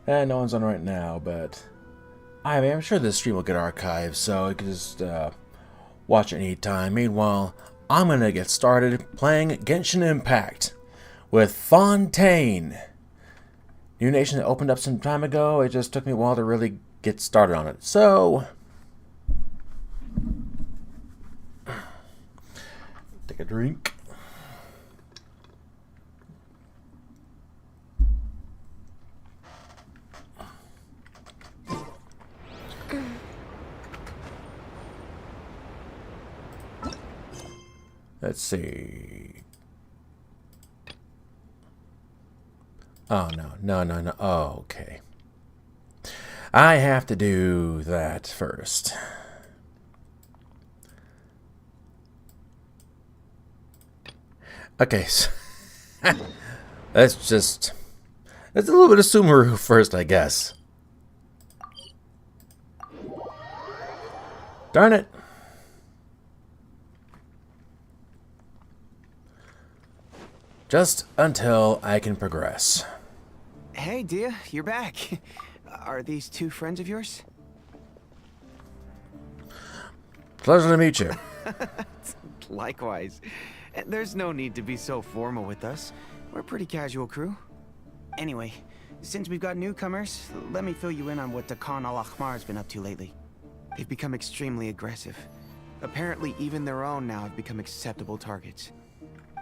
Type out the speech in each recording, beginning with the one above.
And no one's on right now, but I mean, I'm sure this stream will get archived, so you can just watch it anytime. Meanwhile, I'm gonna get started playing Genshin Impact with Fontaine. New nation that opened up some time ago. It just took me a while to really get started on it. So, take a drink. Let's see. Oh, no. Oh, okay. I have to do that first. Okay, so let's a little bit of Sumeru first, I guess. Darn it. Just until I can progress. Hey, Dia, you're back. Are these two friends of yours? Pleasure to meet you. Likewise. There's no need to be so formal with us. We're a pretty casual crew. Anyway, since we've got newcomers, let me fill you in on what Dakan al-Ahmar's been up to lately. They've become extremely aggressive. Apparently, even their own now have become acceptable targets.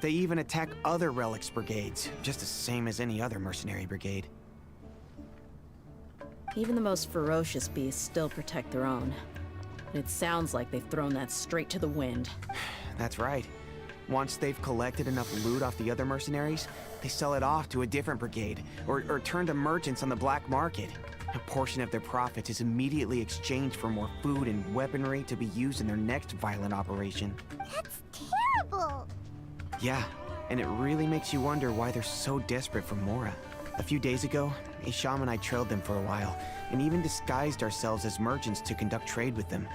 They even attack other relics brigades, just the same as any other mercenary brigade. Even the most ferocious beasts still protect their own. It sounds like they've thrown that straight to the wind. That's right. Once they've collected enough loot off the other mercenaries, they sell it off to a different brigade, or turn to merchants on the black market. A portion of their profits is immediately exchanged for more food and weaponry to be used in their next violent operation. That's terrible! Yeah, and it really makes you wonder why they're so desperate for Mora. A few days ago, Isham and I trailed them for a while, and even disguised ourselves as merchants to conduct trade with them.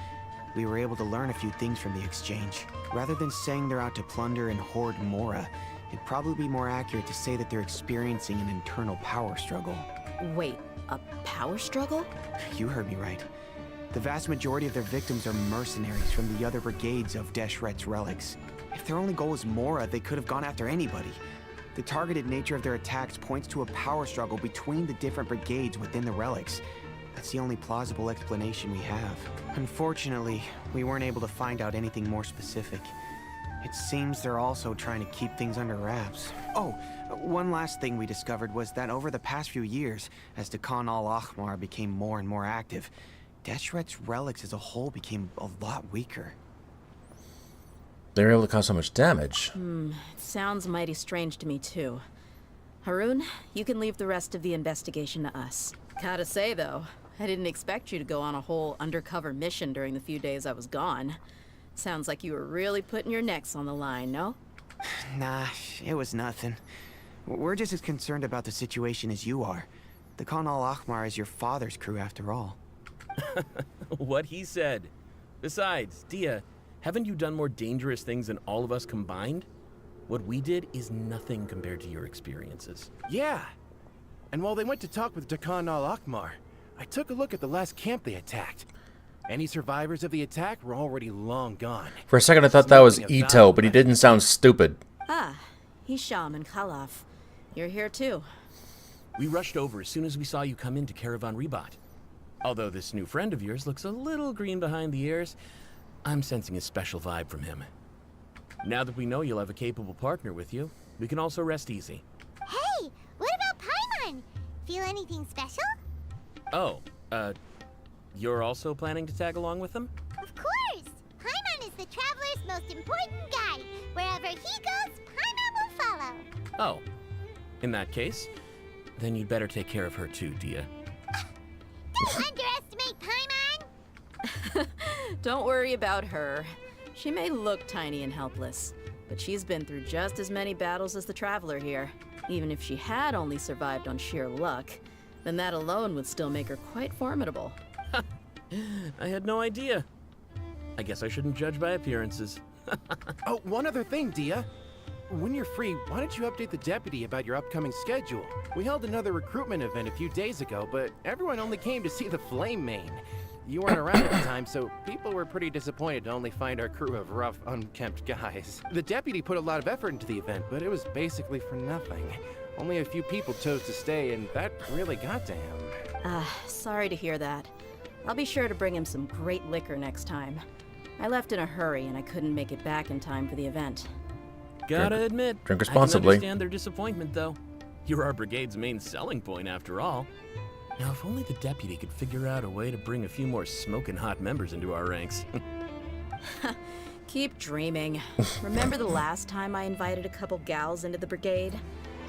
We were able to learn a few things from the exchange. Rather than saying they're out to plunder and hoard Mora, it'd probably be more accurate to say that they're experiencing an internal power struggle. Wait, a power struggle? You heard me right. The vast majority of their victims are mercenaries from the other brigades of Deshret's relics. If their only goal was Mora, they could have gone after anybody. The targeted nature of their attacks points to a power struggle between the different brigades within the relics. That's the only plausible explanation we have. Unfortunately, we weren't able to find out anything more specific. It seems they're also trying to keep things under wraps. Oh, one last thing we discovered was that over the past few years, as Dakan al-Ahmar became more and more active, Deshret's relics as a whole became a lot weaker. They're able to cause so much damage. It sounds mighty strange to me, too. Harun, you can leave the rest of the investigation to us. Gotta say, though, I didn't expect you to go on a whole undercover mission during the few days I was gone. Sounds like you were really putting your necks on the line, no? Nah, it was nothing. We're just as concerned about the situation as you are. The Khan al-Ahmar is your father's crew, after all. What he said. Besides, Dia, haven't you done more dangerous things than all of us combined? What we did is nothing compared to your experiences. Yeah. And while they went to talk with Dakan al-Ahmar, I took a look at the last camp they attacked. Any survivors of the attack were already long gone. For a second I thought that was Ito, but he didn't sound stupid. Ah, Hisham and Khalaf. You're here, too. We rushed over as soon as we saw you come into Caravan Rebat. Although this new friend of yours looks a little green behind the ears, I'm sensing a special vibe from him. Now that we know you'll have a capable partner with you, we can also rest easy. Hey, what about Paimon? Feel anything special? Oh, you're also planning to tag along with them? Of course! Paimon is the traveler's most important guide. Wherever he goes, Paimon will follow. Oh, in that case, then you'd better take care of her too, Dia. Don't underestimate Paimon! Don't worry about her. She may look tiny and helpless, but she's been through just as many battles as the traveler here. Even if she had only survived on sheer luck, then that alone would still make her quite formidable. I had no idea. I guess I shouldn't judge by appearances. Oh, one other thing, Dia. when you're free, why don't you update the deputy about your upcoming schedule? We held another recruitment event a few days ago, but everyone only came to see the Flame Main. You weren't around at the time, so people were pretty disappointed to only find our crew of rough, unkempt guys. The deputy put a lot of effort into the event, but it was basically for nothing. Only a few people chose to stay, and that really got to him. Sorry to hear that. I'll be sure to bring him some great liquor next time. I left in a hurry and I couldn't make it back in time for the event. Gotta admit, drink I can responsibly. understand their disappointment, though. You're our brigade's main selling point, after all. Now, if only the deputy could figure out a way to bring a few more smoking hot members into our ranks. Keep dreaming. Remember the last time I invited a couple gals into the brigade?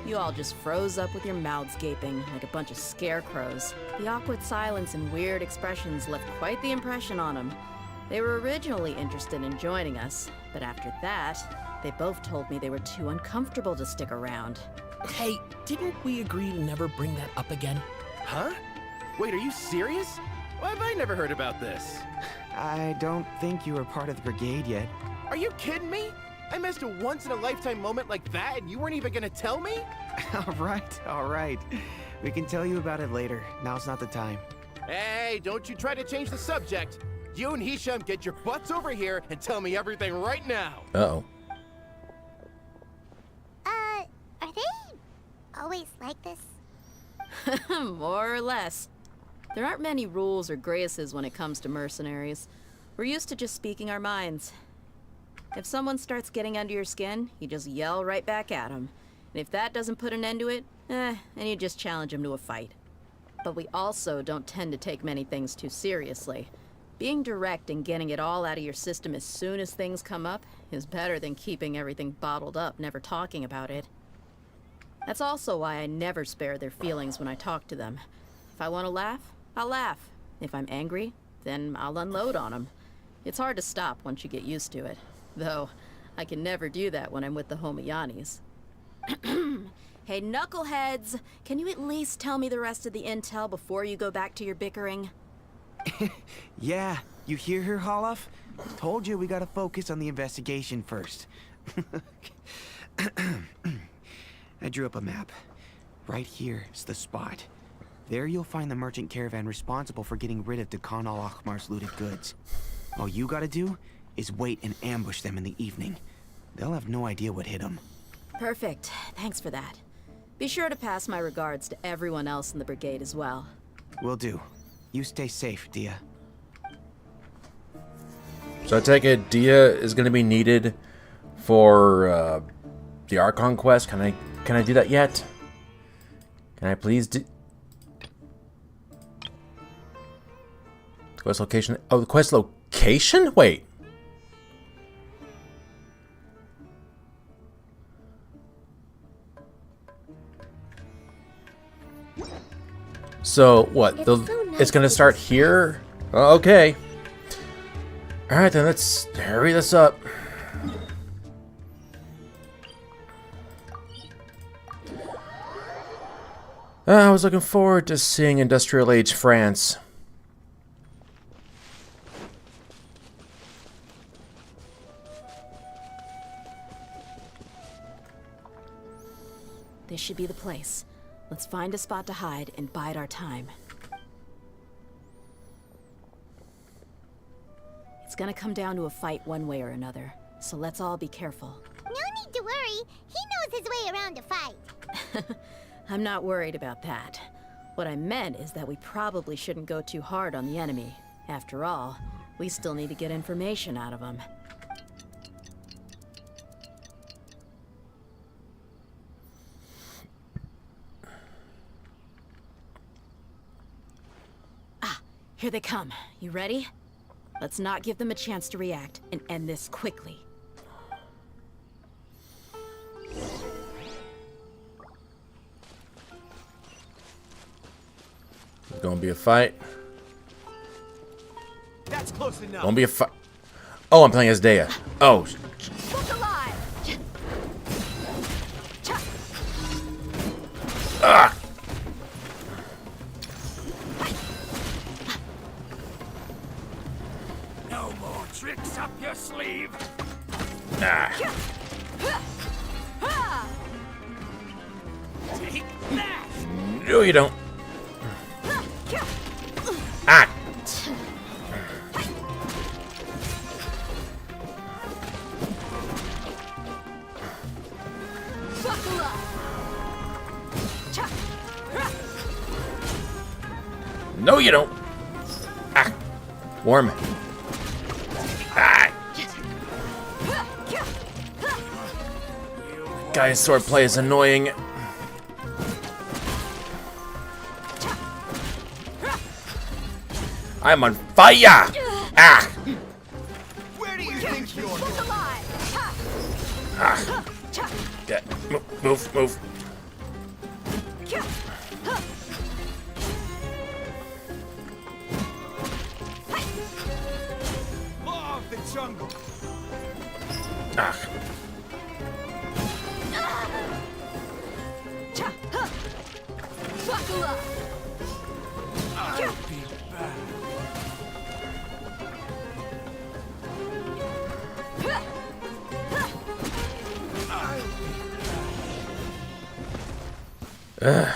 You all just froze up with your mouths gaping like a bunch of scarecrows. The awkward silence and weird expressions left quite the impression on them. They were originally interested in joining us, but after that, they both told me they were too uncomfortable to stick around. Hey, didn't we agree to never bring that up again? Huh? Wait, are you serious? Why have I never heard about this? I don't think you were part of the brigade yet. Are you kidding me? I missed a once-in-a-lifetime moment like that, and you weren't even gonna tell me? All right. We can tell you about it later. Now's not the time. Hey, don't you try to change the subject. You and Hisham get your butts over here and tell me everything right now. Uh-oh. Are they always like this? More or less. There aren't many rules or graces when it comes to mercenaries. We're used to just speaking our minds. If someone starts getting under your skin, you just yell right back at them. And if that doesn't put an end to it, then you just challenge them to a fight. But we also don't tend to take many things too seriously. Being direct and getting it all out of your system as soon as things come up is better than keeping everything bottled up, never talking about it. That's also why I never spare their feelings when I talk to them. If I want to laugh, I'll laugh. If I'm angry, then I'll unload on them. It's hard to stop once you get used to it. Though, I can never do that when I'm with the Homiyanis. Hey, knuckleheads! Can you at least tell me the rest of the intel before you go back to your bickering? Yeah, you hear her, Holloff? Told you we gotta focus on the investigation first. I drew up a map. Right here is the spot. There you'll find the merchant caravan responsible for getting rid of Dakan al-Akhmar's looted goods. All you gotta do is wait and ambush them in the evening. They'll have no idea what hit them. Perfect. Thanks for that. Be sure to pass my regards to everyone else in the brigade as well. Will do. You stay safe, Dia. So I take it Dia is going to be needed for the Archon quest. Can I do that yet? Can I please do... Quest location... Oh, the quest location? Wait. So, what? It's going to start here? Oh, okay. Alright, then let's hurry this up. I was looking forward to seeing Industrial Age France. This should be the place. Let's find a spot to hide and bide our time. It's gonna come down to a fight one way or another, so let's all be careful. No need to worry. He knows his way around a fight. I'm not worried about that. What I meant is that we probably shouldn't go too hard on the enemy. After all, we still need to get information out of them. Here they come. You ready? Let's not give them a chance to react and end this quickly. It's gonna be a fight. That's close enough. Won't be a fight. Oh, I'm playing as Dea. Oh. Look alive! Ah! No more tricks up your sleeve. Ah. No, you don't. Ah! No, you don't. Ah! Warm. Ah! Guy's swordplay is annoying. I'm on fire! Ah! Where do you think you're going? Ah! Yeah. Move, move. Law of the jungle. Ah. Ugh.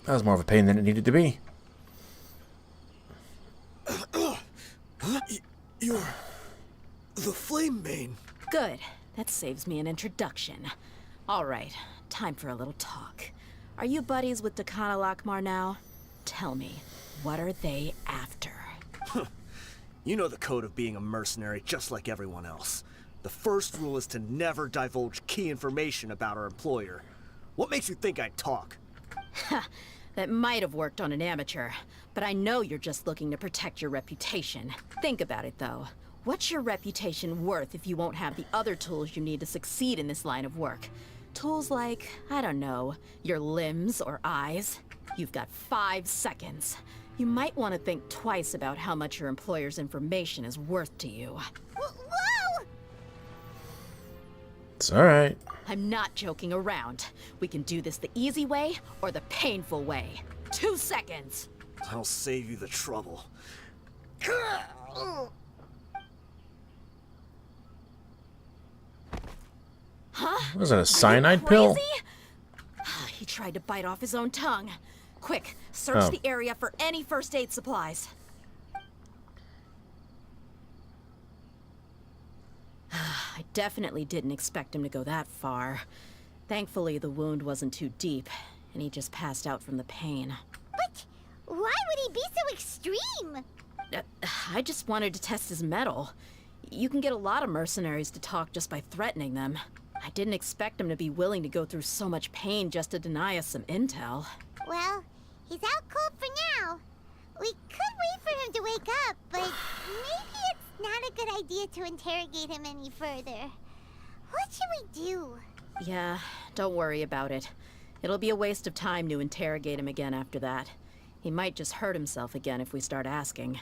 That was more of a pain than it needed to be. You're the Flame Bane. Good. That saves me an introduction. All right, time for a little talk. Are you buddies with Dakana Lakmar now? Tell me, what are they after? You know the code of being a mercenary just like everyone else. The first rule is to never divulge key information about our employer. What makes you think I'd talk? That might have worked on an amateur, but I know you're just looking to protect your reputation. Think about it, though. What's your reputation worth if you won't have the other tools you need to succeed in this line of work? Tools like, I don't know, your limbs or eyes? You've got 5 seconds. You might want to think twice about how much your employer's information is worth to you. Whoa! It's alright. I'm not joking around. We can do this the easy way or the painful way. 2 seconds. I'll save you the trouble. Huh? Was that a cyanide pill? He tried to bite off his own tongue. Quick, search Oh. the area for any first aid supplies. I definitely didn't expect him to go that far. Thankfully, the wound wasn't too deep, and he just passed out from the pain. But why would he be so extreme? I just wanted to test his mettle. You can get a lot of mercenaries to talk just by threatening them. I didn't expect him to be willing to go through so much pain just to deny us some intel. Well, he's out cold for now. We could wait for him to wake up, but maybe it's not a good idea to interrogate him any further. What should we do? Yeah, don't worry about it. It'll be a waste of time to interrogate him again after that. He might just hurt himself again if we start asking.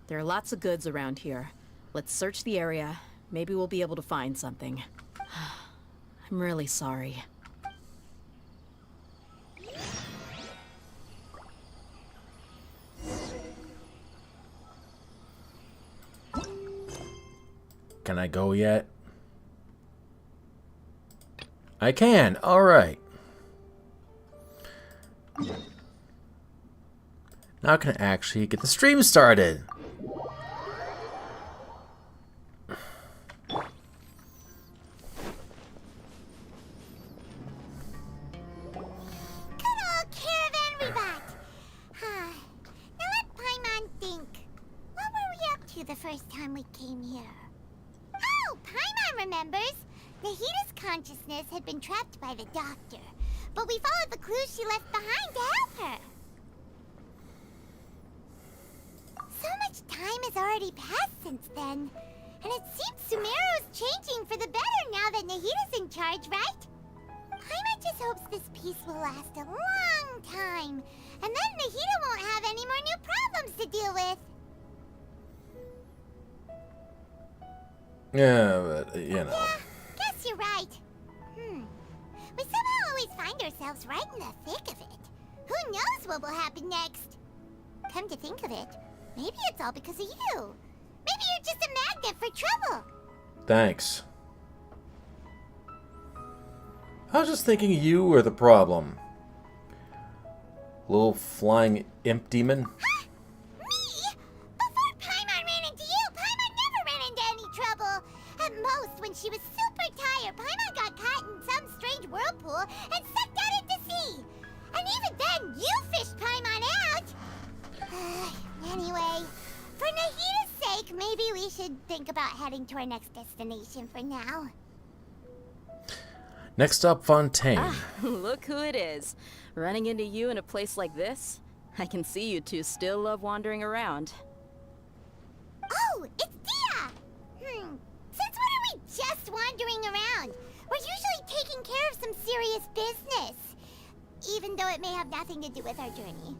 There are lots of goods around here. Let's search the area. Maybe we'll be able to find something. I'm really sorry. Can I go yet? I can. All right. Now I can actually get the stream started. Good old Caravan Rebot! Now let Paimon think. What were we up to the first time we came here? Oh, Paimon remembers! Nahita's consciousness had been trapped by the doctor, but we followed the clues she left behind to help her. So much time has already passed since then, and it seems Sumeru's changing for the better now that Nahita's in charge, right? Paimon just hopes this peace will last a long time, and then Nahita won't have any more new problems to deal with. Yeah, but, you know. Yeah, guess you're right. We somehow always find ourselves right in the thick of it. Who knows what will happen next? Come to think of it, maybe it's all because of you. Maybe you're just a magnet for trouble. Thanks. I was just thinking you were the problem. Little flying imp demon. Me? Before Paimon ran into you, Paimon never ran into any trouble. At most, when she was super tired, Paimon got caught in some strange whirlpool and sucked out into sea. And even then, you fished Paimon out. Anyway, for Nahita's sake, maybe we should think about heading to our next destination for now. Next up, Fontaine. Ah, look who it is. Running into you in a place like this? I can see you two still love wandering around. Oh, it's Dia! Since when are we just wandering around? We're usually taking care of some serious business. Even though it may have nothing to do with our journey.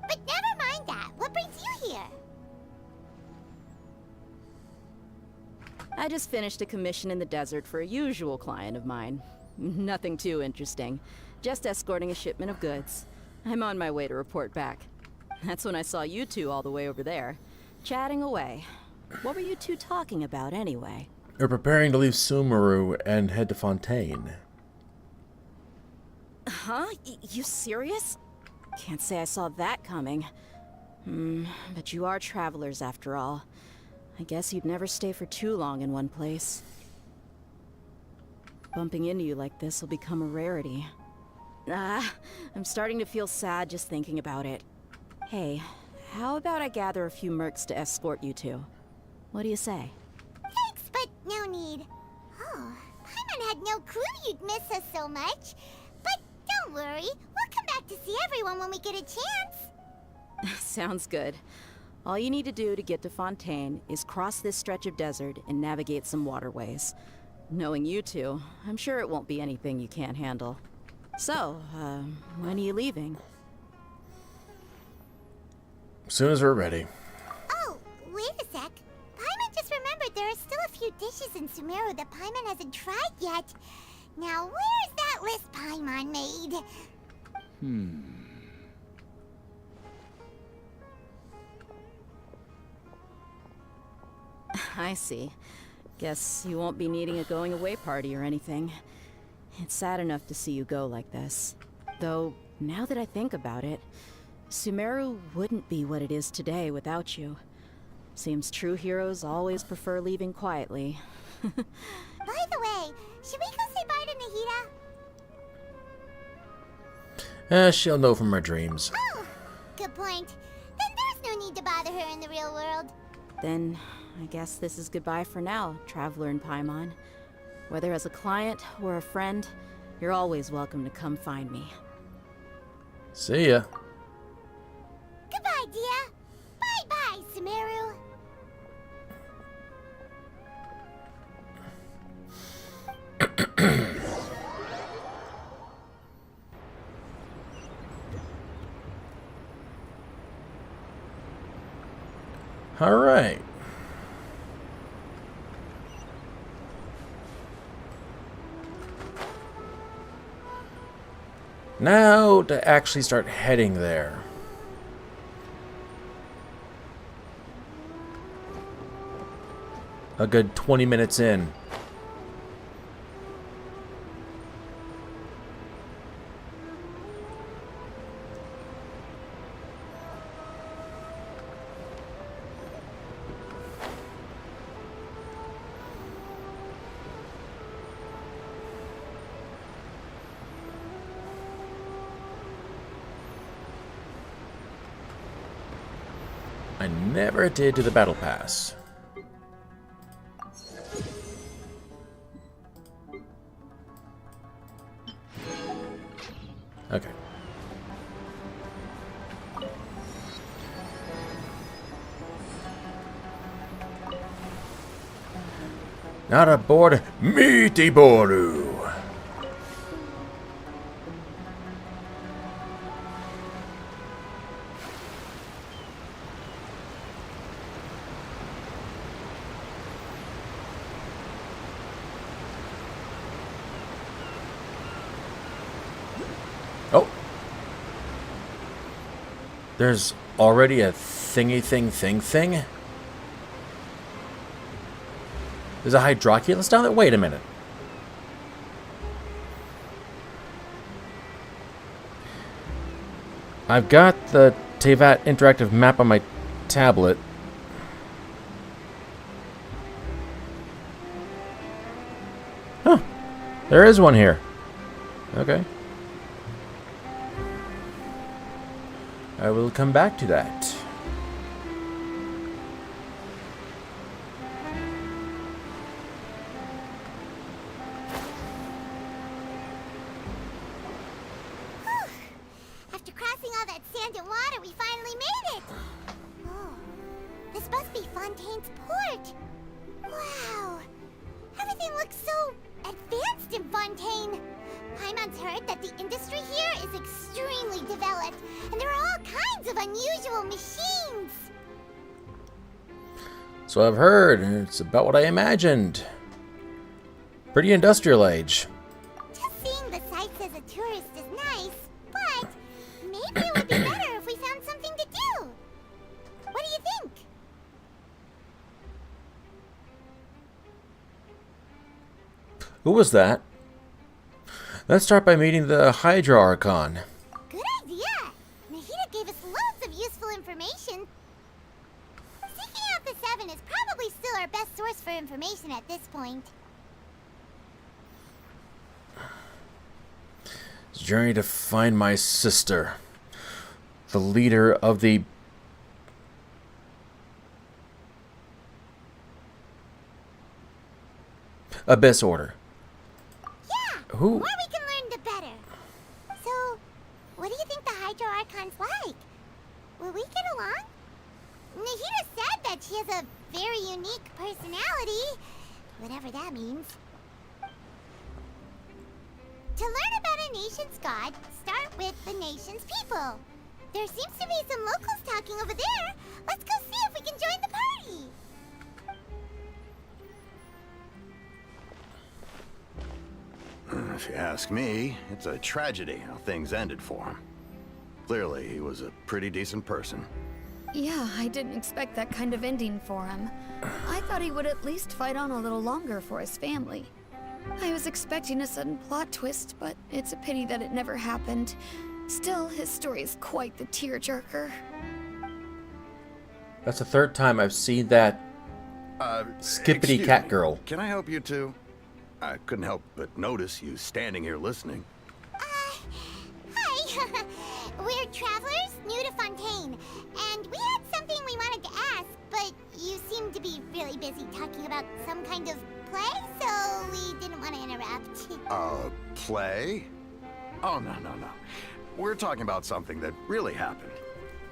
But never mind that. What brings you here? I just finished a commission in the desert for a usual client of mine. Nothing too interesting. Just escorting a shipment of goods. I'm on my way to report back. That's when I saw you two all the way over there, chatting away. What were you two talking about anyway? We're preparing to leave Sumeru and head to Fontaine. Huh? You serious? Can't say I saw that coming. But you are travelers after all. I guess you'd never stay for too long in one place. Bumping into you like this will become a rarity. I'm starting to feel sad just thinking about it. Hey, how about I gather a few mercs to escort you two? What do you say? Thanks, but no need. Oh, Paimon had no clue you'd miss us so much. But don't worry, we'll come back to see everyone when we get a chance. Sounds good. All you need to do to get to Fontaine is cross this stretch of desert and navigate some waterways. Knowing you two, I'm sure it won't be anything you can't handle. So, when are you leaving? As soon as we're ready. Oh, wait a sec. Paimon just remembered there are still a few dishes in Sumeru that Paimon hasn't tried yet. Now, where's that list Paimon made? I see. Guess you won't be needing a going-away party or anything. It's sad enough to see you go like this. Though, now that I think about it, Sumeru wouldn't be what it is today without you. Seems true heroes always prefer leaving quietly. By the way, should we go say bye to Nahita? She'll know from her dreams. Oh, good point. Then there's no need to bother her in the real world. Then, I guess this is goodbye for now, Traveler in Paimon. Whether as a client or a friend, you're always welcome to come find me. See ya. Goodbye, Dia. Bye-bye, Sumeru. All right. Now to actually start heading there. A good 20 minutes in. I never did do the battle pass. Okay. Not aboard Meaty Boru. Oh. There's already a thingy thing? There's a Hydroculus down there? Wait a minute. I've got the Tevat interactive map on my tablet. Huh. There is one here. Okay. I will come back to that. After crossing all that sand and water, we finally made it! Oh, this must be Fontaine's port. Wow, everything looks so advanced in Fontaine. Paimon's heard that the industry here is extremely developed, and there are all kinds of unusual machines. So I've heard, and it's about what I imagined. Pretty industrial age. Just seeing the sights as a tourist is nice, but maybe it would be better if we found something to do. What do you think? Who was that? Let's start by meeting the Hydra Archon. Good idea! Nahida gave us loads of useful information. Seeking out the Seven is probably still our best source for information at this point. Journey to find my sister. The leader of the... Abyss Order. Yeah! Who? The more we can learn, the better. So, what do you think the Hydra Archon's like? Will we get along? Nahida said that she has a very unique personality. Whatever that means. To learn about a nation's god, start with the nation's people. There seems to be some locals talking over there. Let's go see if we can join the party. If you ask me, it's a tragedy how things ended for him. Clearly, he was a pretty decent person. Yeah, I didn't expect that kind of ending for him. I thought he would at least fight on a little longer for his family. I was expecting a sudden plot twist, but it's a pity that it never happened. Still, his story is quite the tearjerker. That's the third time I've seen that skippity Excuse cat me. girl. Can I help you too? I couldn't help but notice you standing here listening. Hi. We're travelers new to Fontaine, and we had something we wanted to ask, but you seem to be really busy talking about some kind of play, so we didn't want to interrupt. Play? Oh, no. We're talking about something that really happened.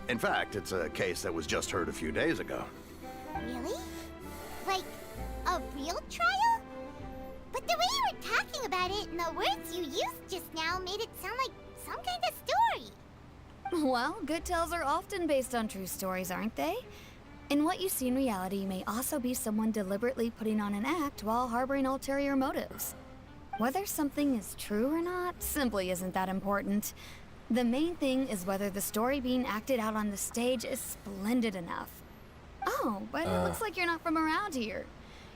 In fact, it's a case that was just heard a few days ago. Really? Like, a real trial? But the way you were talking about it and the words you used just now made it sound like some kind of story. Well, good tales are often based on true stories, aren't they? And what you see in reality may also be someone deliberately putting on an act while harboring ulterior motives. Whether something is true or not simply isn't that important. The main thing is whether the story being acted out on the stage is splendid enough. Oh, but it looks like you're not from around here.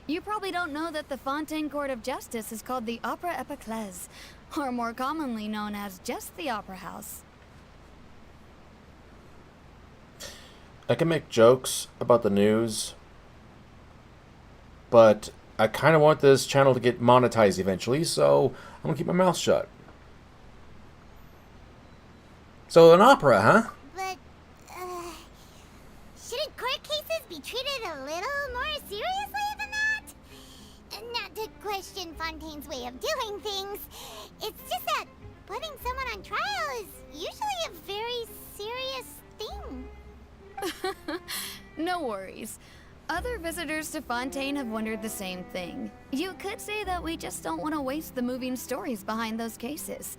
You probably don't know that the Fontaine Court of Justice is called the Opera Epiclese, or more commonly known as just the Opera House. I can make jokes about the news, but I kind of want this channel to get monetized eventually, so I'm going to keep my mouth shut. So, an opera, huh? But, shouldn't court cases be treated a little more seriously than that? Not to question Fontaine's way of doing things. It's just that putting someone on trial is usually a very serious thing. No worries. Other visitors to Fontaine have wondered the same thing. You could say that we just don't want to waste the moving stories behind those cases.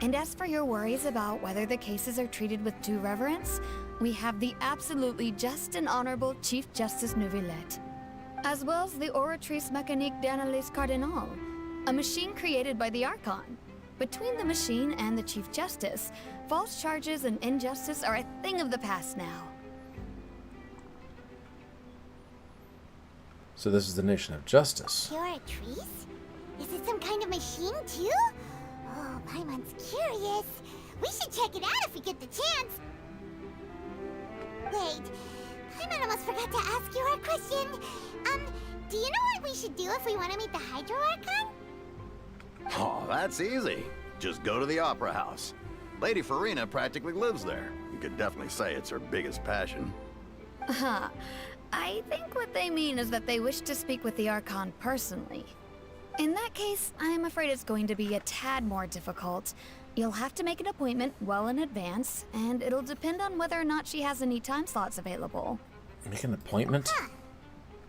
And as for your worries about whether the cases are treated with due reverence, we have the absolutely just and honorable Chief Justice Neuvillette, as well as the Oratrice Mécanique d'Analyse Cardinal, a machine created by the Archon. Between the machine and the Chief Justice, false charges and injustice are a thing of the past now. So this is the nation of justice. Oratrice? Is it some kind of machine, too? Oh, Paimon's curious. We should check it out if we get the chance. Wait, Paimon almost forgot to ask you our question. Do you know what we should do if we want to meet the Hydro Archon? Oh, that's easy. Just go to the Opera House. Lady Farina practically lives there. You could definitely say it's her biggest passion. Huh. I think what they mean is that they wish to speak with the Archon personally. In that case, I'm afraid it's going to be a tad more difficult. You'll have to make an appointment well in advance, and it'll depend on whether or not she has any time slots available. Make an appointment? Huh.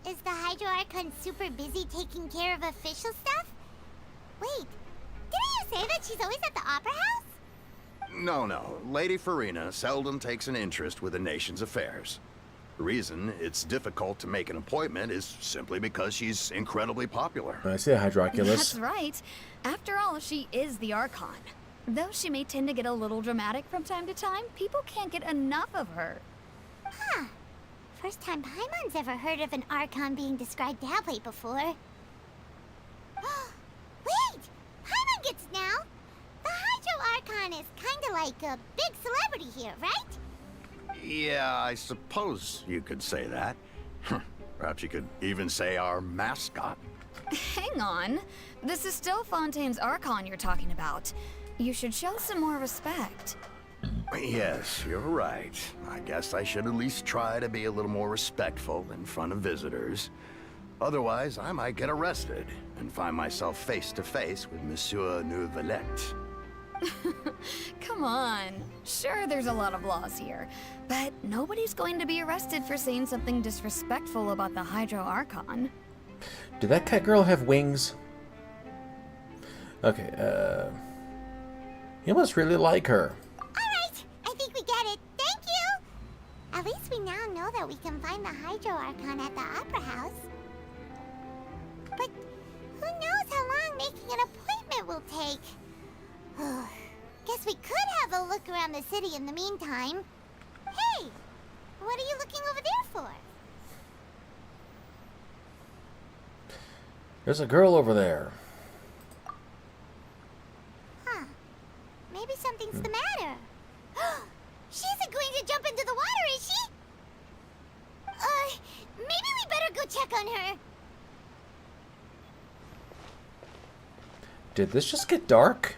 Is the Hydro Archon super busy taking care of official stuff? Wait, didn't you say that she's always at the Opera House? No. Lady Farina seldom takes an interest with the nation's affairs. The reason it's difficult to make an appointment is simply because she's incredibly popular. I see a Hydroculus. That's right. After all, she is the Archon. Though she may tend to get a little dramatic from time to time, people can't get enough of her. Huh. First time Paimon's ever heard of an Archon being described that way before. Wait! Paimon gets now! The Hydro Archon is kinda like a big celebrity here, right? Yeah, I suppose you could say that. Perhaps you could even say our mascot. Hang on. This is still Fontaine's Archon you're talking about. You should show some more respect. Yes, you're right. I guess I should at least try to be a little more respectful in front of visitors. Otherwise, I might get arrested and find myself face to face with Monsieur Neuvillette. Come on. Sure, there's a lot of laws here, but nobody's going to be arrested for saying something disrespectful about the Hydro Archon. Did that cat girl have wings? Okay, you must really like her. Alright, I think we get it. Thank you! At least we now know that we can find the Hydro Archon at the Opera House. But who knows how long making an appointment will take? Guess we could have a look around the city in the meantime. Hey! What are you looking over there for? There's a girl over there. Huh. Maybe something's the matter. She isn't going to jump into the water, is she? Maybe we better go check on her. Did this just get dark?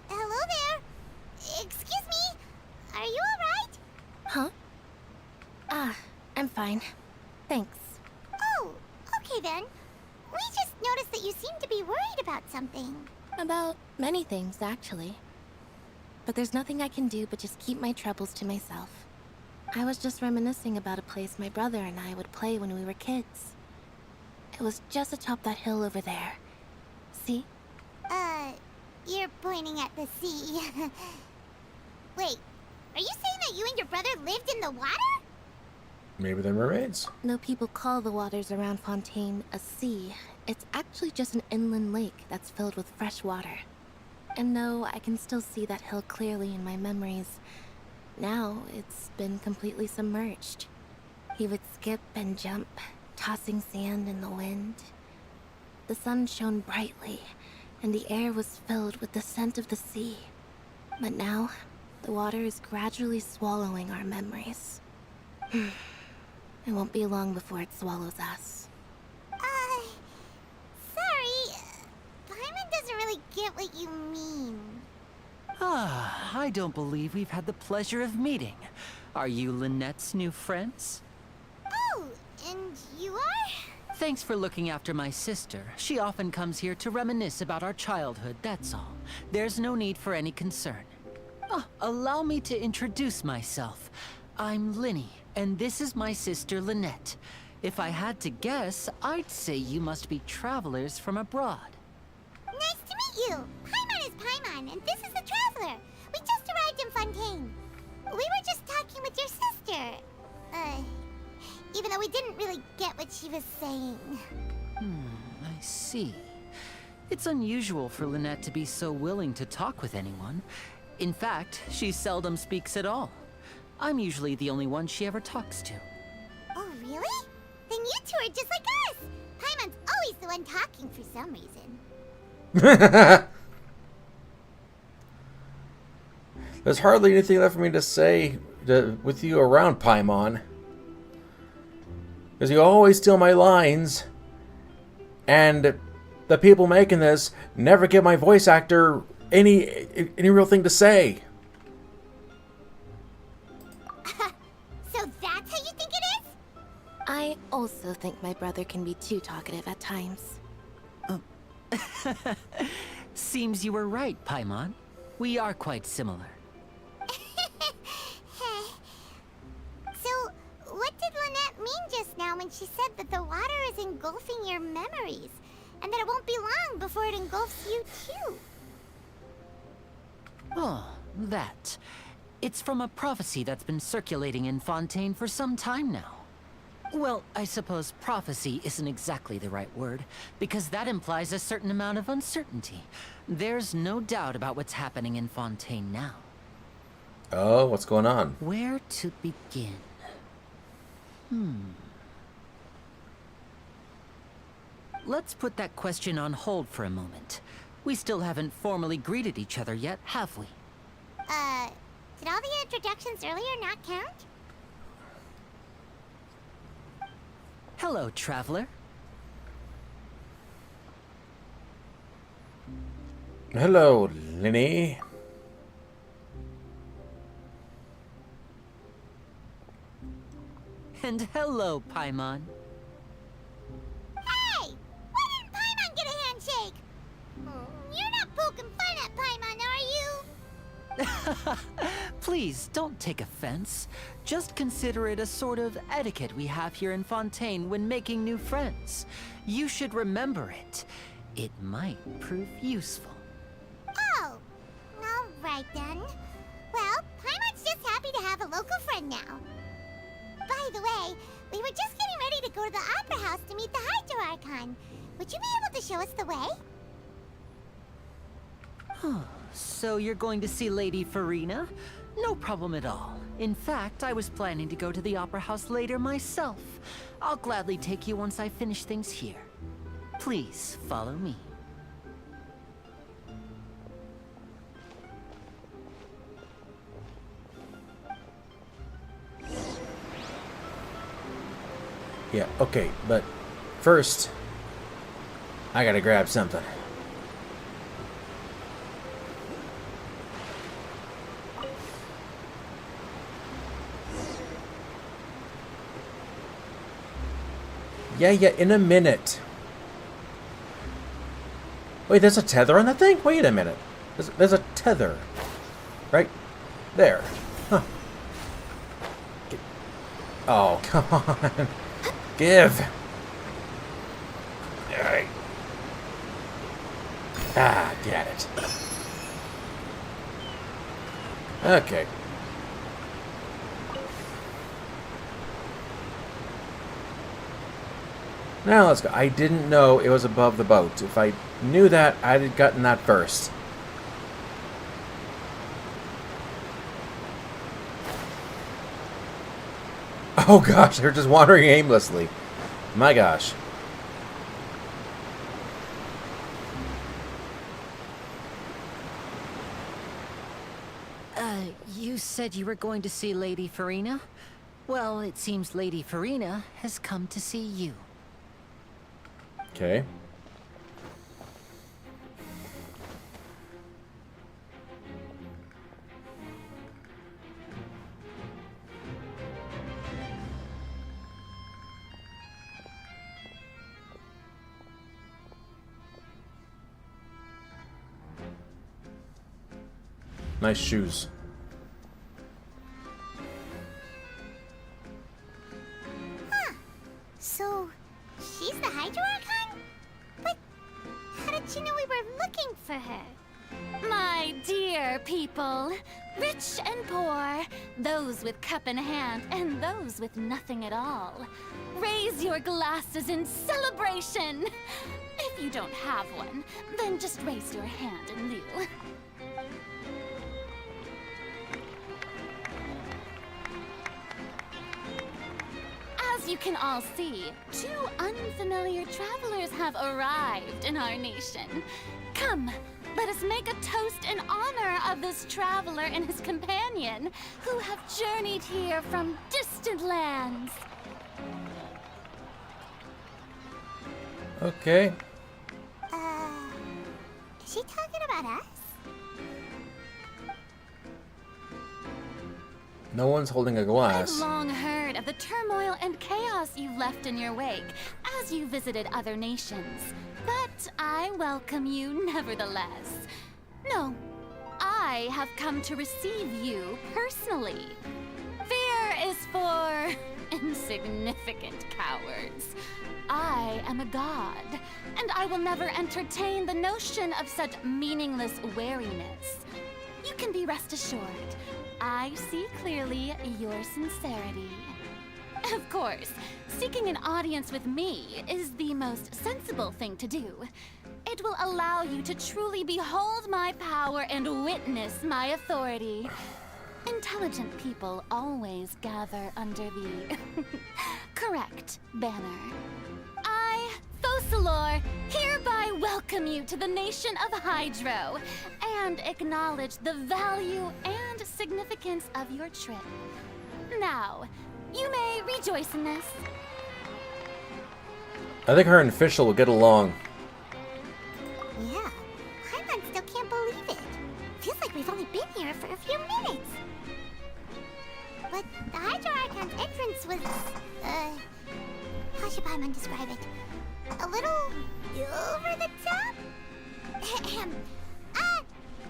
Hello there. Excuse me. Are you alright? Huh? I'm fine. Thanks. Oh, okay then. We just noticed that you seem to be worried about something. About many things, actually. But there's nothing I can do but just keep my troubles to myself. I was just reminiscing about a place my brother and I would play when we were kids. It was just atop that hill over there. See? You're pointing at the sea. Wait, are you saying that you and your brother lived in the water? Maybe they're mermaids. No people call the waters around Fontaine a sea. It's actually just an inland lake that's filled with fresh water. And no, I can still see that hill clearly in my memories. Now, it's been completely submerged. He would skip and jump, tossing sand in the wind. The sun shone brightly, and the air was filled with the scent of the sea. But now, the water is gradually swallowing our memories. It won't be long before it swallows us. Sorry. Paimon doesn't really get what you mean. I don't believe we've had the pleasure of meeting. Are you Lynette's new friends? Oh, and you are? Thanks for looking after my sister. She often comes here to reminisce about our childhood, that's all. There's no need for any concern. Allow me to introduce myself. I'm Linny, and this is my sister Lynette. If I had to guess, I'd say you must be travelers from abroad. Nice to meet you. Paimon is Paimon, and this is the Traveler. We just arrived in Fontaine. We were just talking with your sister. Even though we didn't really get what she was saying. I see. It's unusual for Lynette to be so willing to talk with anyone. In fact, she seldom speaks at all. I'm usually the only one she ever talks to. Oh, really? Then you two are just like us! Paimon's always the one talking for some reason. There's hardly anything left for me to say with you around, Paimon. Because you always steal my lines. And the people making this never give my voice actor any real thing to say. So that's how you think it is? I also think my brother can be too talkative at times. Seems you were right, Paimon. We are quite similar. So, what did Lynette mean just now when she said that the water is engulfing your memories? And that it won't be long before it engulfs you too? Oh, that. It's from a prophecy that's been circulating in Fontaine for some time now. Well, I suppose prophecy isn't exactly the right word, because that implies a certain amount of uncertainty. There's no doubt about what's happening in Fontaine now. Oh, what's going on? Where to begin? Let's put that question on hold for a moment. We still haven't formally greeted each other yet, have we? Did all the introductions earlier not count? Hello, traveler. Hello, Linny. And hello, Paimon. Hey! Why didn't Paimon get a handshake? You're not poking fun at Paimon, are you? Please, don't take offense. Just consider it a sort of etiquette we have here in Fontaine when making new friends. You should remember it. It might prove useful. Oh, all right then. Well, Paimon's just happy to have a local friend now. By the way, we were just getting ready to go to the Opera House to meet the Hydro Archon. Would you be able to show us the way? So you're going to see Lady Farina? No problem at all. In fact, I was planning to go to the Opera House later myself. I'll gladly take you once I finish things here. Please, follow me. Yeah, okay, but first, I gotta grab something. Yeah, in a minute. Wait, there's a tether on that thing? Wait a minute. There's a tether. Right there. Huh. Oh, come on. Give. Alright. Ah, get it. Okay. Now let's go. I didn't know it was above the boat. If I knew that, I'd have gotten that first. Oh gosh, they're just wandering aimlessly. My gosh. You said you were going to see Lady Farina? Well, it seems Lady Farina has come to see you. Okay. Nice shoes. Huh. So, she's the Hydro Archon? But how did she know we were looking for her? My dear people, rich and poor, those with cup in hand and those with nothing at all, raise your glasses in celebration. If you don't have one, then just raise your hand in lieu. As you can all see, two unfamiliar travelers have arrived in our nation. Come, let us make a toast in honor of this traveler and his companion, who have journeyed here from distant lands. Okay. Is she talking about us? No one's holding a I've glass. long heard of the turmoil and chaos you've left in your wake as you visited other nations. But I welcome you nevertheless. No, I have come to receive you personally. Fear is for insignificant cowards. I am a god, and I will never entertain the notion of such meaningless wariness. You can be rest assured, I see clearly your sincerity. Of course, seeking an audience with me is the most sensible thing to do. It will allow you to truly behold my power and witness my authority. Intelligent people always gather under the correct banner. I, Focalor, hereby welcome you to the nation of Hydro and acknowledge the value and significance of your trip. Now, you may rejoice in this. I think her and Fischl will get along. Yeah, Paimon still can't believe it. Feels like we've only been here for a few minutes. But the Hydro Archon's entrance was, how should Paimon describe it? A little over the top?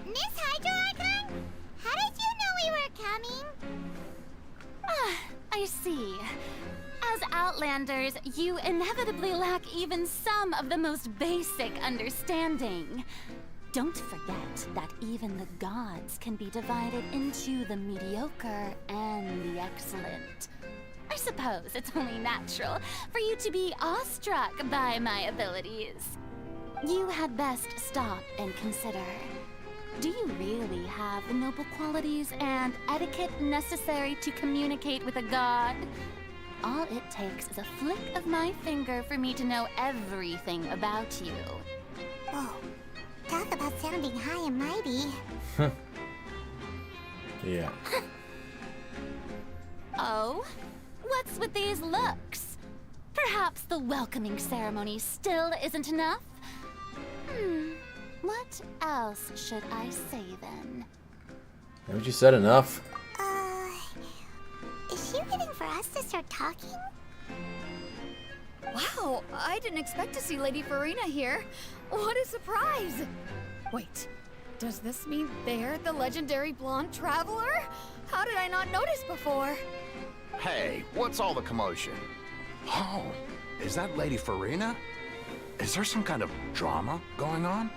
Miss Hydro Archon? How did you know we were coming? I see. As Outlanders, you inevitably lack even some of the most basic understanding. Don't forget that even the gods can be divided into the mediocre and the excellent. I suppose it's only natural for you to be awestruck by my abilities. You had best stop and consider. Do you really have the noble qualities and etiquette necessary to communicate with a god? All it takes is a flick of my finger for me to know everything about you. Whoa, talk about sounding high and mighty. Yeah. Oh? What's with these looks? Perhaps the welcoming ceremony still isn't enough? What else should I say then? Haven't you said enough? Is she waiting for us to start talking? Wow, I didn't expect to see Lady Farina here. What a surprise! Wait, does this mean they're the legendary blonde traveler? How did I not notice before? Hey, what's all the commotion? Oh, is that Lady Farina? Is there some kind of drama going on?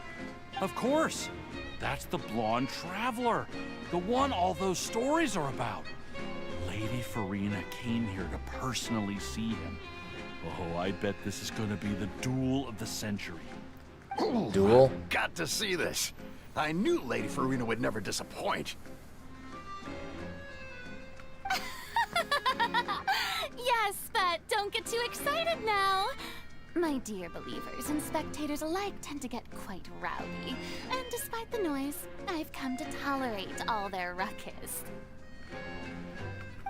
Of course. That's the blonde traveler. The one all those stories are about. Lady Farina came here to personally see him. Oh, I bet this is gonna be the duel of the century. Ooh, Duel? Got to see this. I knew Lady Farina would never disappoint. Yes, but don't get too excited now. My dear believers and spectators alike tend to get quite rowdy, and despite the noise, I've come to tolerate all their ruckus.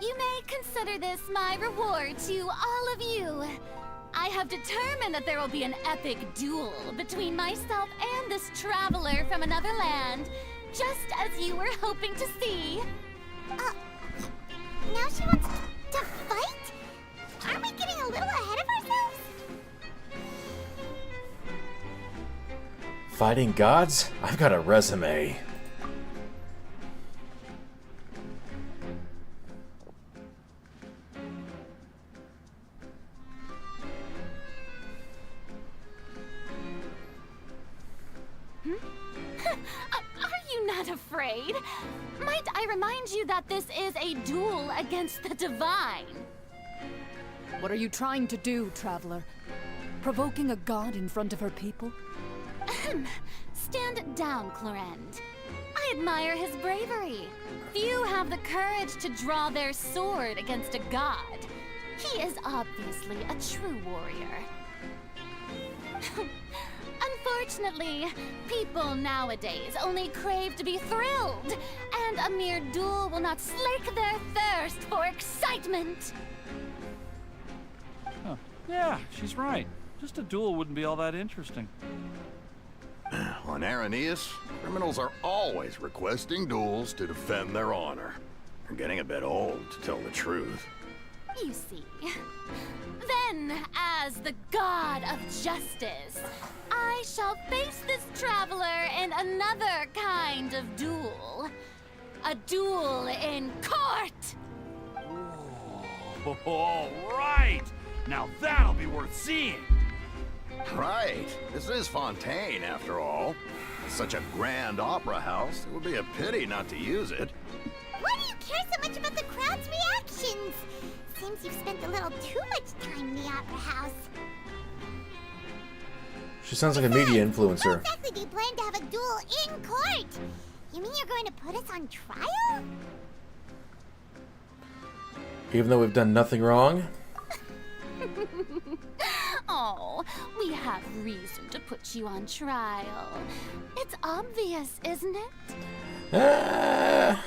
You may consider this my reward to all of you. I have determined that there will be an epic duel between myself and this traveler from another land, just as you were hoping to see. Now she wants to fight? Aren't we getting a little ahead of ourselves? Fighting gods? I've got a resume. Are you not afraid? Might I remind you that this is a duel against the divine? What are you trying to do, traveler? Provoking a god in front of her people? Stand down, Clorend. I admire his bravery. Few have the courage to draw their sword against a god. He is obviously a true warrior. Unfortunately, people nowadays only crave to be thrilled, and a mere duel will not slake their thirst for excitement. Huh. Yeah, she's right. Just a duel wouldn't be all that interesting. On Araneus, criminals are always requesting duels to defend their honor. They're getting a bit old, to tell the truth. You see. Then, as the god of justice, I shall face this traveler in another kind of duel. A duel in court! Oh, all right! Now that'll be worth seeing! Right. This is Fontaine, after all. Such a grand opera house, it would be a pity not to use it. Why do you care so much about the crowd's reactions? Seems you've spent a little too much time in the opera house. She sounds like a media How influencer. exactly do you plan to have a duel in court? You mean you're going to put us on trial? Even though we've done nothing wrong? Oh, we have reason to put you on trial. It's obvious, isn't it?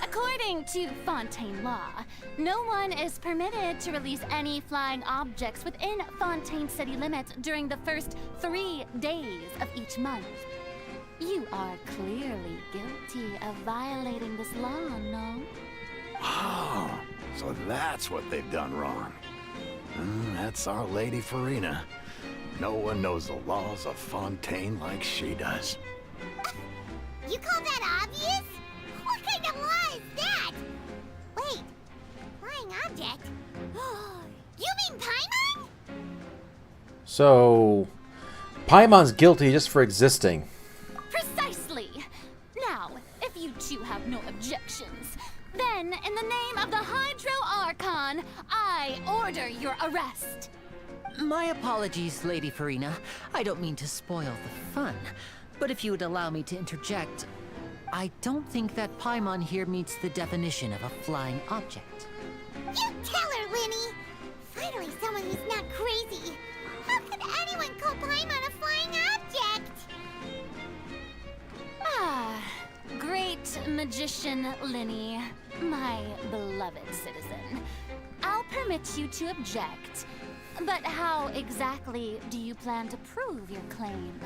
According to Fontaine law, no one is permitted to release any flying objects within Fontaine city limits during the first 3 days of each month. You are clearly guilty of violating this law, no? Oh, so that's what they've done wrong. That's our Lady Farina. No one knows the laws of Fontaine like she does. You call that obvious? What kind of law is that? Wait, flying object? You mean Paimon? So, Paimon's guilty just for existing. Precisely! Now, if you two have no objections, then in the name of the Hydro Archon, I order your arrest. My apologies, Lady Farina. I don't mean to spoil the fun, but if you would allow me to interject, I don't think that Paimon here meets the definition of a flying object. You tell her, Linny! Finally someone who's not crazy. How could anyone call Paimon a flying object? Ah, great magician Linny, my beloved citizen. I'll permit you to object, but how exactly do you plan to prove your claim?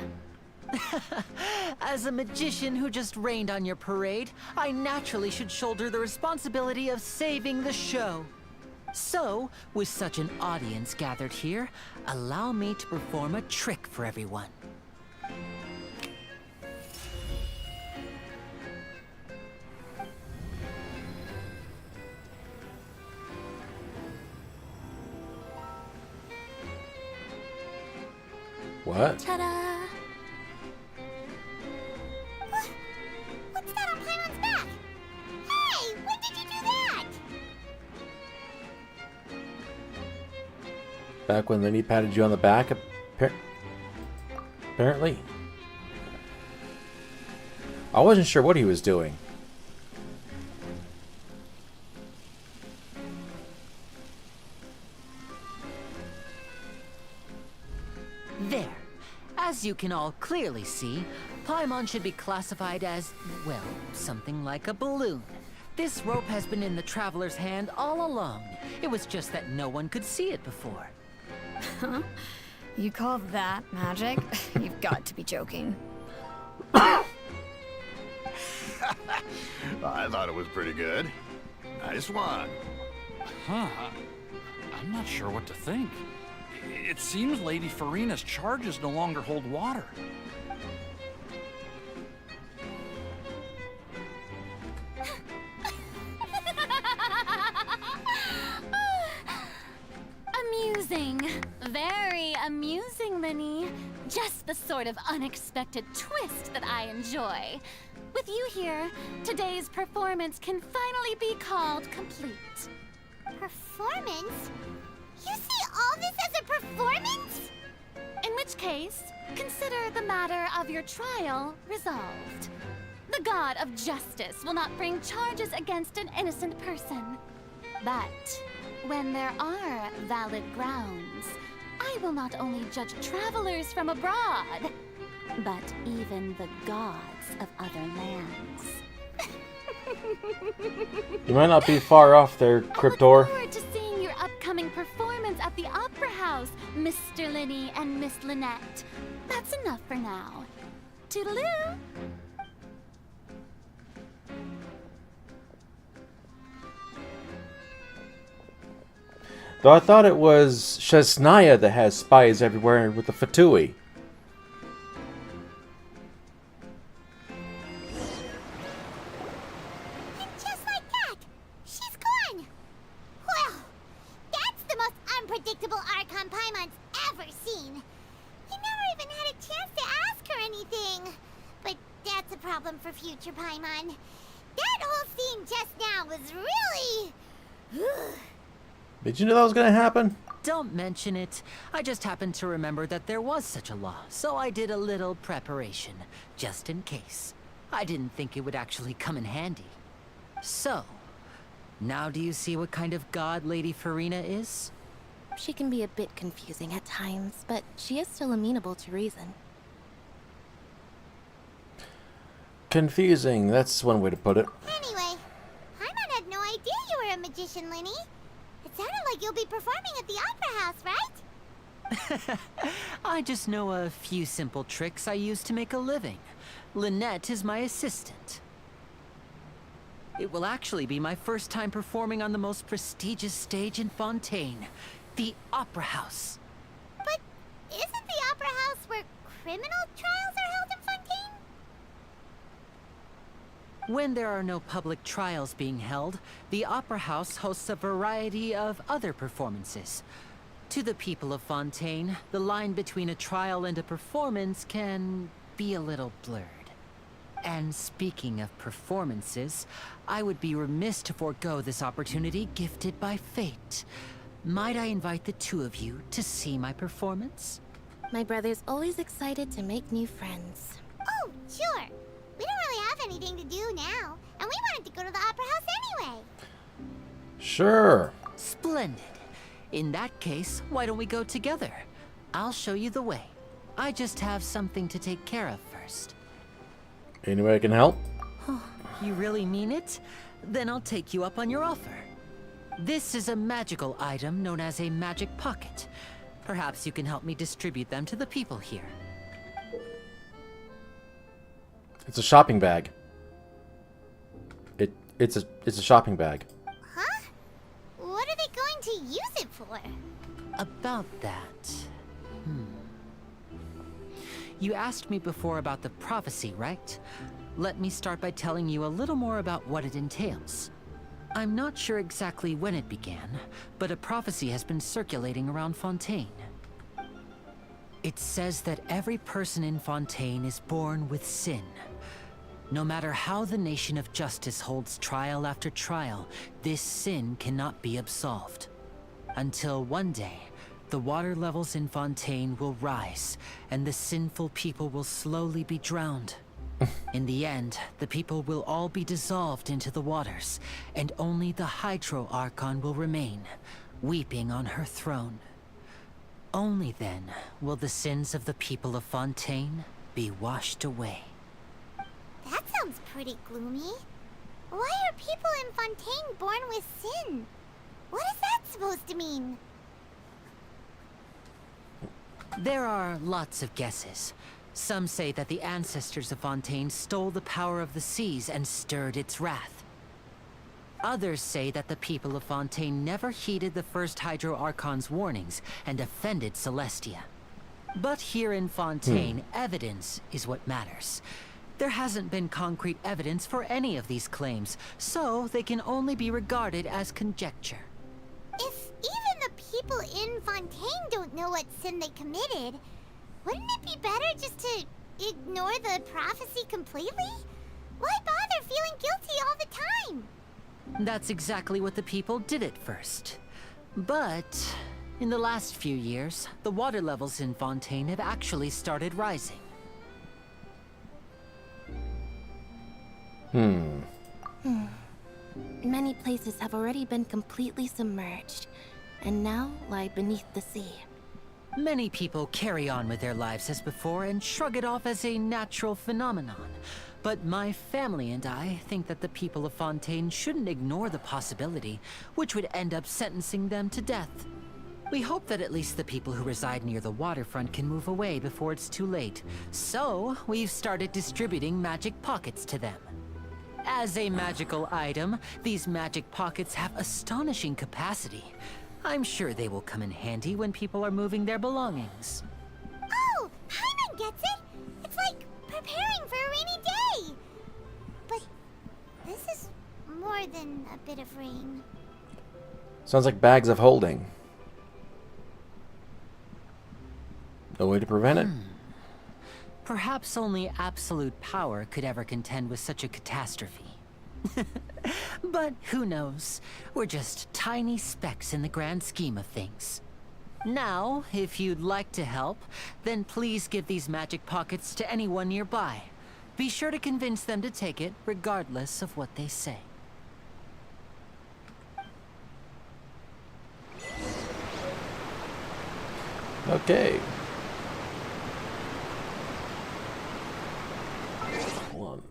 As a magician who just rained on your parade, I naturally should shoulder the responsibility of saving the show. So, with such an audience gathered here, allow me to perform a trick for everyone. What? Ta-da! What's that on Paimon's back? Hey, when did you do that? Back when Linny patted you on the back, apparently. I wasn't sure what he was doing. There. As you can all clearly see, Paimon should be classified as, well, something like a balloon. This rope has been in the Traveler's hand all along. It was just that no one could see it before. Huh? You call that magic? You've got to be joking. I thought it was pretty good. Nice one. Huh. I'm not sure what to think. It seems Lady Farina's charges no longer hold water. Amusing. Very amusing, Linny. Just the sort of unexpected twist that I enjoy. With you here, today's performance can finally be called complete. Performance? You see all this as a performance? In which case, consider the matter of your trial resolved. The god of justice will not bring charges against an innocent person. But when there are valid grounds, I will not only judge travelers from abroad, but even the gods of other lands. You might not be far off there, Cryptor. I look forward to seeing your upcoming performance at the Opera House, Mr. Linny and Miss Lynette. That's enough for now. Toodaloo! Though I thought it was Shesnaya that has spies everywhere with the Fatui. And just like that, she's gone. Well, that's the most unpredictable Archon Paimon's ever seen. You never even had a chance to ask her anything. But that's a problem for future Paimon. That whole scene just now was really... Did you know that was going to happen? Don't mention it. I just happened to remember that there was such a law, so I did a little preparation, just in case. I didn't think it would actually come in handy. So, now do you see what kind of god Lady Farina is? She can be a bit confusing at times, but she is still amenable to reason. Confusing, that's one way to put it. Anyway, Paimon had no idea you were a magician, Linny. It sounded like you'll be performing at the Opera House, right? I just know a few simple tricks I use to make a living. Lynette is my assistant. It will actually be my first time performing on the most prestigious stage in Fontaine, the Opera House. But isn't the Opera House where criminal trials are held in Fontaine? When there are no public trials being held, the Opera House hosts a variety of other performances. To the people of Fontaine, the line between a trial and a performance can be a little blurred. And speaking of performances, I would be remiss to forego this opportunity gifted by fate. Might I invite the two of you to see my performance? My brother's always excited to make new friends. Oh, sure. We don't really have anything to do now, and we wanted to go to the Opera House anyway. Sure. Splendid. In that case, why don't we go together? I'll show you the way. I just have something to take care of first. Any way I can help? You really mean it? Then I'll take you up on your offer. This is a magical item known as a magic pocket. Perhaps you can help me distribute them to the people here. It's a shopping bag. It's a shopping bag. Huh? What are they going to use it for? About that. You asked me before about the prophecy, right? Let me start by telling you a little more about what it entails. I'm not sure exactly when it began, but a prophecy has been circulating around Fontaine. It says that every person in Fontaine is born with sin. No matter how the Nation of Justice holds trial after trial, this sin cannot be absolved. Until one day, the water levels in Fontaine will rise, and the sinful people will slowly be drowned. In the end, the people will all be dissolved into the waters, and only the Hydro Archon will remain, weeping on her throne. Only then will the sins of the people of Fontaine be washed away. That sounds pretty gloomy. Why are people in Fontaine born with sin? What is that supposed to mean? There are lots of guesses. Some say that the ancestors of Fontaine stole the power of the seas and stirred its wrath. Others say that the people of Fontaine never heeded the first Hydro Archon's warnings and offended Celestia. But here in Fontaine, evidence is what matters. There hasn't been concrete evidence for any of these claims, so they can only be regarded as conjecture. If even the people in Fontaine don't know what sin they committed, wouldn't it be better just to ignore the prophecy completely? Why bother feeling guilty all the time? That's exactly what the people did at first. But in the last few years, the water levels in Fontaine have actually started rising. Many places have already been completely submerged. and now lie beneath the sea. Many people carry on with their lives as before and shrug it off as a natural phenomenon. But my family and I think that the people of Fontaine shouldn't ignore the possibility, which would end up sentencing them to death. We hope that at least the people who reside near the waterfront can move away before it's too late. So, we've started distributing magic pockets to them. As a magical item, these magic pockets have astonishing capacity. I'm sure they will come in handy when people are moving their belongings. Oh, Paimon gets it! It's like preparing for a rainy day! But this is more than a bit of rain. Sounds like bags of holding. No way to prevent it. Perhaps only absolute power could ever contend with such a catastrophe. But who knows? We're just tiny specks in the grand scheme of things. Now, if you'd like to help, then please give these magic pockets to anyone nearby. Be sure to convince them to take it, regardless of what they say. Okay. Hold on.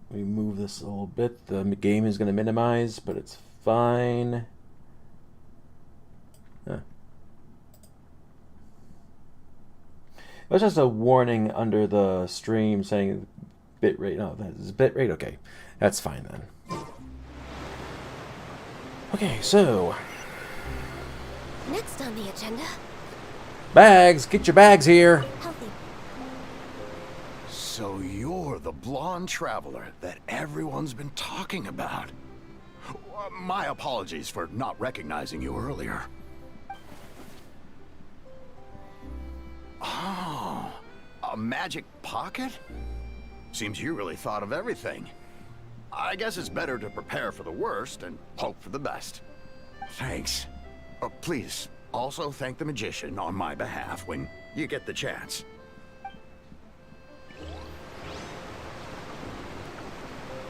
Let me move this a little bit. The game is going to minimize, but it's fine. That's just a warning under the stream saying bitrate. No, that is bitrate. Okay, that's fine then. Okay, so Next on the agenda. bags. Get your bags here. Healthy. So you're the blonde traveler that everyone's been talking about. My apologies for not recognizing you earlier. Oh, a magic pocket? Seems you really thought of everything. I guess it's better to prepare for the worst and hope for the best. Thanks. Please, also thank the magician on my behalf when you get the chance.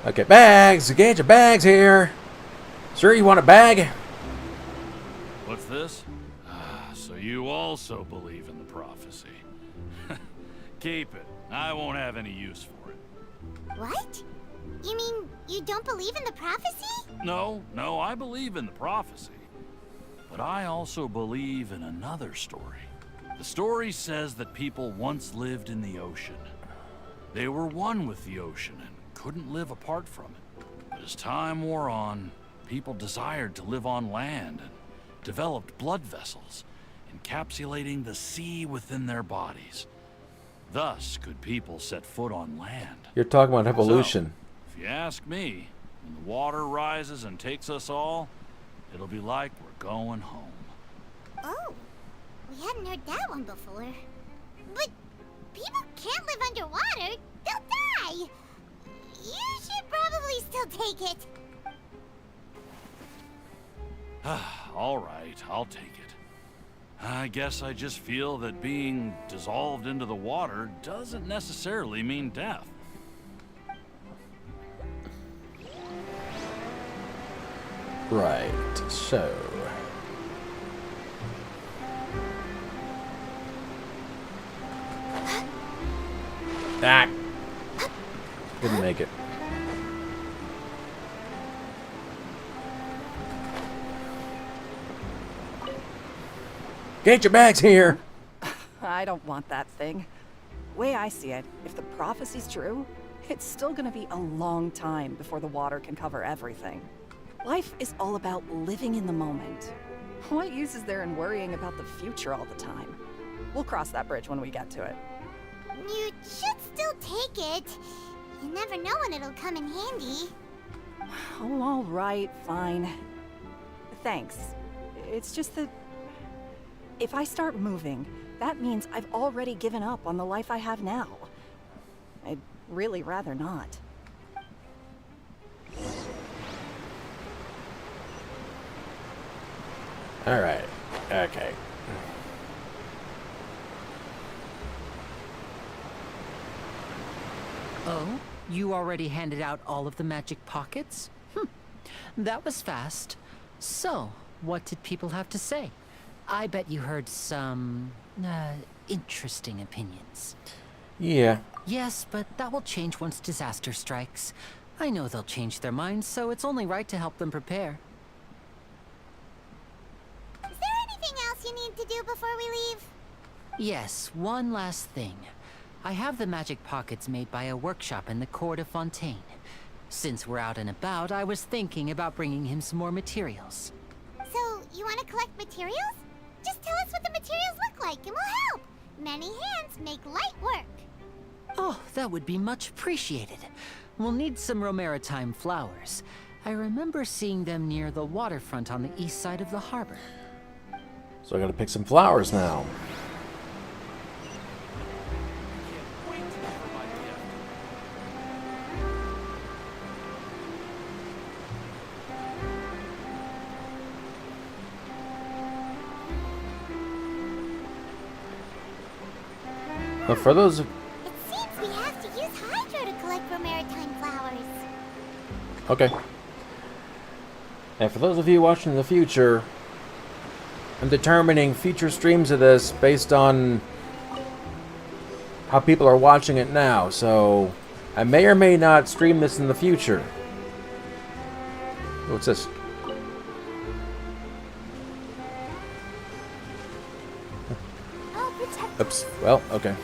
Okay, bags. Get your bags here. Sir, you want a bag? What's this? So you also believe in the prophecy. Keep it. I won't have any use for it. What? You mean you don't believe in the prophecy? No, I believe in the prophecy. But I also believe in another story. The story says that people once lived in the ocean. They were one with the ocean and couldn't live apart from it. But as time wore on, people desired to live on land and developed blood vessels, encapsulating the sea within their bodies. Thus could people set foot on land. You're talking about evolution. So, if you ask me, when the water rises and takes us all, it'll be like we're going home. Oh, we hadn't heard that one before. But people can't live underwater. They'll die. You should probably still take it. All right, I'll take it. I guess I just feel that being dissolved into the water doesn't necessarily mean death. Right, so ah, didn't make it. Get your bags here. I don't want that thing. Way I see it, if the prophecy's true, it's still gonna be a long time before the water can cover everything. Life is all about living in the moment. What use is there in worrying about the future all the time? We'll cross that bridge when we get to it. You should still take it. You never know when it'll come in handy. Oh, all right, fine. Thanks. It's just that if I start moving, that means I've already given up on the life I have now. I'd really rather not. All right. Okay. Oh? You already handed out all of the magic pockets? That was fast. So, What did people have to say? I bet you heard some, interesting opinions. Yeah. Yes, but that will change once disaster strikes. I know they'll change their minds, so it's only right to help them prepare. Is there anything else you need to do before we leave? Yes, one last thing. I have the magic pockets made by a workshop in the court of Fontaine. Since we're out and about, I was thinking about bringing him some more materials. So, you want to collect materials? Just tell us what the materials look like and we'll help. Many hands make light work. Oh, that would be much appreciated. We'll need some Romaritime flowers. I remember seeing them near the waterfront on the east side of the harbor. So I gotta pick some flowers now. But for those It seems we have to use Hydro to collect Romaritime flowers. Okay. And for those of you watching in the future, I'm determining future streams of this based on how people are watching it now, so I may or may not stream this in the future. What's this? Oops. Well, okay.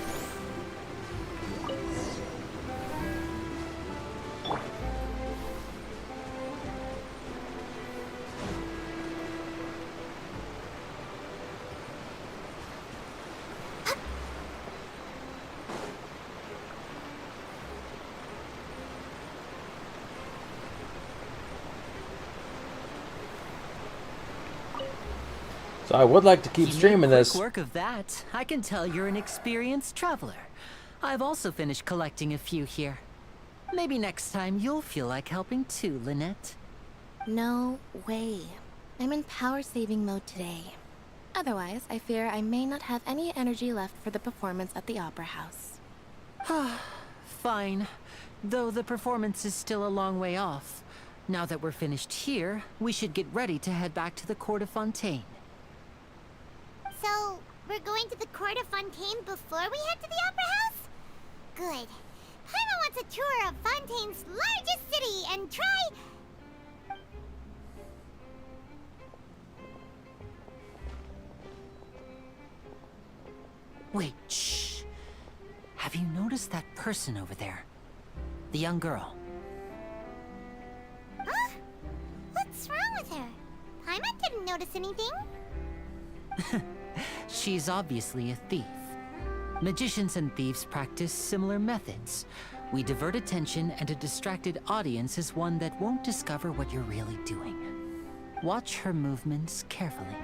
So I would like to keep streaming this. Quick work of that. I can tell you're an experienced traveler. I've also finished collecting a few here. Maybe next time you'll feel like helping too, Lynette. No way. I'm in power-saving mode today. Otherwise, I fear I may not have any energy left for the performance at the Opera House. Fine. Though the performance is still a long way off. Now that we're finished here, we should get ready to head back to the court of Fontaine. So, we're going to the court of Fontaine before we head to the Opera House? Good. Paimon wants a tour of Fontaine's largest city and try... Wait, shh. Have you noticed that person over there? The young girl. Huh? What's wrong with her? Paimon didn't notice anything. She's obviously a thief. Magicians and thieves practice similar methods. We divert attention, and a distracted audience is one that won't discover what you're really doing. Watch her movements carefully.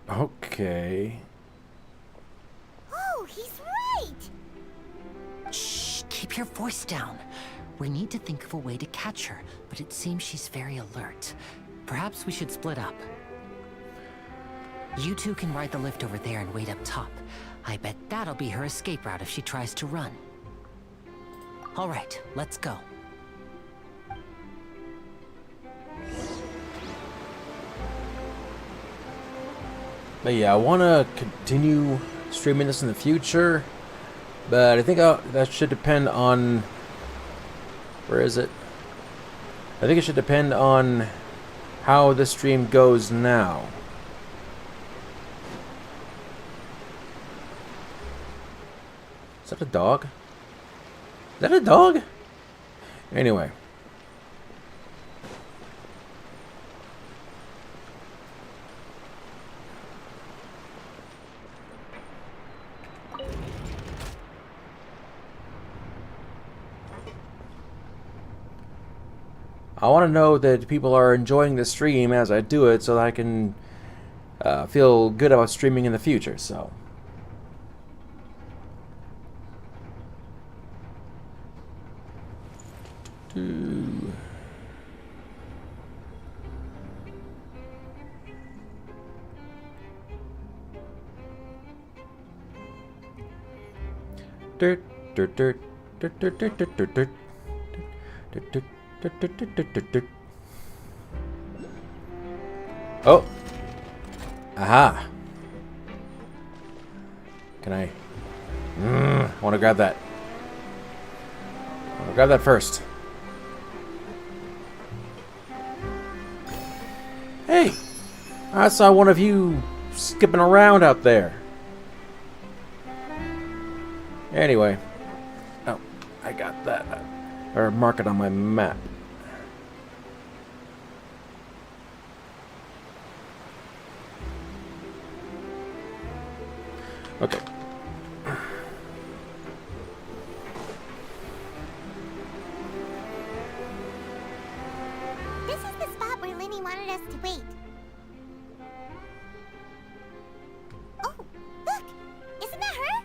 Okay. Oh, he's right! Shh, keep your voice down. We need to think of a way to catch her, but it seems she's very alert. Perhaps we should split up. You two can ride the lift over there and wait up top. I bet that'll be her escape route if she tries to run. All right, let's go. But yeah, I want to continue streaming this in the future, but I think that should depend on... Where is it? I think it should depend on how the stream goes now. Is that a dog? Is that a dog? Anyway. I want to know that people are enjoying the stream as I do it, so that I can feel good about streaming in the future. So, dirt, dirt, dirt, Oh. Aha. Can I? I want to grab that. I want to grab that first. Hey! I saw one of you skipping around out there. Anyway. Oh, I got that. Or mark it on my map. Okay. This is the spot where Linny wanted us to wait. Oh, look! Isn't that her?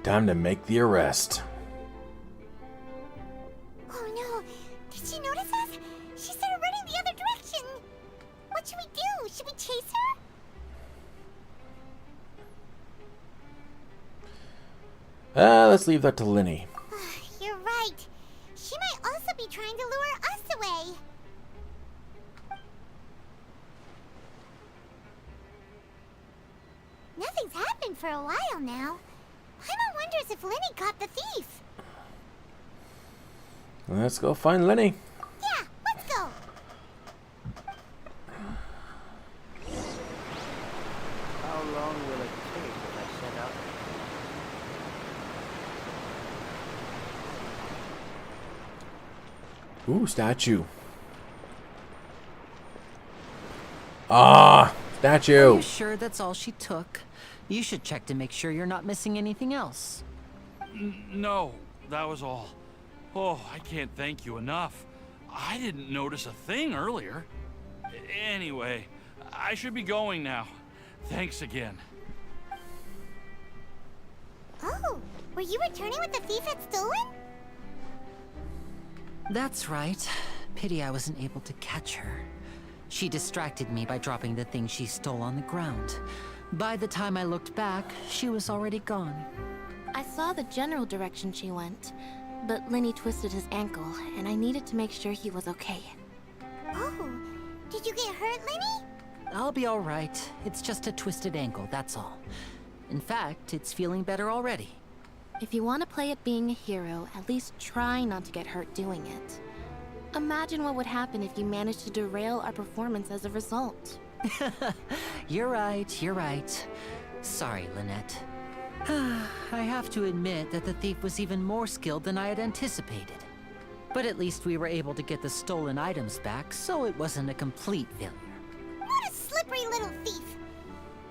Time to make the arrest. Oh no! Did she notice us? She started running the other direction! What should we do? Should we chase her? Let's leave that to Linny. You're right. She might also be trying to lure us away. Nothing's happened for a while now. Paimon wonders if Linny caught the thief. Let's go find Linny. Yeah, let's go. How long will it take if I set out? Ooh, statue. Ah, statue. Are you sure that's all she took? You should check to make sure you're not missing anything else. No, that was all. Oh, I can't thank you enough. I didn't notice a thing earlier. Anyway, I should be going now. Thanks again. Oh, were you returning what the thief had stolen? That's right. Pity I wasn't able to catch her. She distracted me by dropping the thing she stole on the ground. By the time I looked back, she was already gone. I saw the general direction she went, but Linny twisted his ankle, and I needed to make sure he was okay. Oh, did you get hurt, Linny? I'll be all right. It's just a twisted ankle, that's all. In fact, it's feeling better already. If you want to play at being a hero, at least try not to get hurt doing it. Imagine what would happen if you managed to derail our performance as a result. You're right, you're right. Sorry, Lynette. I have to admit that the thief was even more skilled than I had anticipated. But at least we were able to get the stolen items back, so it wasn't a complete failure. What a slippery little thief.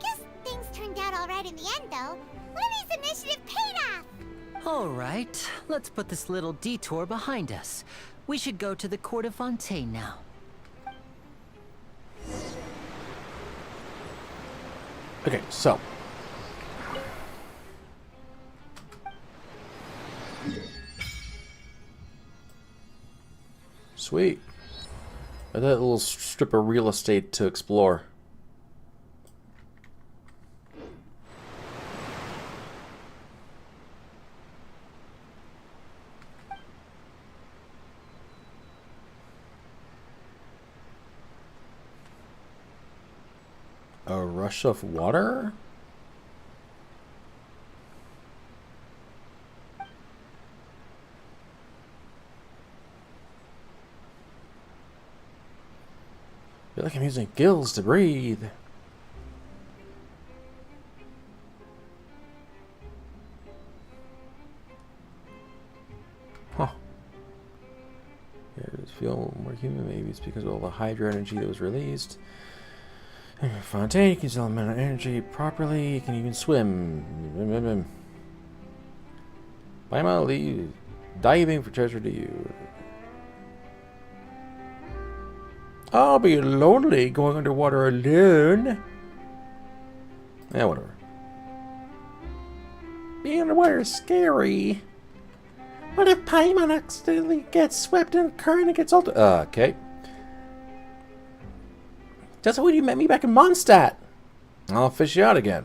Guess things turned out all right in the end, though. Linny's initiative paid off. All right, let's put this little detour behind us. We should go to the court of Fontaine now. Okay, so. Sweet. That little strip of real estate to explore. A rush of water? I feel like I'm using gills to breathe. Huh. Yeah, I just feel more human. Maybe it's because of all the hydro energy that was released. Fontaine, you can use the amount of energy properly. You can even swim. Paimon, leave. Diving for treasure to you. I'll be lonely going underwater alone. Yeah, whatever. Being underwater is scary. What if Paimon accidentally gets swept in the current and gets altered? Okay. That's when you met me back in Mondstadt. I'll fish you out again.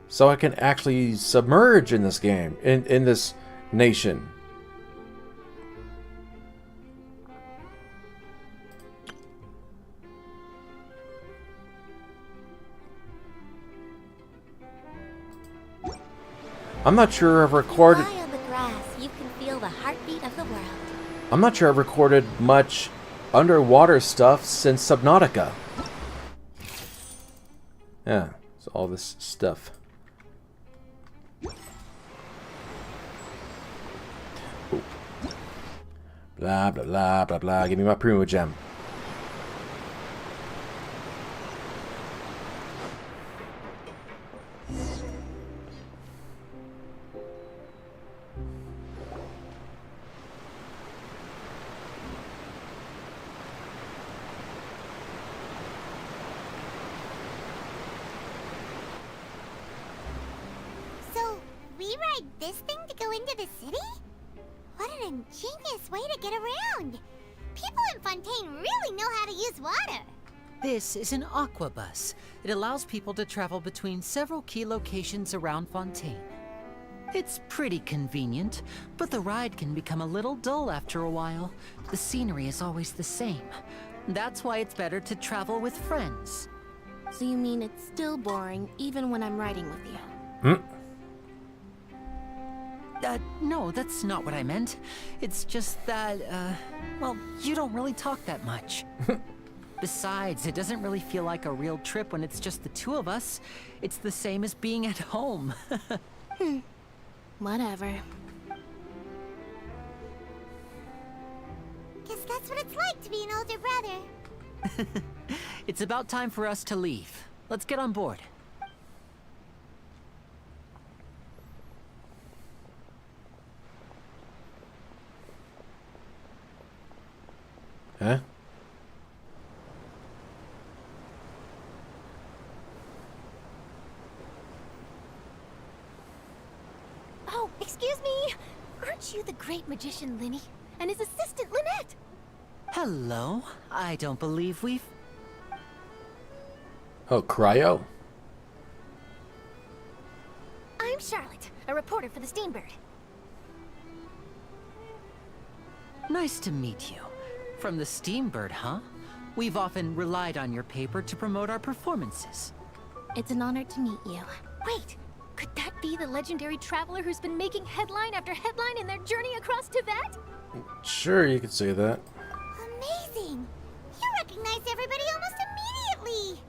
So I can actually submerge in this game, in this nation. I'm not sure I've recorded. Lie on the grass, you can feel the heartbeat of the world. I'm not sure I've recorded much underwater stuff since Subnautica. Yeah, so all this stuff. Ooh. Blah blah blah blah blah. Give me my Primo Gem. This thing to go into the city? What an ingenious way to get around! People in Fontaine really know how to use water! This is an aqua bus. It allows people to travel between several key locations around Fontaine. It's pretty convenient, but the ride can become a little dull after a while. The scenery is always the same. That's why it's better to travel with friends. So you mean it's still boring even when I'm riding with you? Hmm? No, that's not what I meant. It's just that, well, you don't really talk that much. Besides, it doesn't really feel like a real trip when it's just the two of us. It's the same as being at home. Whatever. Guess that's what it's like to be an older brother. It's about time for us to leave. Let's get on board. Huh? Oh, excuse me! Aren't you the great magician Linny? And his assistant Lynette? Hello. I don't believe we've... Oh, Cryo? I'm Charlotte, a reporter for the Steambird. Nice to meet you. From the Steambird, huh? We've often relied on your paper to promote our performances. It's an honor to meet you. Wait, could that be the legendary traveler who's been making headline after headline in their journey across Tibet? Sure, you could say that. Amazing! You recognize everybody almost immediately!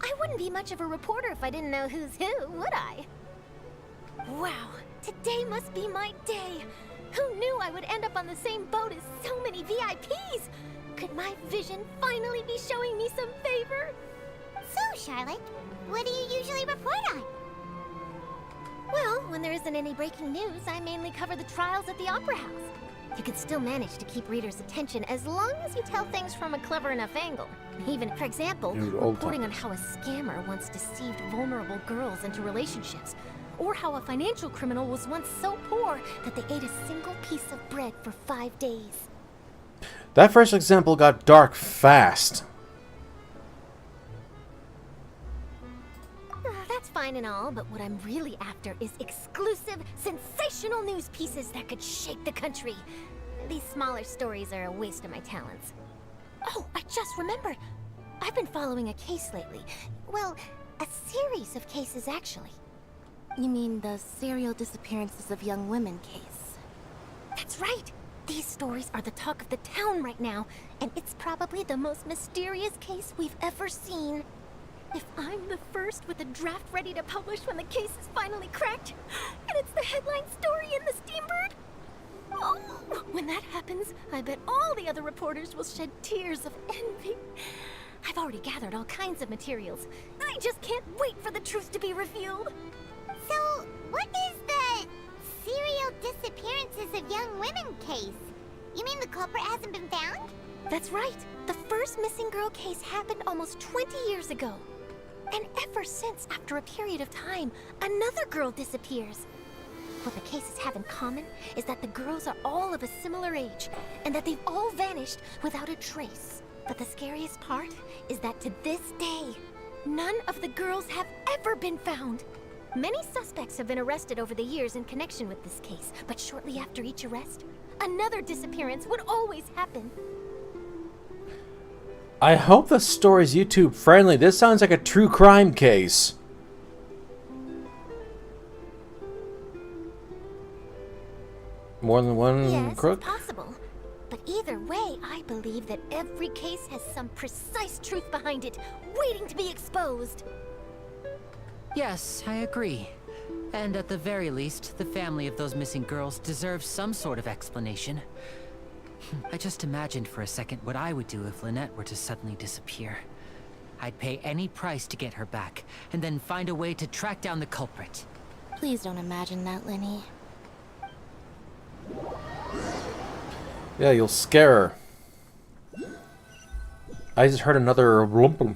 I wouldn't be much of a reporter if I didn't know who's who, would I? Wow, today must be my day! Who knew I would end up on the same boat as so many VIPs? Could my vision finally be showing me some favor? So, Charlotte, what do you usually report on? Well, when there isn't any breaking news, I mainly cover the trials at the Opera House. You can still manage to keep readers' attention as long as you tell things from a clever enough angle. Even, for example, reporting on how a scammer once deceived vulnerable girls into relationships, or how a financial criminal was once so poor that they ate a single piece of bread for 5 days. That first example got dark fast. That's fine and all, but what I'm really after is exclusive, sensational news pieces that could shake the country. These smaller stories are a waste of my talents. Oh, I just remembered. I've been following a case lately. Well, a series of cases, actually. You mean the serial disappearances of young women case? That's right! These stories are the talk of the town right now, and it's probably the most mysterious case we've ever seen. If I'm the first with a draft ready to publish when the case is finally cracked, and it's the headline story in the Steambird, oh, when that happens, I bet all the other reporters will shed tears of envy. I've already gathered all kinds of materials. I just can't wait for the truth to be revealed. So, what is the serial disappearances of young women case? You mean the culprit hasn't been found? That's right. The first missing girl case happened almost 20 years ago. And ever since, after a period of time, another girl disappears. What the cases have in common is that the girls are all of a similar age, and that they've all vanished without a trace. But the scariest part is that to this day, none of the girls have ever been found. Many suspects have been arrested over the years in connection with this case, but shortly after each arrest, another disappearance would always happen. I hope the story's YouTube friendly. This sounds like a true crime case. More than one Yes, crook? it's possible. But either way, I believe that every case has some precise truth behind it, waiting to be exposed. Yes, I agree. And at the very least, the family of those missing girls deserves some sort of explanation. I just imagined for a second what I would do if Lynette were to suddenly disappear. I'd pay any price to get her back, and then find a way to track down the culprit. Please don't imagine that, Lenny. Yeah, you'll scare her. I just heard another rumpum.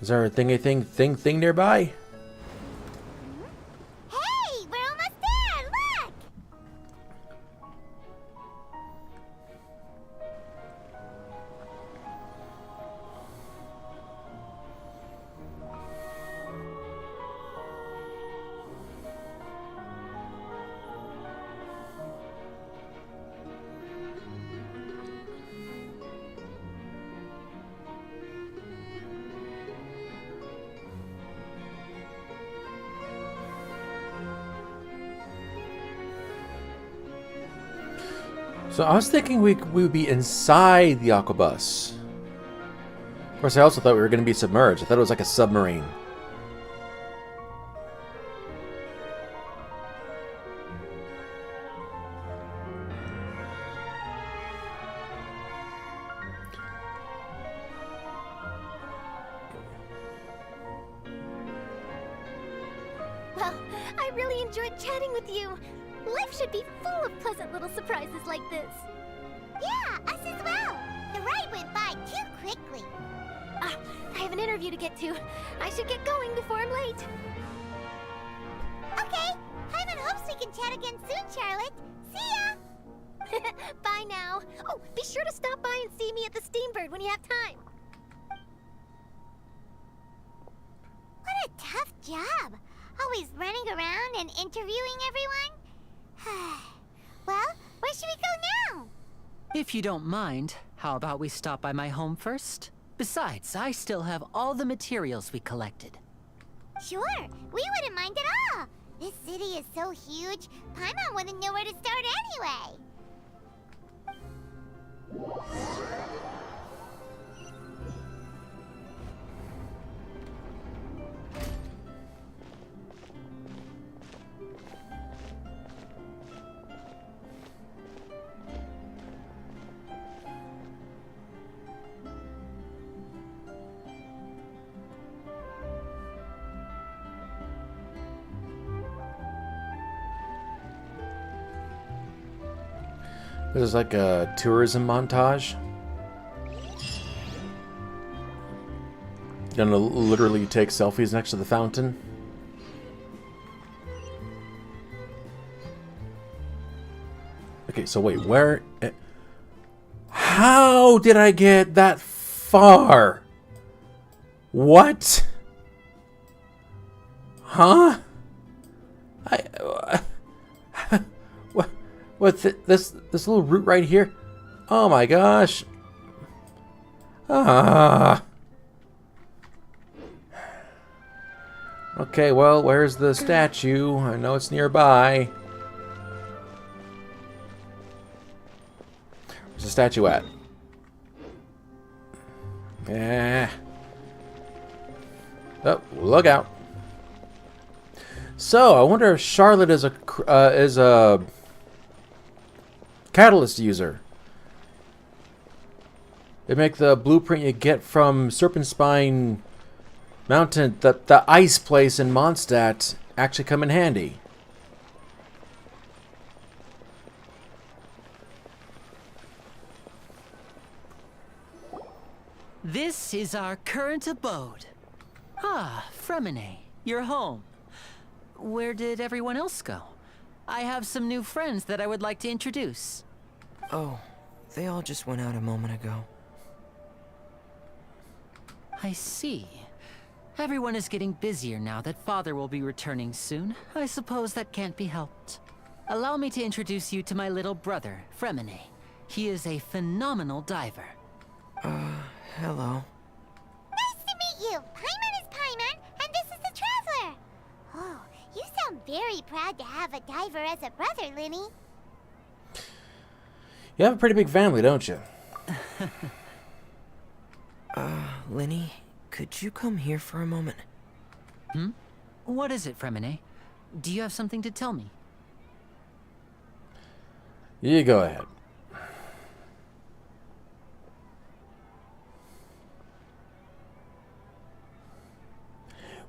Is there a thing nearby? Hey, we're almost there. Look. So I was thinking we would be inside the aquabus. Of course, I also thought we were going to be submerged. I thought it was like a submarine. Well, I really enjoyed chatting with you. Life should be full of pleasant little surprises like this. Yeah, us as well. The ride went by too quickly. Ah, I have an interview to get to. I should get going before I'm late. Okay, Paimon hopes we can chat again soon, Charlotte. See ya! Bye now. Oh, be sure to stop by and see me at the Steambird when you have time. What a tough job. Always running around and interviewing everyone. Well, where should we go now? If you don't mind, how about we stop by my home first? Besides, I still have all the materials we collected. Sure, we wouldn't mind at all. This city is so huge, Paimon wouldn't know where to start anyway. This is like a tourism montage. Gonna literally take selfies next to the fountain. Okay, so wait, where? How did I get that far? What? Huh? What this little route right here? Oh my gosh. Ah. Okay, well, where's the statue? I know it's nearby. Where's the statue at? Yeah. Oh, look out. So, I wonder if Charlotte is a catalyst user. They make the blueprint you get from Serpent Spine Mountain, the ice place in Mondstadt, actually come in handy. This is our current abode. Ah, Fremine, you're home. Where did everyone else go? I have some new friends that I would like to introduce. Oh, They all just went out a moment ago. I see. Everyone is getting busier now that Father will be returning soon. I suppose that can't be helped. Allow me to introduce you to my little brother, Fremine. He is a phenomenal diver. Hello. Nice to meet you. Paimon is Paimon, and this is the Traveler. Oh, you sound very proud to have a diver as a brother, Linny. You have a pretty big family, don't you? Linny, could you come here for a moment? Hmm? What is it, Fremine? Do you have something to tell me? You go ahead.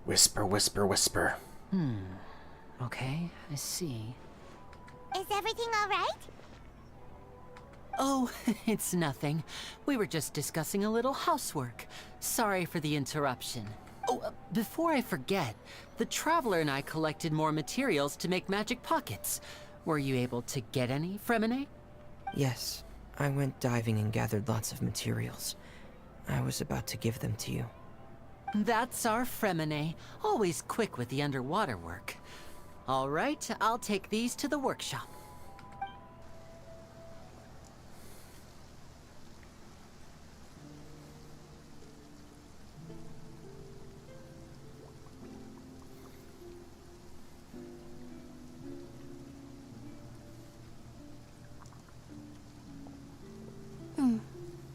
Whisper, whisper, whisper. Okay, I see. Is everything all right? Oh, it's nothing. We were just discussing a little housework. Sorry for the interruption. Oh, before I forget, the Traveler and I collected more materials to make magic pockets. Were you able to get any, Fremine? Yes, I went diving and gathered lots of materials. I was about to give them to you. That's our Fremine, always quick with the underwater work. All right, I'll take these to the workshop.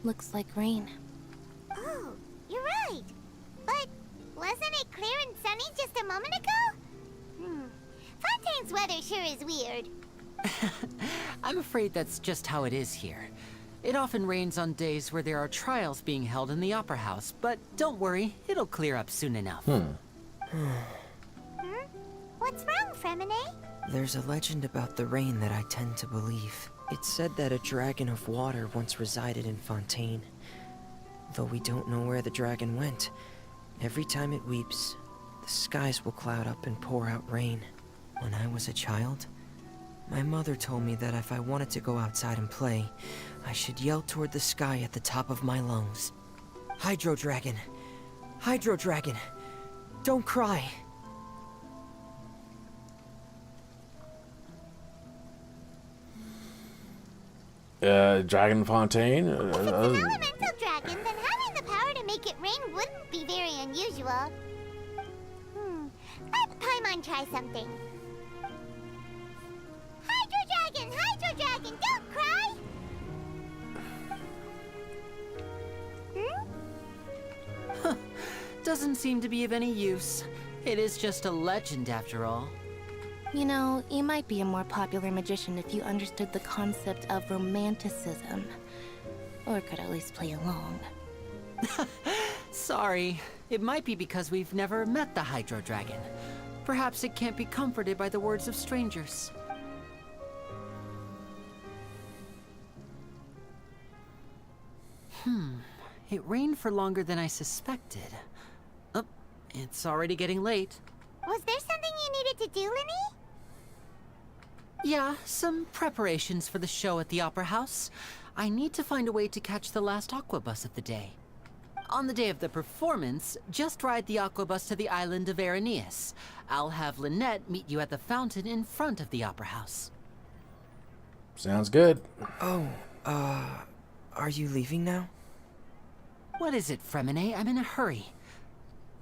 Looks like rain. Oh, you're right. But wasn't it clear and sunny just a moment ago? Fontaine's weather sure is weird. I'm afraid that's just how it is here. It often rains on days where there are trials being held in the Opera House, but don't worry, it'll clear up soon enough. What's wrong, Fremine? There's a legend about the rain that I tend to believe. It's said that a dragon of water once resided in Fontaine. Though we don't know where the dragon went, every time it weeps, the skies will cloud up and pour out rain. When I was a child, my mother told me that if I wanted to go outside and play, I should yell toward the sky at the top of my lungs. Hydro Dragon! Hydro Dragon! Don't cry! Dragon Fontaine? If it's an elemental dragon, then having the power to make it rain wouldn't be very unusual. Let Paimon try something. Hydro Dragon, don't cry! Doesn't seem to be of any use. It is just a legend after all. You know, you might be a more popular magician if you understood the concept of romanticism. Or could at least play along. Sorry. It might be because we've never met the Hydro Dragon. Perhaps it can't be comforted by the words of strangers. It rained for longer than I suspected. Oh, it's already getting late. Was there something you needed to do, Linny? Yeah, some preparations for the show at the Opera House. I need to find a way to catch the last aqua bus of the day. On the day of the performance, just ride the aqua bus to the island of Araneus. I'll have Lynette meet you at the fountain in front of the Opera House. Sounds good. Oh, are you leaving now? What is it, Fremine? I'm in a hurry.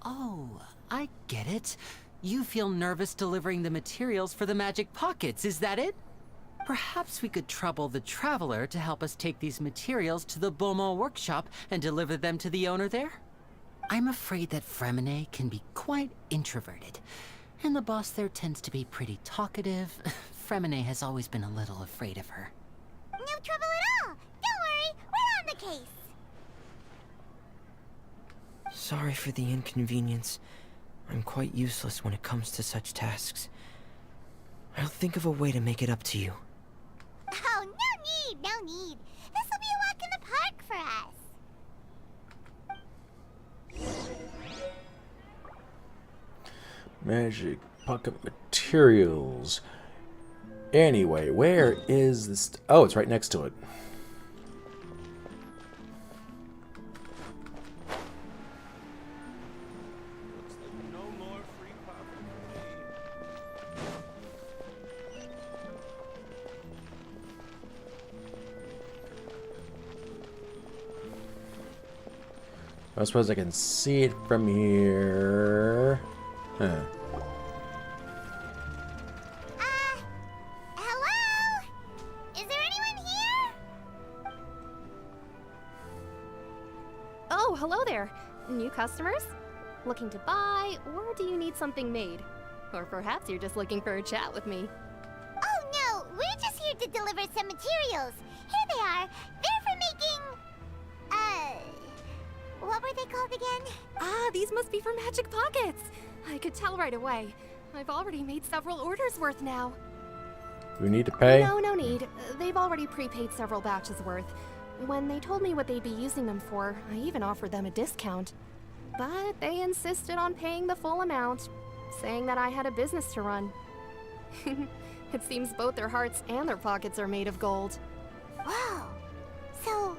Oh, I get it. You feel nervous delivering the materials for the magic pockets, is that it? Perhaps we could trouble the Traveler to help us take these materials to the Beaumont workshop and deliver them to the owner there? I'm afraid that Fremine can be quite introverted, and the boss there tends to be pretty talkative. Fremine has always been a little afraid of her. No trouble at all! Don't worry, we're on the case! Sorry for the inconvenience. I'm quite useless when it comes to such tasks. I'll think of a way to make it up to you. Oh, no need. This will be a walk in the park for us. Magic pocket materials. Anyway, where is this? Oh, it's right next to it. I suppose I can see it from here. Huh. Hello? Is there anyone here? Oh, hello there. New customers? Looking to buy, or do you need something made? Or perhaps you're just looking for a chat with me. Oh no, we're just here to deliver some materials. Here they are. They're for making... what were they called again? Ah, these must be for magic pockets. I could tell right away. I've already made several orders worth now. We need to pay? No need. They've already prepaid several batches worth. When they told me what they'd be using them for, I even offered them a discount. But they insisted on paying the full amount, saying that I had a business to run. It seems both their hearts and their pockets are made of gold. Whoa. So,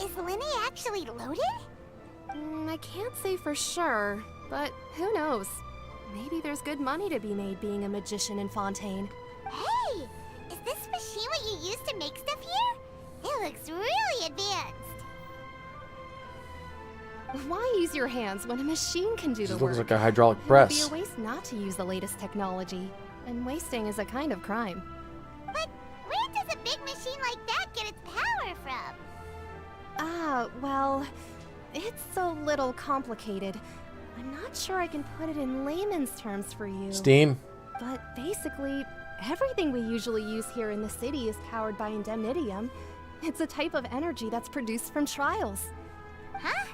is Linny actually loaded? I can't say for sure, but who knows? Maybe there's good money to be made being a magician in Fontaine. Hey! Is this machine what you use to make stuff here? It looks really advanced. Why use your hands when a machine can do the This work? looks like a hydraulic It would press. be a waste not to use the latest technology, and wasting is a kind of crime. But where does a big machine like that get its power from? Well, it's a little complicated. I'm not sure I can put it in layman's terms for you. Steam? But basically, everything we usually use here in the city is powered by indemnitium. It's a type of energy that's produced from trials. Huh?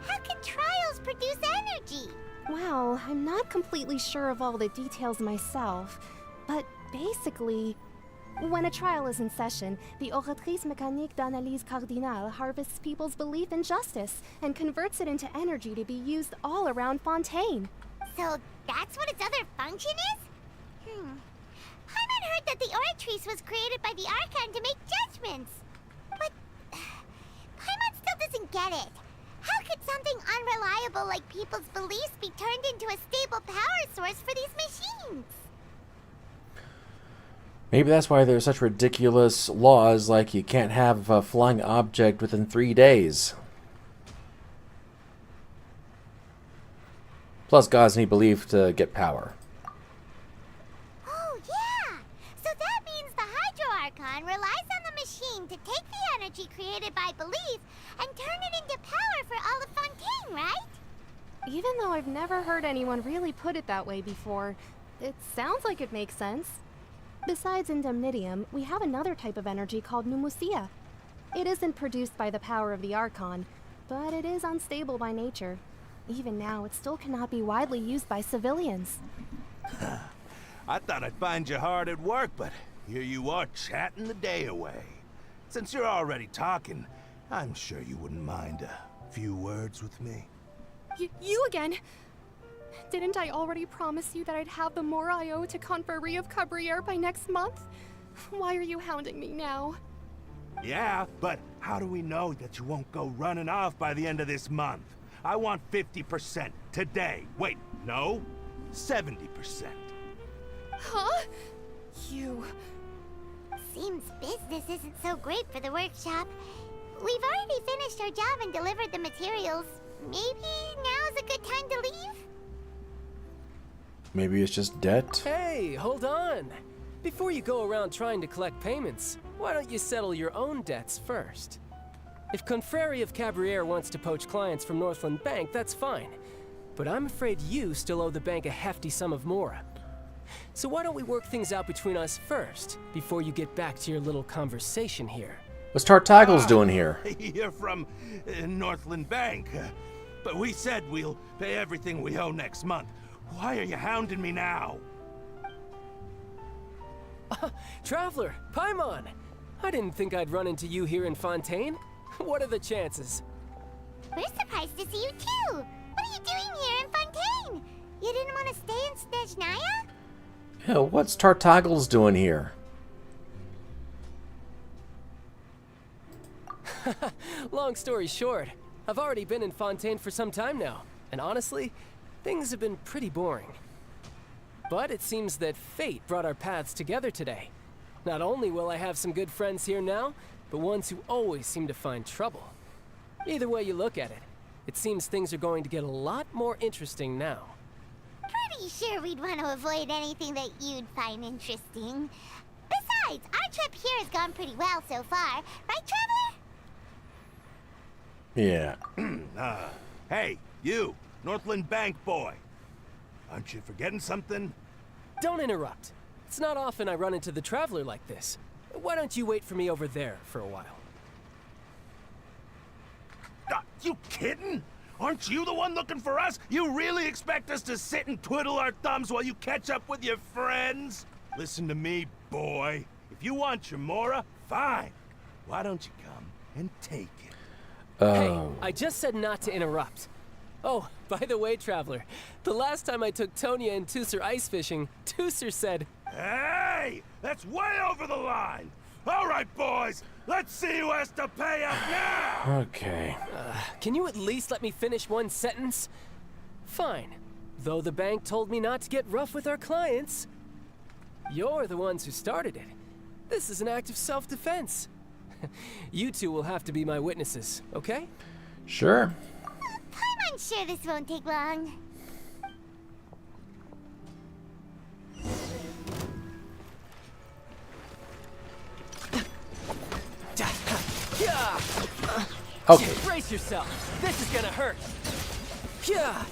How can trials produce energy? Well, I'm not completely sure of all the details myself, but basically, when a trial is in session, the Oratrice Mécanique d'Analyse Cardinale harvests people's belief in justice and converts it into energy to be used all around Fontaine. So that's what its other function is? Paimon heard that the Oratrice was created by the Archon to make judgments. But Paimon still doesn't get it. How could something unreliable like people's beliefs be turned into a stable power source for these machines? Maybe that's why there's such ridiculous laws like you can't have a flying object within 3 days. Plus, gods need belief to get power. Oh, yeah! So that means the Hydro Archon relies on the machine to take the energy created by belief and turn it into power for all of Fontaine, right? Even though I've never heard anyone really put it that way before, it sounds like it makes sense. Besides indemnitium, we have another type of energy called pneumosia. It isn't produced by the power of the Archon, but it is unstable by nature. Even now, it still cannot be widely used by civilians. I thought I'd find you hard at work, but here you are chatting the day away. Since you're already talking, I'm sure you wouldn't mind a few words with me. You again? Didn't I already promise you that I'd have the more I owe to Confrérie of Cabriere by next month? Why are you hounding me now? Yeah, but how do we know that you won't go running off by the end of this month? I want 50% today. Wait, no? 70%. Huh? You... Seems business isn't so great for the workshop. We've already finished our job and delivered the materials. Maybe now's a good time to leave? Maybe it's just debt? Hey, hold on. Before you go around trying to collect payments, why don't you settle your own debts first? If Confrérie of Cabriere wants to poach clients from Northland Bank, that's fine. But I'm afraid you still owe the bank a hefty sum of mora. So why don't we work things out between us first, before you get back to your little conversation here? What's Tartaggles doing here? You're from Northland Bank. But we said we'll pay everything we owe next month. Why are you hounding me now? Traveler, Paimon! I didn't think I'd run into you here in Fontaine. What are the chances? We're surprised to see you too! What are you doing here in Fontaine? You didn't want to stay in Snezhnaya? Yeah, what's Tartaggles doing here? Long story short, I've already been in Fontaine for some time now, and honestly, things have been pretty boring. But it seems that fate brought our paths together today. Not only will I have some good friends here now, but ones who always seem to find trouble. Either way you look at it, It seems things are going to get a lot more interesting now. Pretty sure we'd want to avoid anything that you'd find interesting. Besides, our trip here has gone pretty well so far. Right, Traveler? Yeah. Hey, you, Northland Bank boy. Aren't you forgetting something? Don't interrupt. It's not often I run into the Traveler like this. Why don't you wait for me over there for a while? You kidding? Aren't you the one looking for us? You really expect us to sit and twiddle our thumbs while you catch up with your friends? Listen to me, boy. If you want your Mora, fine. Why don't you come and take it? Hey, I just said not to interrupt. Oh, by the way, Traveler, the last time I took Tonya and Tusser ice fishing, Tusser said, Hey! That's way over the line! All right, boys, let's see who has to pay up now! Okay. Can you at least let me finish one sentence? Fine. Though the bank told me not to get rough with our clients. You're the ones who started it. This is an act of self-defense. You two will have to be my witnesses, okay? Sure. I'm sure this won't take long. Okay. Brace yourself. This is gonna hurt. Yeah.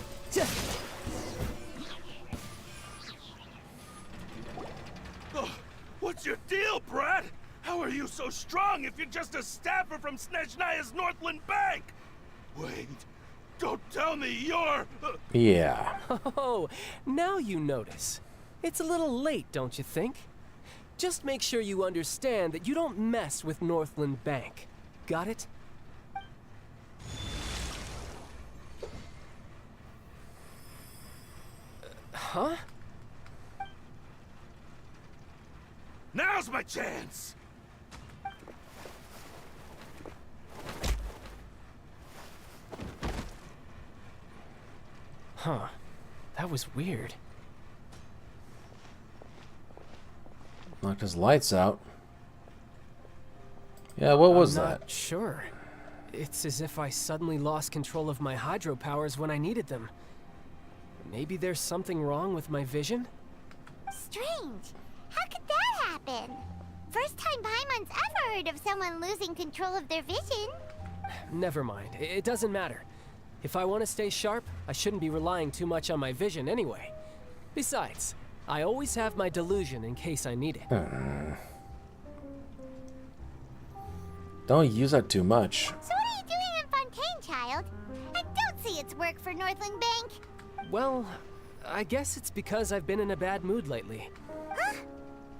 Oh, what's your deal, Brad? How are you so strong if you're just a staffer from Snezhnaya's Northland Bank? Wait, don't tell me you're... Yeah. Oh, now you notice. It's a little late, don't you think? Just make sure you understand that you don't mess with Northland Bank. Got it? Huh? Now's my chance! Huh. That was weird. Knocked his lights out. Yeah, what was I'm that? not sure. It's as if I suddenly lost control of my hydro powers when I needed them. Maybe there's something wrong with my vision? Strange. How could that happen? First time Paimon's ever heard of someone losing control of their vision. Never mind. It doesn't matter. If I want to stay sharp, I shouldn't be relying too much on my vision anyway. Besides, I always have my delusion in case I need it. Don't use that too much. So what are you doing in Fontaine, child? I don't see it's work for Northland Bank. Well, I guess it's because I've been in a bad mood lately. Huh?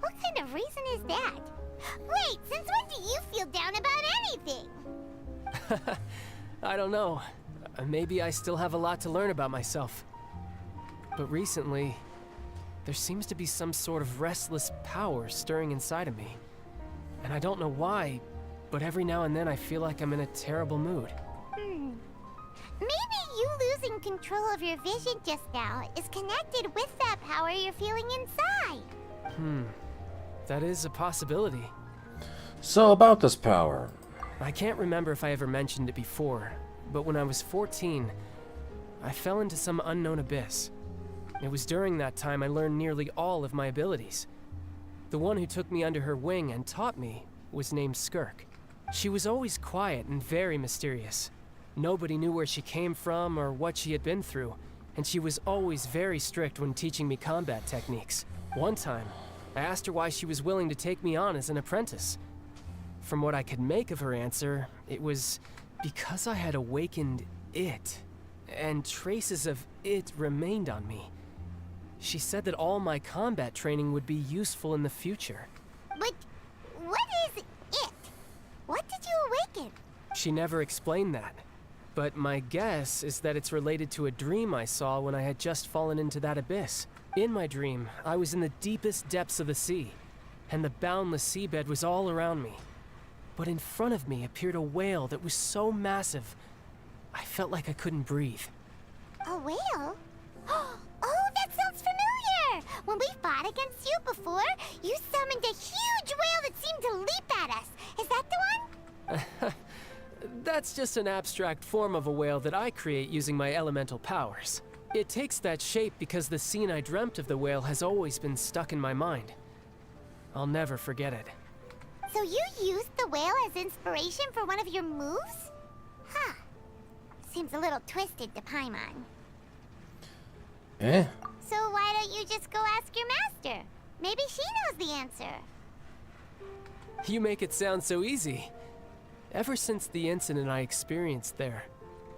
What kind of reason is that? Wait, since when do you feel down about anything? I don't know. Maybe I still have a lot to learn about myself. But recently, there seems to be some sort of restless power stirring inside of me. And I don't know why, but every now and then I feel like I'm in a terrible mood. Maybe you losing control of your vision just now is connected with that power you're feeling inside. That is a possibility. So about this power. I can't remember if I ever mentioned it before, but when I was 14, I fell into some unknown abyss. It was during that time I learned nearly all of my abilities. The one who took me under her wing and taught me was named Skirk. She was always quiet and very mysterious. Nobody knew where she came from or what she had been through, and she was always very strict when teaching me combat techniques. One time, I asked her why she was willing to take me on as an apprentice. From what I could make of her answer, it was because I had awakened it, and traces of it remained on me. She said that all my combat training would be useful in the future. But what is it? What did you awaken? She never explained that. But my guess is that it's related to a dream I saw when I had just fallen into that abyss. In my dream, I was in the deepest depths of the sea, and the boundless seabed was all around me. But in front of me appeared a whale that was so massive, I felt like I couldn't breathe. A whale? Oh, that sounds familiar! When we fought against you before, you summoned a huge whale that seemed to leap at us. Is that the one? That's just an abstract form of a whale that I create using my elemental powers. It takes that shape because the scene I dreamt of the whale has always been stuck in my mind. I'll never forget it. So you used the whale as inspiration for one of your moves? Huh. Seems a little twisted to Paimon. Eh? So why don't you just go ask your master? Maybe she knows the answer. You make it sound so easy. Ever since the incident I experienced there,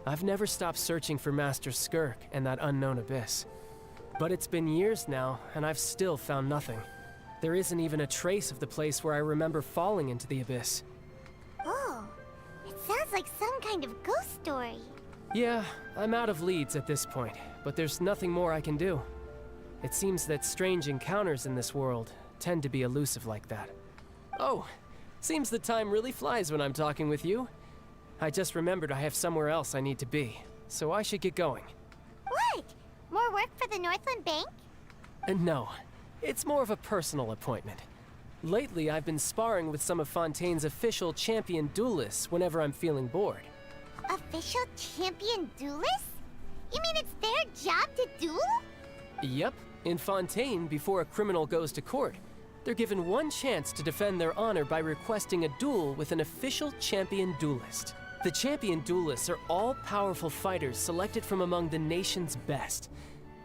I've never stopped searching for Master Skirk and that unknown abyss. But it's been years now, and I've still found nothing. There isn't even a trace of the place where I remember falling into the abyss. Oh, it sounds like some kind of ghost story. Yeah, I'm out of leads at this point, but there's nothing more I can do. It seems that strange encounters in this world tend to be elusive like that. Oh, seems the time really flies when I'm talking with you. I just remembered I have somewhere else I need to be, so I should get going. What? More work for the Northland Bank? No, it's more of a personal appointment. Lately, I've been sparring with some of Fontaine's official champion duelists whenever I'm feeling bored. Official champion duelists? You mean it's their job to duel? Yep, in Fontaine, before a criminal goes to court, they're given one chance to defend their honor by requesting a duel with an official champion duelist. The champion duelists are all-powerful fighters selected from among the nation's best.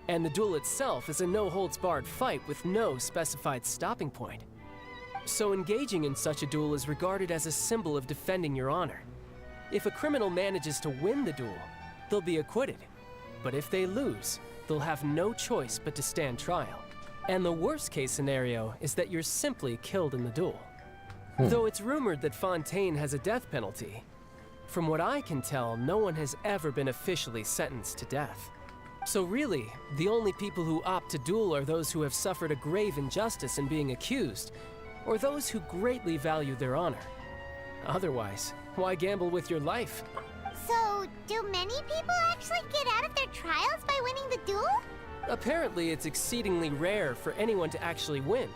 And the duel itself is a no-holds-barred fight with no specified stopping point. So engaging in such a duel is regarded as a symbol of defending your honor. If a criminal manages to win the duel, they'll be acquitted. But if they lose, they'll have no choice but to stand trial. And the worst-case scenario is that you're simply killed in the duel. Though it's rumored that Fontaine has a death penalty, from what I can tell, no one has ever been officially sentenced to death. So really, the only people who opt to duel are those who have suffered a grave injustice in being accused, or those who greatly value their honor. Otherwise, why gamble with your life? So, do many people actually get out of their trials by winning the duel? Apparently, it's exceedingly rare for anyone to actually win.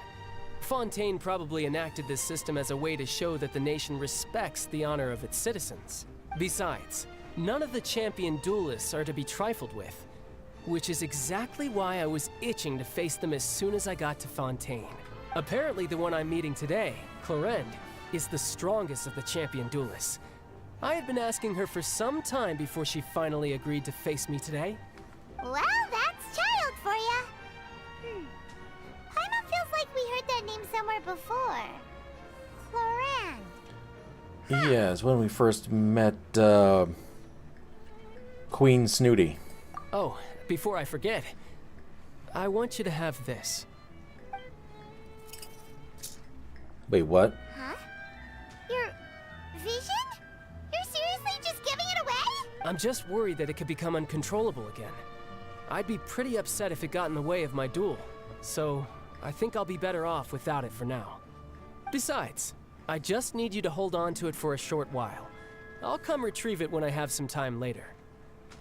Fontaine probably enacted this system as a way to show that the nation respects the honor of its citizens. Besides, none of the champion duelists are to be trifled with, which is exactly why I was itching to face them as soon as I got to Fontaine. Apparently, the one I'm meeting today, Clorinde, is the strongest of the champion duelists. I had been asking her for some time before she finally agreed to face me today. Well, that's child for ya. Paimon feels like we heard that name somewhere before. Clorinde. Yes, when we first met Queen Snooty. Oh, before I forget, I want you to have this. Wait, what? Huh? Your vision? You're seriously just giving it away? I'm just worried that it could become uncontrollable again. I'd be pretty upset if it got in the way of my duel, so I think I'll be better off without it for now. Besides, I just need you to hold on to it for a short while. I'll come retrieve it when I have some time later.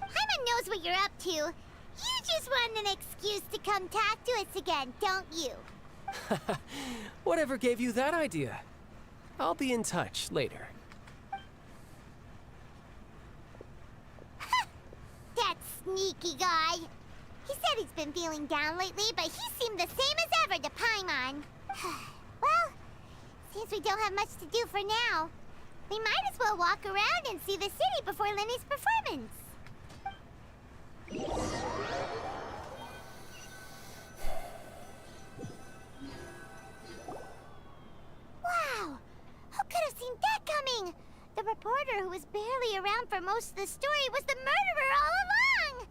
Paimon knows what you're up to. You just want an excuse to come talk to us again, don't you? Whatever gave you that idea? I'll be in touch later. That sneaky guy. He said he's been feeling down lately, but he seemed the same as ever to Paimon. Well, since we don't have much to do for now, we might as well walk around and see the city before Lenny's performance. Wow! Who could have seen that coming? The reporter who was barely around for most of the story was the murderer all along!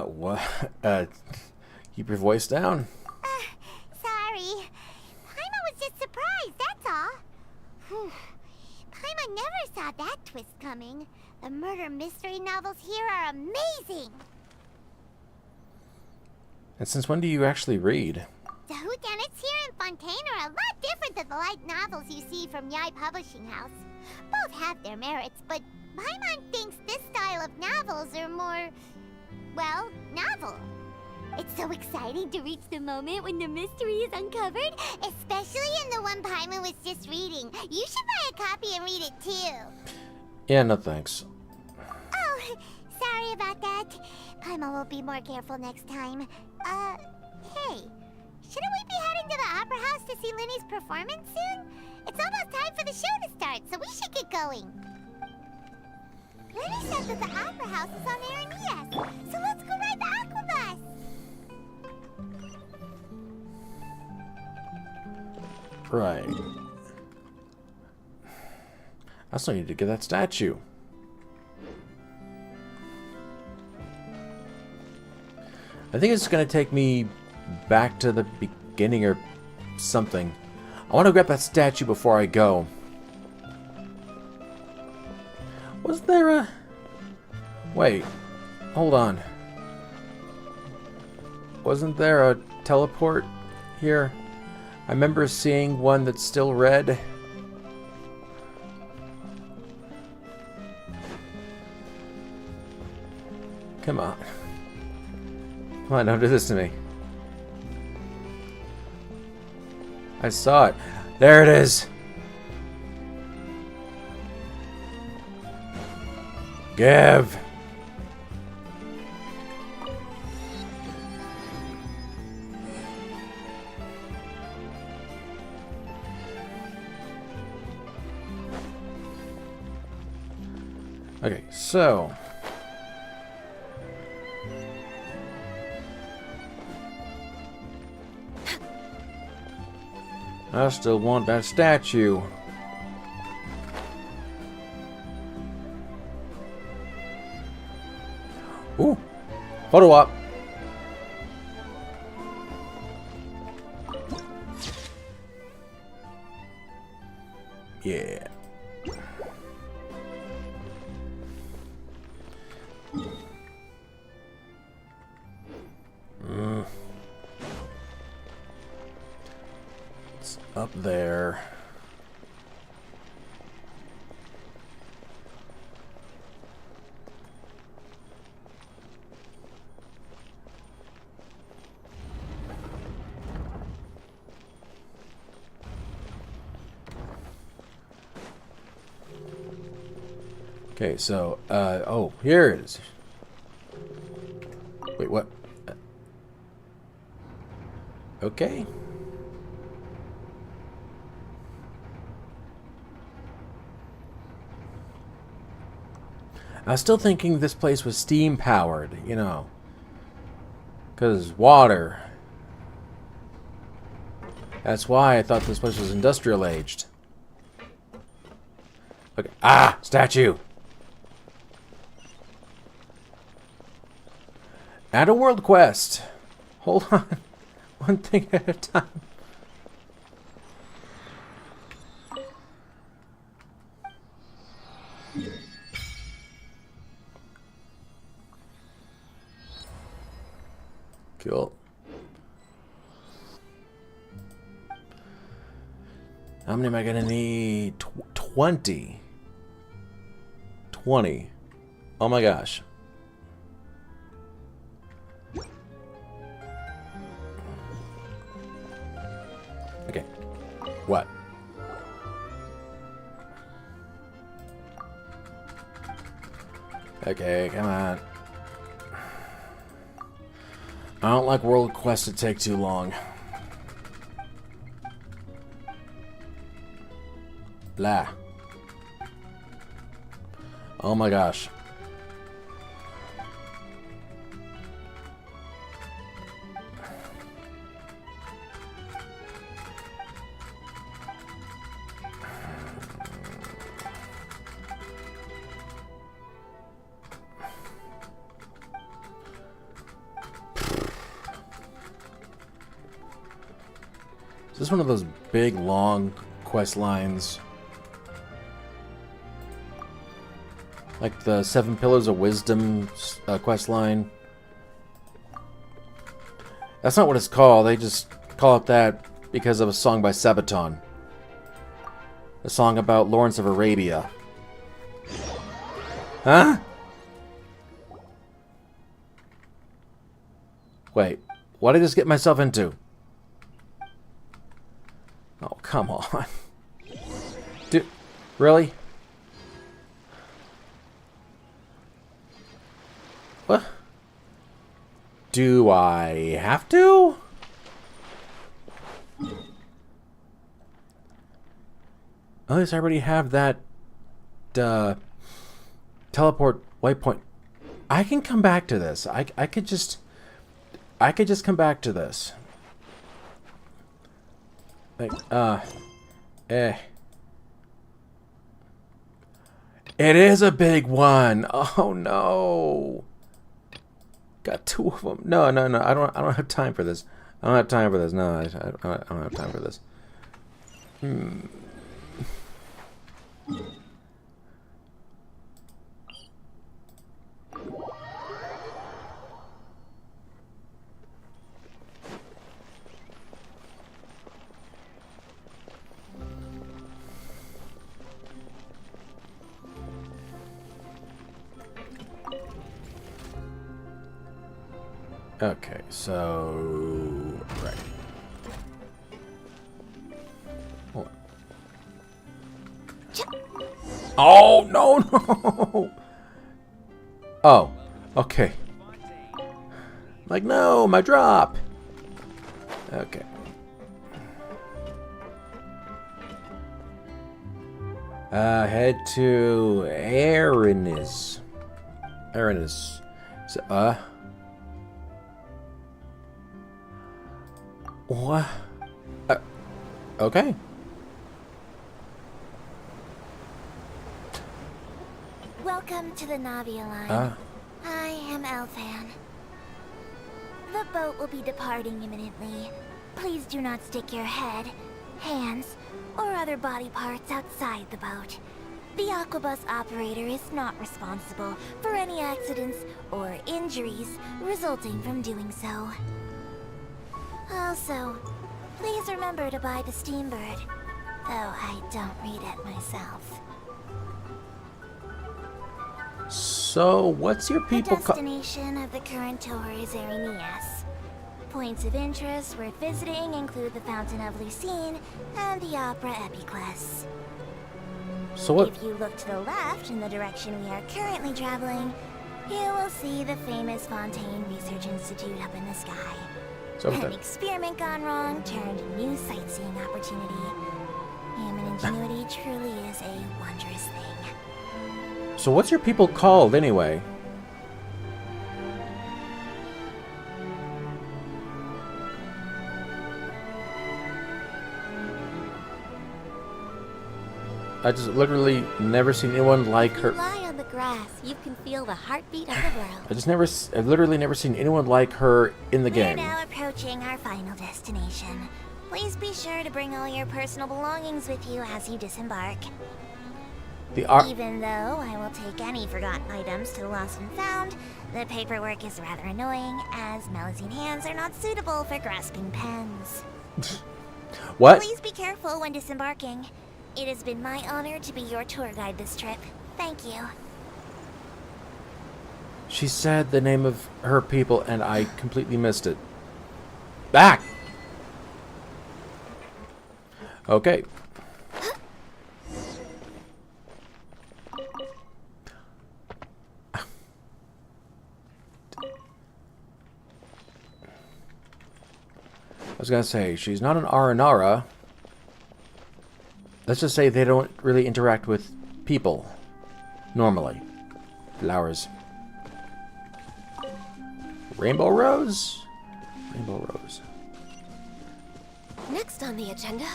What? Keep your voice down. Sorry. Paimon was just surprised, that's all. Whew. Paimon never saw that twist coming. The murder mystery novels here are amazing! And since when do you actually read? The whodunits here in Fontaine are a lot different than the light novels you see from Yai Publishing House. Both have their merits, but Paimon thinks this style of novels are more, well, novel. It's so exciting to reach the moment when the mystery is uncovered, especially in the one Paimon was just reading. You should buy a copy and read it too. Yeah, no thanks. Oh, sorry about that. Paimon will be more careful next time. Hey, shouldn't we be heading to the Opera House to see Linny's performance soon? It's almost time for the show to start, so we should get going. Linny said that the Opera House is on Aranias, so let's go ride the Aquabus. Right. I still need to get that statue. I think it's going to take me back to the beginning or something. I want to grab that statue before I go. Was there a... Wait. Hold on. Wasn't there a teleport here? I remember seeing one that's still red. Come on. Come on, don't do this to me. I saw it. There it is. Give. Okay, so I still want that statue. Ooh, photo op. Yeah. It's up there. Okay, so, oh, here it is. Wait, what? Okay. I was still thinking this place was steam powered, you know. Because water. That's why I thought this place was industrial aged. Okay. Ah! Statue! Add a world quest. Hold on. One thing at a time. Cool. How many am I gonna need? 20. 20. Oh my gosh. Okay. What? Okay, come on. I don't like world quests that take too long. Blah. Oh my gosh. Is this one of those big, long quest lines? Like the 7 Pillars of Wisdom quest line? That's not what it's called. They just call it that because of a song by Sabaton. A song about Lawrence of Arabia. Huh? Wait, what did I just get myself into? Oh, come on. Dude, really? What? Do I have to? At least I already have that teleport waypoint. I can come back to this. I could just come back to this. Like It is a big one. Oh no. Got two of them. No. I don't have time for this. I don't have time for this. No, I don't have time for this. Okay, so right. Hold on. Oh no! Oh, okay. Like no, my drop. Okay. Head to Aranis. So, what? Okay. Welcome to the Navia line. I am Elfan. The boat will be departing imminently. Please do not stick your head, hands, or other body parts outside the boat. The Aquabus operator is not responsible for any accidents or injuries resulting from doing so. Also, please remember to buy the Steambird, though I don't read it myself. So, what's your people The destination of the current tour is Arenias. Points of interest worth visiting include the Fountain of Lucine and the Opera Epiclese. So what? If you look to the left in the direction we are currently traveling, you will see the famous Fontaine Research Institute up in the sky. An experiment gone wrong turned a new sightseeing opportunity. Human ingenuity truly is a wondrous thing. So what's your people called anyway? I just literally never seen anyone like her. Lie on the grass, you can feel the heartbeat of the world. I've literally never seen anyone like her in the game. We're now approaching our final destination. Please be sure to bring all your personal belongings with you as you disembark. Even though I will take any forgotten items to the lost and found, the paperwork is rather annoying, as Melusine hands are not suitable for grasping pens. What? Please be careful when disembarking. It has been my honor to be your tour guide this trip. Thank you. She said the name of her people and I completely missed it. Back! Okay. I was gonna say, she's not an Aranara. Let's just say they don't really interact with people. Normally. Flowers. Rainbow Rose? Rainbow Rose. Next on the agenda.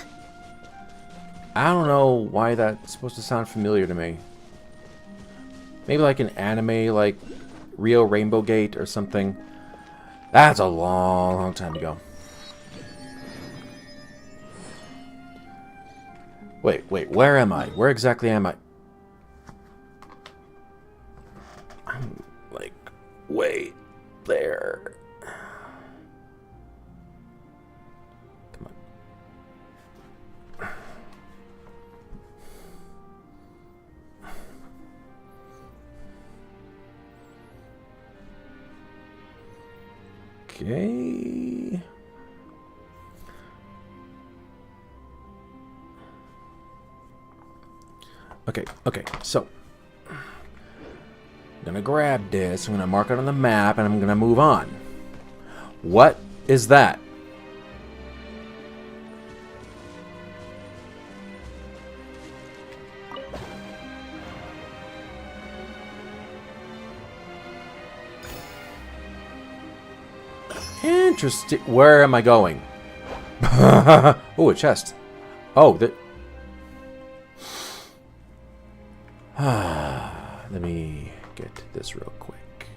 I don't know why that's supposed to sound familiar to me. Maybe like an anime, like Rio Rainbow Gate or something. That's a long, long time ago. Wait, where am I? Where exactly am I? I'm like way there. Come on. Okay. Okay, so I'm gonna grab this, I'm gonna mark it on the map, and I'm gonna move on. What is that? Interesting. Where am I going? Oh, a chest. Oh, that. Let me get this real quick.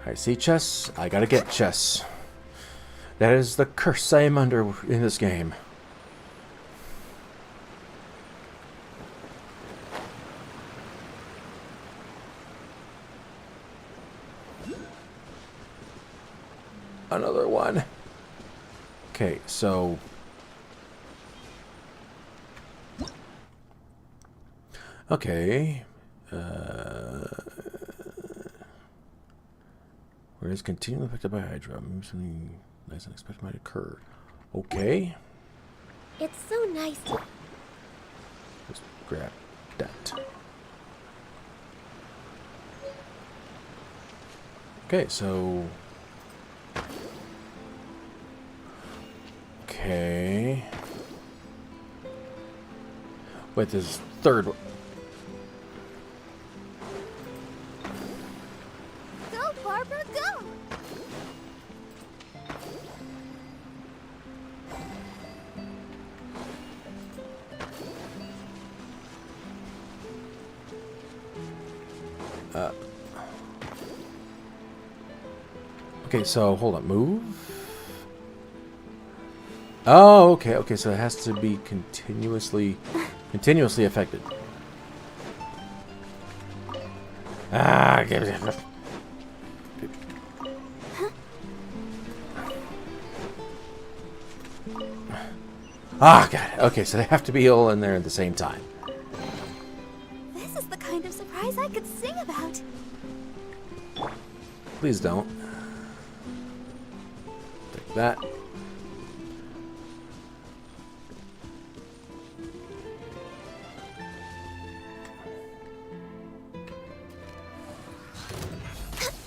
I see chests. I gotta get chests. That is the curse I am under in this game. Another one. Okay, so okay. Where is continually affected by Hydra? Maybe something nice and unexpected might occur. Okay. It's so nice to... Let's grab that. Okay, so okay. Wait, this third one. Go, Barbara, go! Okay, so hold on, move. Oh, okay, okay, so it has to be continuously affected. Ah, ah, got it. Okay, so they have to be all in there at the same time. This is the kind of surprise I could sing about. Please don't. Take that.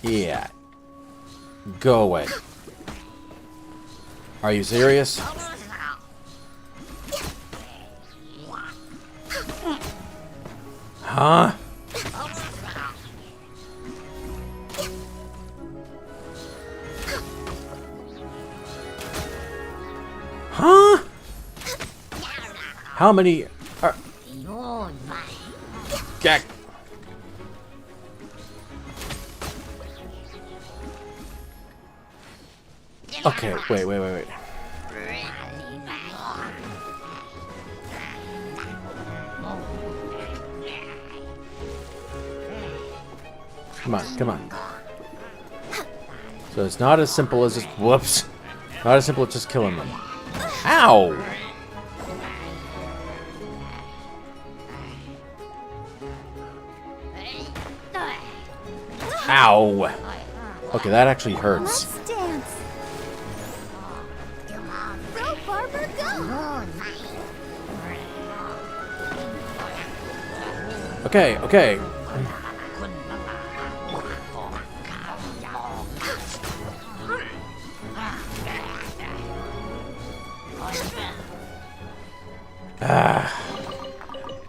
Yeah. Go away. Are you serious? Huh? Huh? How many are... Jack. Okay, wait. Come on. So it's not as simple as just... Whoops. Not as simple as just killing them. Ow! Ow! Okay, that actually hurts. Let's dance. Go, Barbara, go! Okay.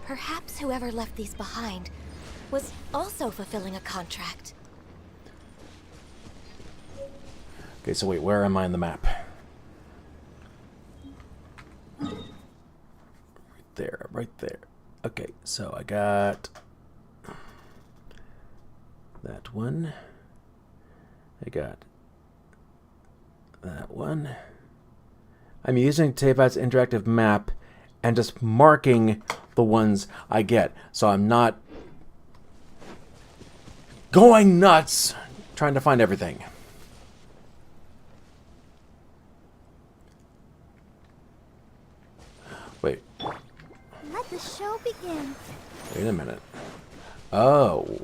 Perhaps whoever left these behind was also fulfilling a contract. Okay, so wait, where am I on the map? Right there. Okay, so I got that one. I got that one. I'm using Teyvat's interactive map and just marking the ones I get. So I'm not going nuts trying to find everything. Let's let the show begin. Wait a minute. Oh.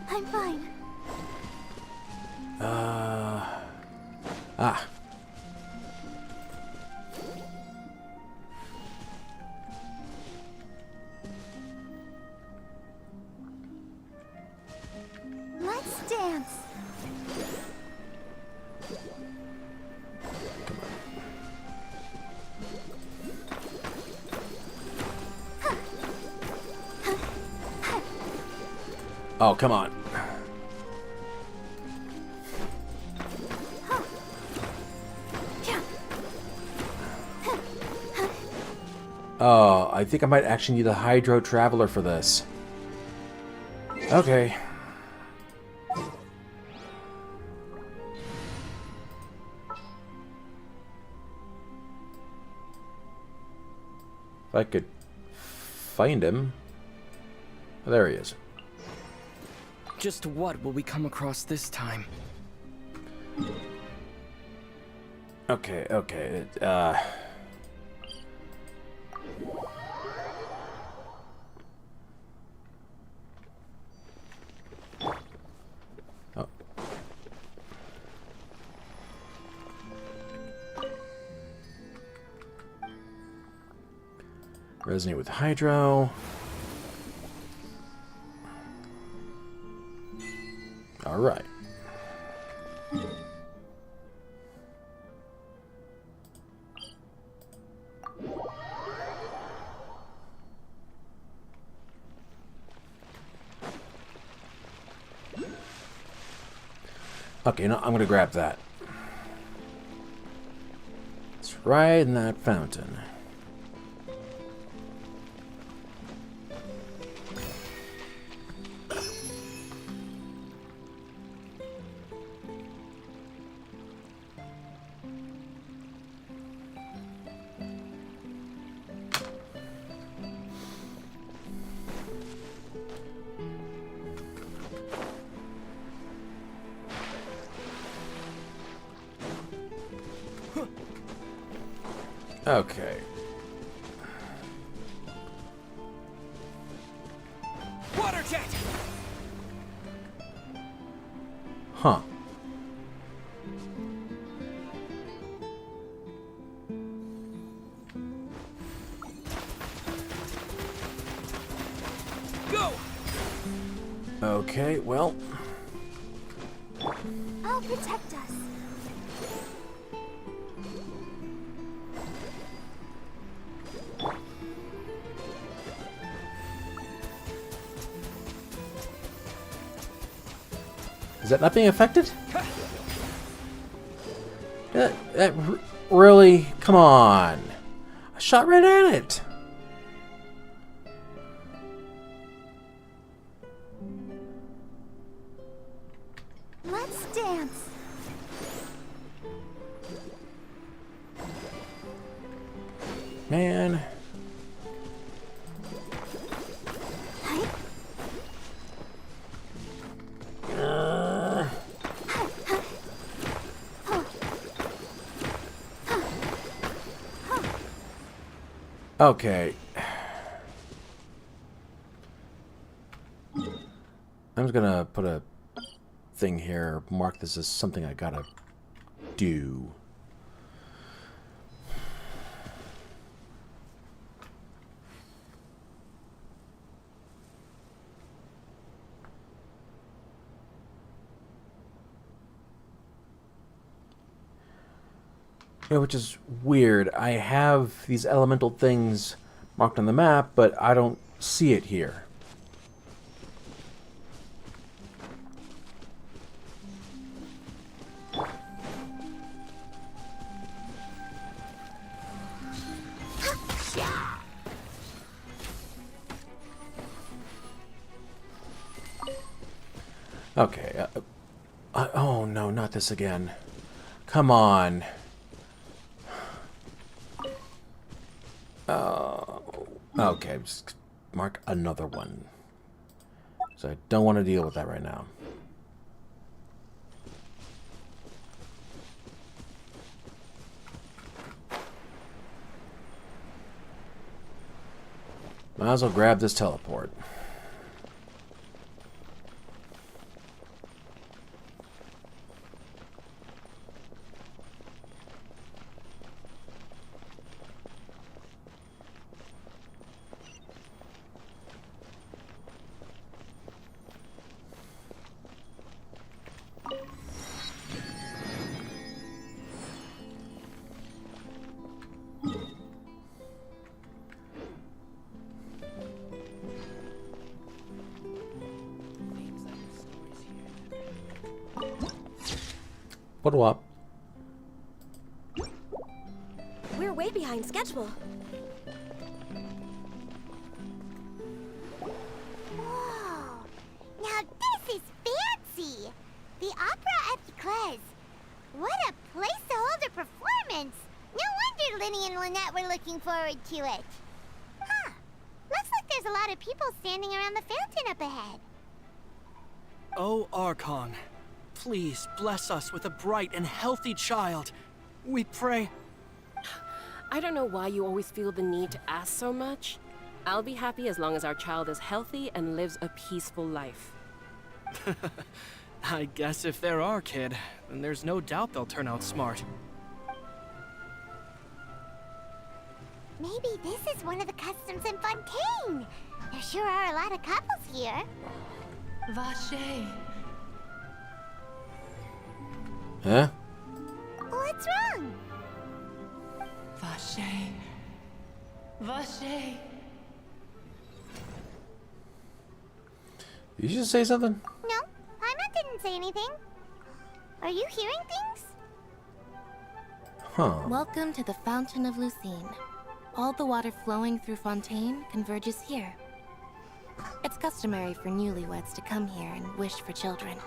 I'm fine. Ah. Let's dance. Oh, come on. Oh, I think I might actually need a Hydro Traveler for this. Okay. If I could find him. Oh, there he is. Just what will we come across this time? Okay, okay. Oh. Resonate with Hydro. All right. Okay, no, I'm gonna grab that. It's right in that fountain. Okay. Water jet! Huh. Go! Okay, well. I'll protect us. Is that not being affected? Really? Come on. I shot right at it. Let's dance. Man. Okay. I'm just gonna put a thing here, mark this as something I gotta do. Yeah, which is weird. I have these elemental things marked on the map, but I don't see it here. Okay. Oh no, not this again. Come on. Okay, just mark another one. So I don't want to deal with that right now. Might as well grab this teleport. What up? We're way behind schedule. Whoa! Now this is fancy! The Opera Epiclese. What a place to hold a performance! No wonder Linny and Lynette were looking forward to it. Huh. Looks like there's a lot of people standing around the fountain up ahead. Oh, Archon, please bless us with a bright and healthy child. We pray. I don't know why you always feel the need to ask so much. I'll be happy as long as our child is healthy and lives a peaceful life. I guess if they're our kid, then there's no doubt they'll turn out smart. Maybe this is one of the customs in Fontaine. There sure are a lot of couples here. Vache. Huh? What's wrong? Vache. Vache. Did you just say something? No, Paimon didn't say anything. Are you hearing things? Huh. Welcome to the Fountain of Lucine. All the water flowing through Fontaine converges here. It's customary for newlyweds to come here and wish for children.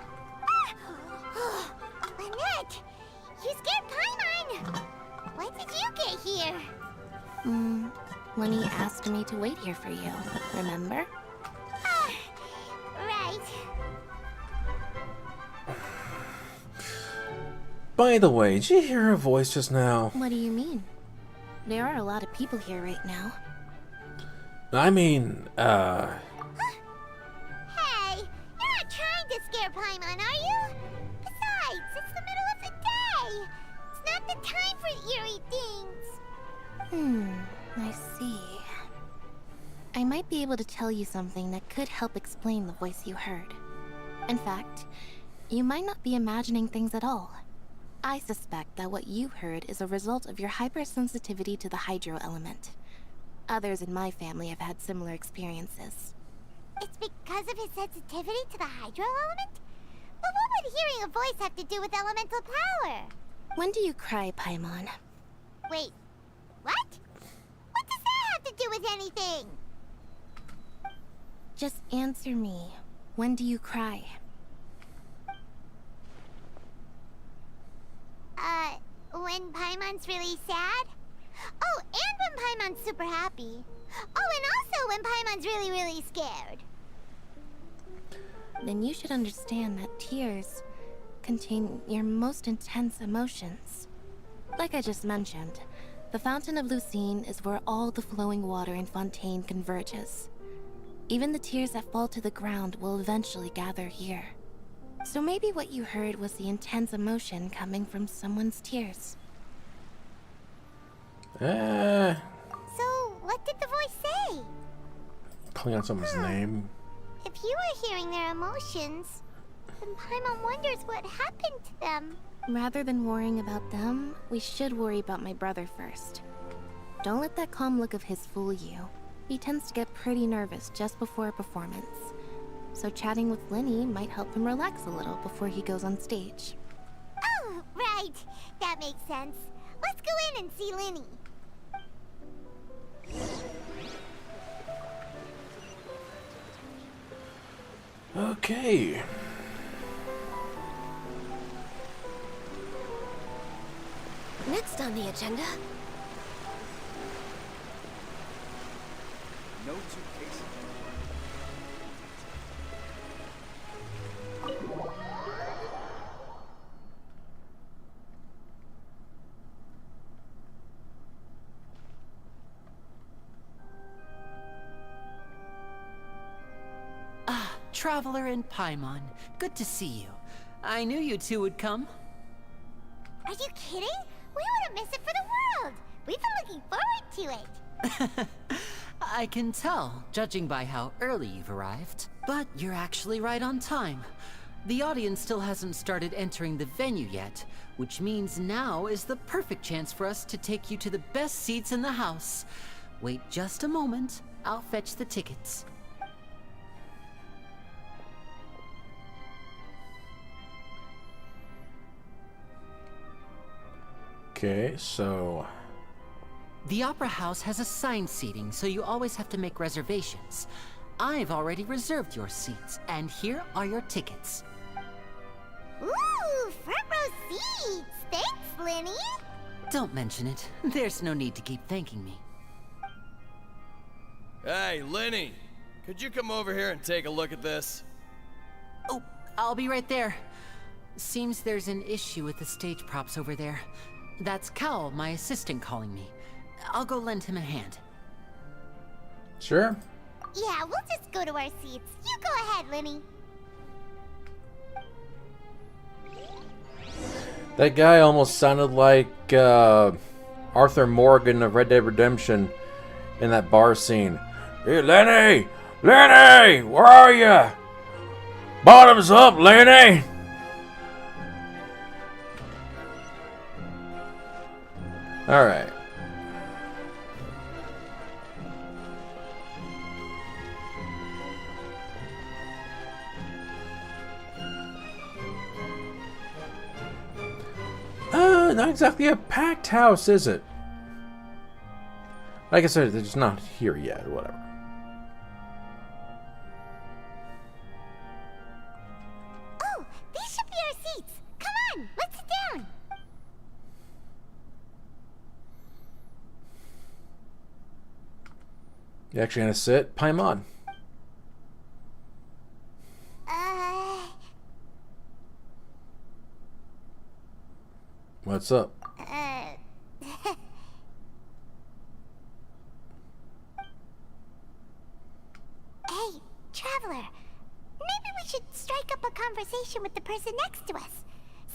Lynette! You scared Paimon! When did you get here? Lenny asked me to wait here for you, remember? Right. By the way, did you hear her voice just now? What do you mean? There are a lot of people here right now. I mean, Hey! You're not trying to scare Paimon, are you? Besides, it's the middle of the day! It's not the time for eerie things! I see. I might be able to tell you something that could help explain the voice you heard. In fact, you might not be imagining things at all. I suspect that what you heard is a result of your hypersensitivity to the hydro element. Others in my family have had similar experiences. It's because of his sensitivity to the hydro element? But what would hearing a voice have to do with elemental power? When do you cry, Paimon? Wait, what? What does that have to do with anything? Just answer me. When do you cry? When Paimon's really sad? Oh, and when Paimon's super happy. Oh, and also when Paimon's really, really scared. Then you should understand that tears contain your most intense emotions. Like I just mentioned, the Fountain of Lucine is where all the flowing water in Fontaine converges. Even the tears that fall to the ground will eventually gather here. So maybe what you heard was the intense emotion coming from someone's tears. So, what did the voice say? Calling out someone's name. If you were hearing their emotions, then Paimon wonders what happened to them. Rather than worrying about them, we should worry about my brother first. Don't let that calm look of his fool you. He tends to get pretty nervous just before a performance. So chatting with Linny might help him relax a little before he goes on stage. Oh, right. That makes sense. Let's go in and see Linny. Okay. Next on the agenda. No two cases. Traveler and Paimon. Good to see you. I knew you two would come. Are you kidding? We wouldn't miss it for the world. We've been looking forward to it. I can tell, judging by how early you've arrived. But you're actually right on time. The audience still hasn't started entering the venue yet, which means now is the perfect chance for us to take you to the best seats in the house. Wait just a moment. I'll fetch the tickets. Okay, so... The Opera House has assigned seating, so you always have to make reservations. I've already reserved your seats, and here are your tickets. Ooh, front row seats! Thanks, Linny! Don't mention it. There's no need to keep thanking me. Hey, Linny! Could you come over here and take a look at this? Oh, I'll be right there. Seems there's an issue with the stage props over there. That's Cal, my assistant, calling me. I'll go lend him a hand. Sure. Yeah, we'll just go to our seats. You go ahead, Linny. That guy almost sounded like Arthur Morgan of Red Dead Redemption in that bar scene. Hey, Lenny! Lenny! Where are you? Bottoms up, Lenny! Alright. Not exactly a packed house, is it? Like I said, they're just not here yet, or whatever. Oh, these should be our seats. Come on, let's sit down. You actually gonna sit? Paimon. What's up? Hey, Traveler. Maybe we should strike up a conversation with the person next to us.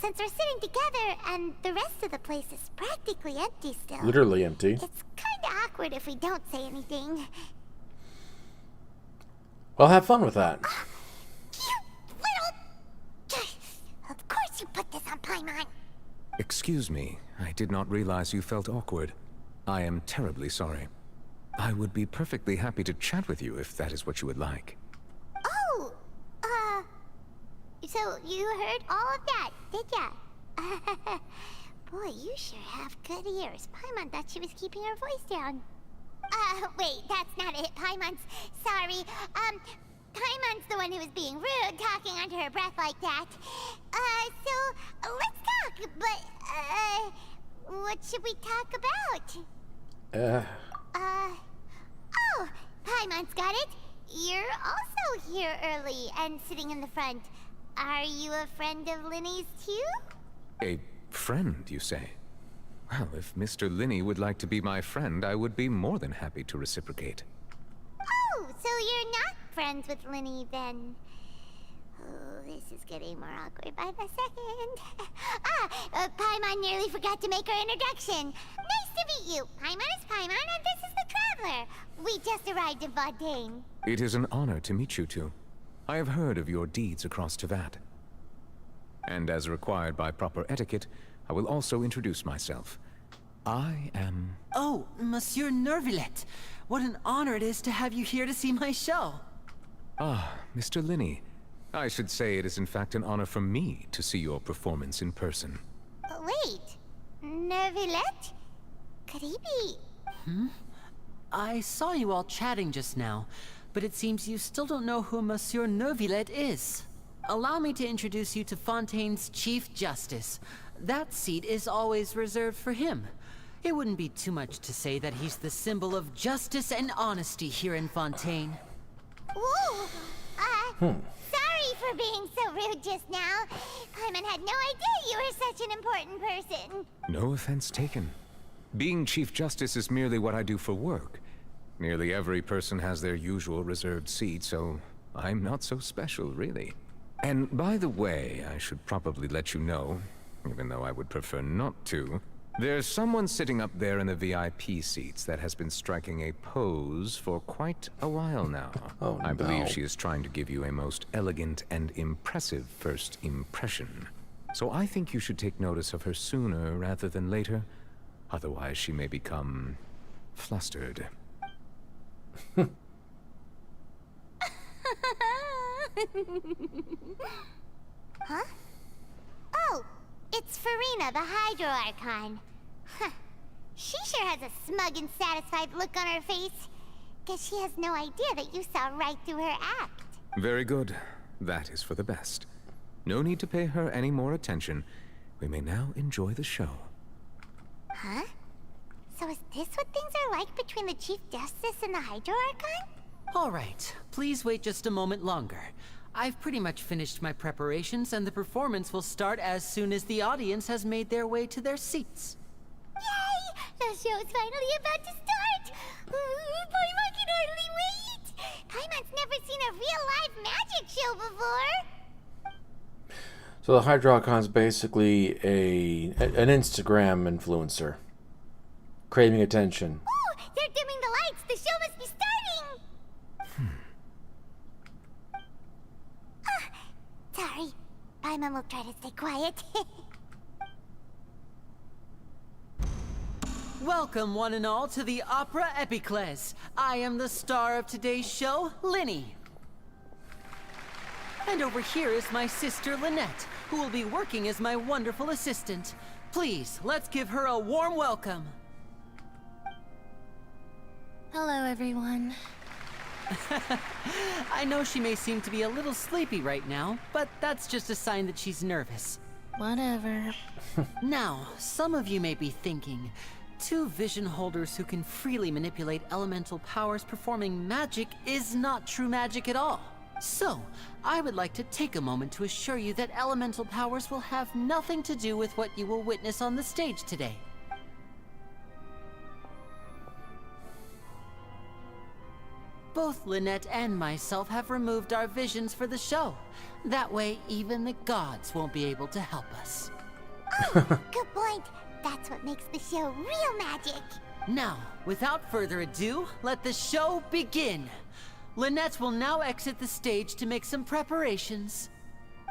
Since we're sitting together and the rest of the place is practically empty still. Literally empty. It's kinda awkward if we don't say anything. Well, have fun with that. Of course you put this on Paimon. Excuse me, I did not realize you felt awkward. I am terribly sorry. I would be perfectly happy to chat with you if that is what you would like. Oh, so you heard all of that, did ya? Boy, you sure have good ears. Paimon thought she was keeping her voice down. Wait, that's not it. Paimon's sorry. Paimon's the one who was being rude, talking under her breath like that. So, let's talk, but, what should we talk about? Oh, Paimon's got it. You're also here early and sitting in the front. Are you a friend of Linny's, too? A friend, you say? Well, if Mr. Linny would like to be my friend, I would be more than happy to reciprocate. Oh, so you're not friends with Linny, then? Oh, this is getting more awkward by the second. Paimon nearly forgot to make her introduction. Nice to meet you. Paimon is Paimon, and this is the Traveler. We just arrived in Fontaine. It is an honor to meet you two. I have heard of your deeds across Tevat. And as required by proper etiquette, I will also introduce myself. I am... Oh, Monsieur Nervillet. What an honor it is to have you here to see my show. Ah, Mr. Linny. I should say it is in fact an honor for me to see your performance in person. Wait, Nervillet? Could he be... I saw you all chatting just now, but it seems you still don't know who Monsieur Nervillet is. Allow me to introduce you to Fontaine's Chief Justice. That seat is always reserved for him. It wouldn't be too much to say that he's the symbol of justice and honesty here in Fontaine. Whoa! Sorry for being so rude just now. Paimon had no idea you were such an important person. No offense taken. Being Chief Justice is merely what I do for work. Nearly every person has their usual reserved seat, so I'm not so special, really. And by the way, I should probably let you know, even though I would prefer not to, there's someone sitting up there in the VIP seats that has been striking a pose for quite a while now. Oh, I no. believe she is trying to give you a most elegant and impressive first impression. So I think you should take notice of her sooner rather than later. Otherwise, she may become flustered. Huh? Oh, it's Farina, the Hydro Archon. Huh. She sure has a smug and satisfied look on her face. Guess she has no idea that you saw right through her act. Very good. That is for the best. No need to pay her any more attention. We may now enjoy the show. Huh? So is this what things are like between the Chief Justice and the Hydro Archon? All right, please wait just a moment longer. I've pretty much finished my preparations, and the performance will start as soon as the audience has made their way to their seats. Yay! The show's finally about to start! Paimon can hardly wait! Paimon's never seen a real live magic show before! So the Hydrocon's basically an Instagram influencer. Craving attention. Oh, they're dimming the lights! The show must be starting! Sorry. Paimon will try to stay quiet. Welcome, one and all, to the Opera Epiclese. I am the star of today's show, Linny. And over here is my sister, Lynette, who will be working as my wonderful assistant. Please, let's give her a warm welcome. Hello, everyone. I know she may seem to be a little sleepy right now, but that's just a sign that she's nervous. Whatever. Now, some of you may be thinking, two vision holders who can freely manipulate elemental powers performing magic is not true magic at all. So, I would like to take a moment to assure you that elemental powers will have nothing to do with what you will witness on the stage today. Both Lynette and myself have removed our visions for the show. That way, even the gods won't be able to help us. Oh, good point. That's what makes the show real magic. Now, without further ado, let the show begin. Lynette will now exit the stage to make some preparations.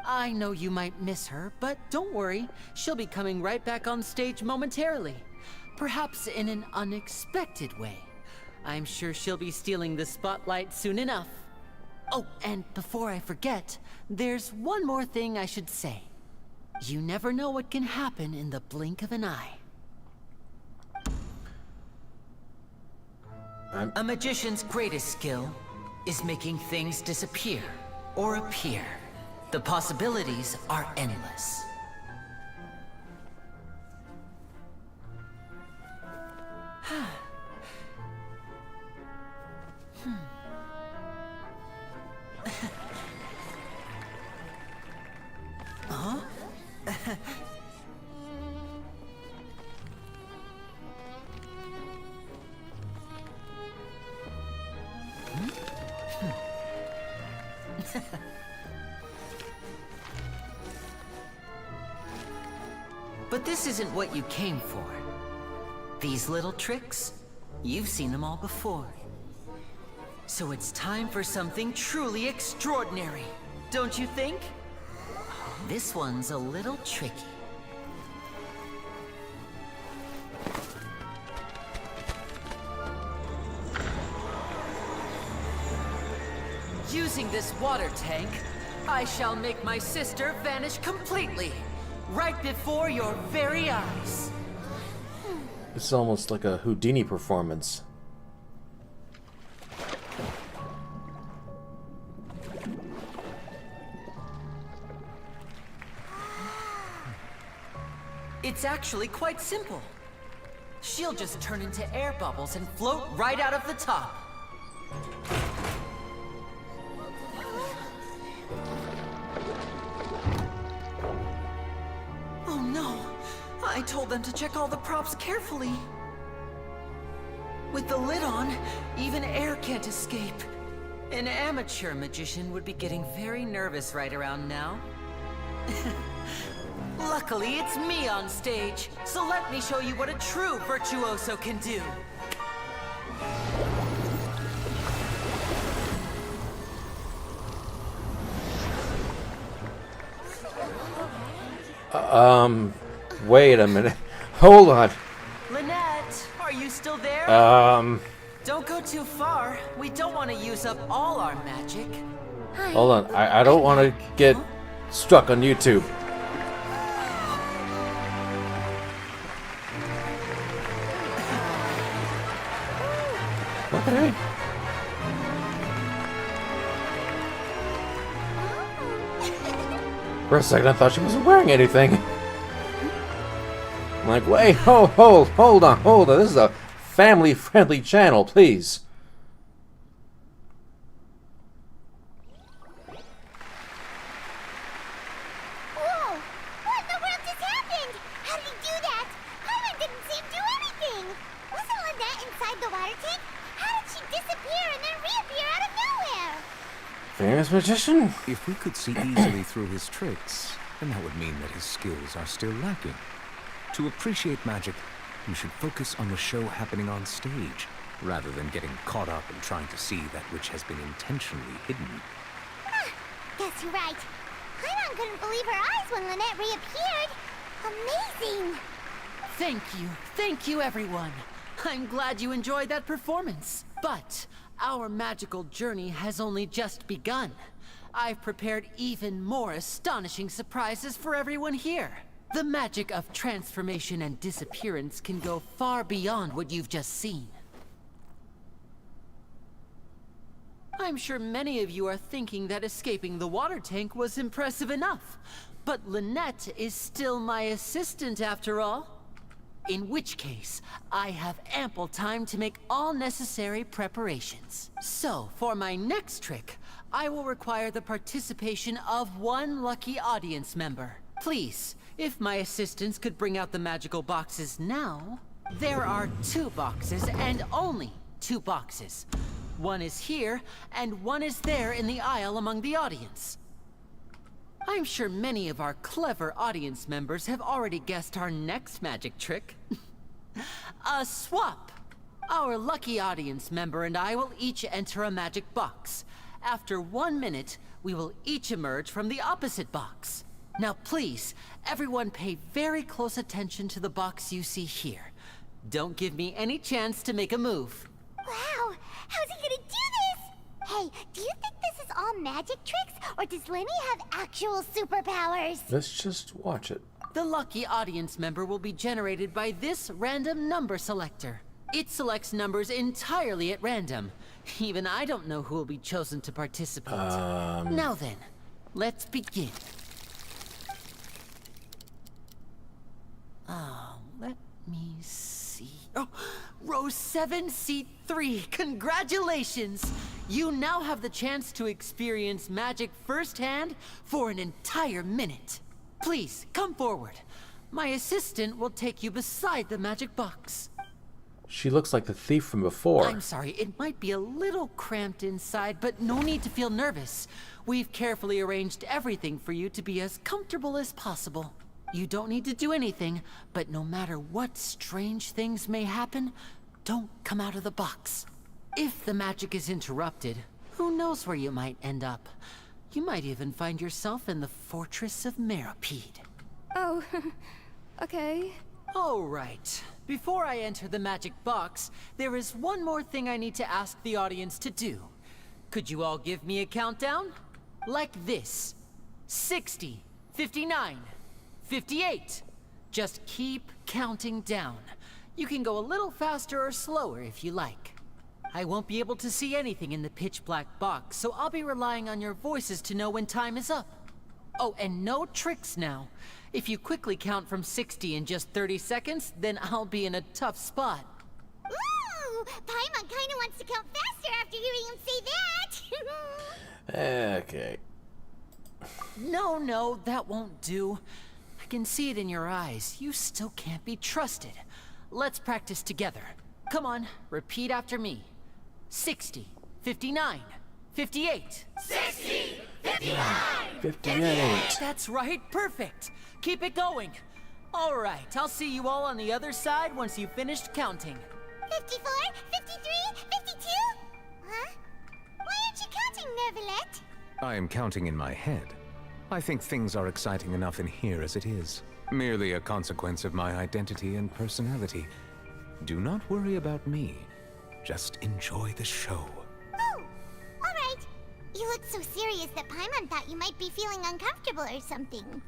I know you might miss her, but don't worry. She'll be coming right back on stage momentarily. Perhaps in an unexpected way. I'm sure she'll be stealing the spotlight soon enough. Oh, and before I forget, there's one more thing I should say. You never know what can happen in the blink of an eye. A magician's greatest skill is making things disappear or appear. The possibilities are endless. Huh? But this isn't what you came for. These little tricks, you've seen them all before. So it's time for something truly extraordinary, don't you think? This one's a little tricky. Using this water tank, I shall make my sister vanish completely, right before your very eyes. It's almost like a Houdini performance. It's actually quite simple. She'll just turn into air bubbles and float right out of the top. Oh no! I told them to check all the props carefully. With the lid on, even air can't escape. An amateur magician would be getting very nervous right around now. Luckily, it's me on stage, so let me show you what a true virtuoso can do. Wait a minute. Hold on. Lynette, are you still there? Don't go too far. We don't want to use up all our magic. Hold on. I don't want to get struck on YouTube. Okay. For a second, I thought she wasn't wearing anything. I'm like, wait, hold on. This is a family-friendly channel, please. Whoa! What in the world just happened? How did he do that? Paimon didn't see him do anything. Wasn't Lynette inside the water tank? How did she disappear and then reappear out of nowhere? Famous magician? If we could see easily through his tricks, then that would mean that his skills are still lacking. To appreciate magic, you should focus on the show happening on stage, rather than getting caught up in trying to see that which has been intentionally hidden. Guess you're right. Paimon couldn't believe her eyes when Lynette reappeared. Amazing! Thank you everyone. I'm glad you enjoyed that performance. But our magical journey has only just begun. I've prepared even more astonishing surprises for everyone here. The magic of transformation and disappearance can go far beyond what you've just seen. I'm sure many of you are thinking that escaping the water tank was impressive enough. But Lynette is still my assistant after all. In which case, I have ample time to make all necessary preparations. So, for my next trick, I will require the participation of one lucky audience member. Please, if my assistants could bring out the magical boxes now. There are 2 boxes, and only 2 boxes. One is here, and one is there in the aisle among the audience. I'm sure many of our clever audience members have already guessed our next magic trick. A swap! Our lucky audience member and I will each enter a magic box. After 1 minute, we will each emerge from the opposite box. Now please, everyone pay very close attention to the box you see here. Don't give me any chance to make a move. Wow! How's he gonna do this? Hey, do you think this is all magic tricks, or does Lenny have actual superpowers? Let's just watch it. The lucky audience member will be generated by this random number selector. It selects numbers entirely at random. Even I don't know who will be chosen to participate. Now then, let's begin. Let me see. Oh, row 7, seat 3. Congratulations! You now have the chance to experience magic firsthand for an entire minute. Please, come forward. My assistant will take you beside the magic box. She looks like the thief from before. I'm sorry, it might be a little cramped inside, but no need to feel nervous. We've carefully arranged everything for you to be as comfortable as possible. You don't need to do anything, but no matter what strange things may happen, don't come out of the box. If the magic is interrupted, who knows where you might end up? You might even find yourself in the Fortress of Meropide. Oh, okay. All right. Before I enter the magic box, there is one more thing I need to ask the audience to do. Could you all give me a countdown? Like this. 60, 59, 58. Just keep counting down. You can go a little faster or slower if you like. I won't be able to see anything in the pitch black box, so I'll be relying on your voices to know when time is up. Oh, and no tricks now. If you quickly count from 60 in just 30 seconds, then I'll be in a tough spot. Ooh! Paimon kinda wants to count faster after hearing him say that! Okay. No, that won't do. I can see it in your eyes. You still can't be trusted. Let's practice together. Come on, repeat after me. 60, 59, 58. 60! 58. That's right, perfect. Keep it going. All right, I'll see you all on the other side once you've finished counting. 54, 53, 52? Huh? Why aren't you counting, Nervalet? I am counting in my head. I think things are exciting enough in here as it is. Merely a consequence of my identity and personality. Do not worry about me. Just enjoy the show. Oh, all right. You look so serious that Paimon thought you might be feeling uncomfortable or something.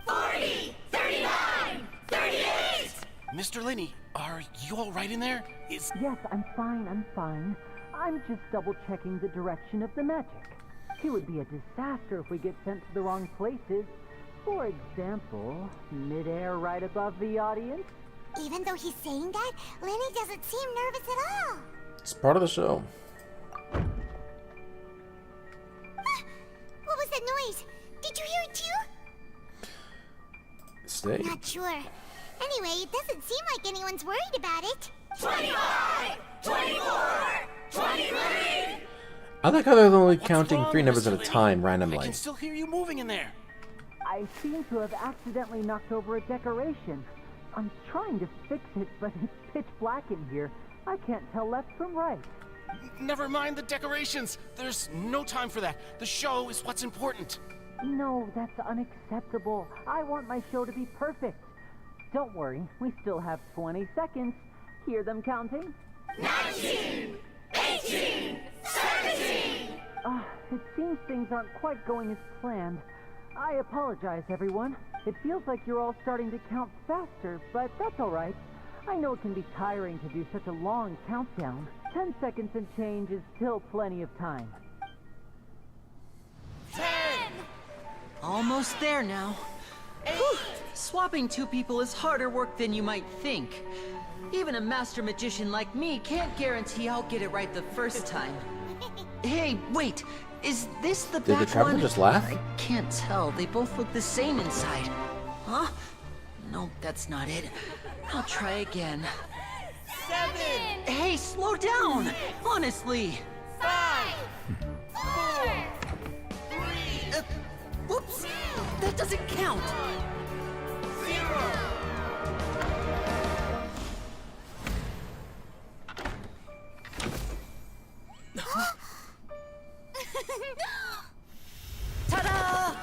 40! 39! 38! Mr. Linney, are you all right in there? Yes, I'm fine. I'm just double-checking the direction of the magic. It would be a disaster if we get sent to the wrong places. For example, midair right above the audience. Even though he's saying that, Lenny doesn't seem nervous at all. It's part of the show. What was that noise? Did you hear it too? Stay. Not sure. Anyway, it doesn't seem like anyone's worried about it. 25! 24! 23! I like how they're only counting 3 numbers at a time I randomly. can still hear you moving in there. I seem to have accidentally knocked over a decoration. I'm trying to fix it, but it's pitch black in here. I can't tell left from right. Never mind the decorations. There's no time for that. The show is what's important. No, that's unacceptable. I want my show to be perfect. Don't worry, we still have 20 seconds. Hear them counting? 19! 18! 17! It seems things aren't quite going as planned. I apologize, everyone. It feels like you're all starting to count faster, but that's all right. I know it can be tiring to do such a long countdown. 10 seconds and change is still plenty of time. 10! Almost there now. Whew. Swapping 2 people is harder work than you might think. Even a master magician like me can't guarantee I'll get it right the first time. Hey, wait! Is this the Did back the traveler one? just laugh? I can't tell. They both look the same inside. Huh? No, that's not it. I'll try again. 7! Hey, slow down! Honestly! 5! 4! 3! Whoops! That doesn't count! 0! Ta-da!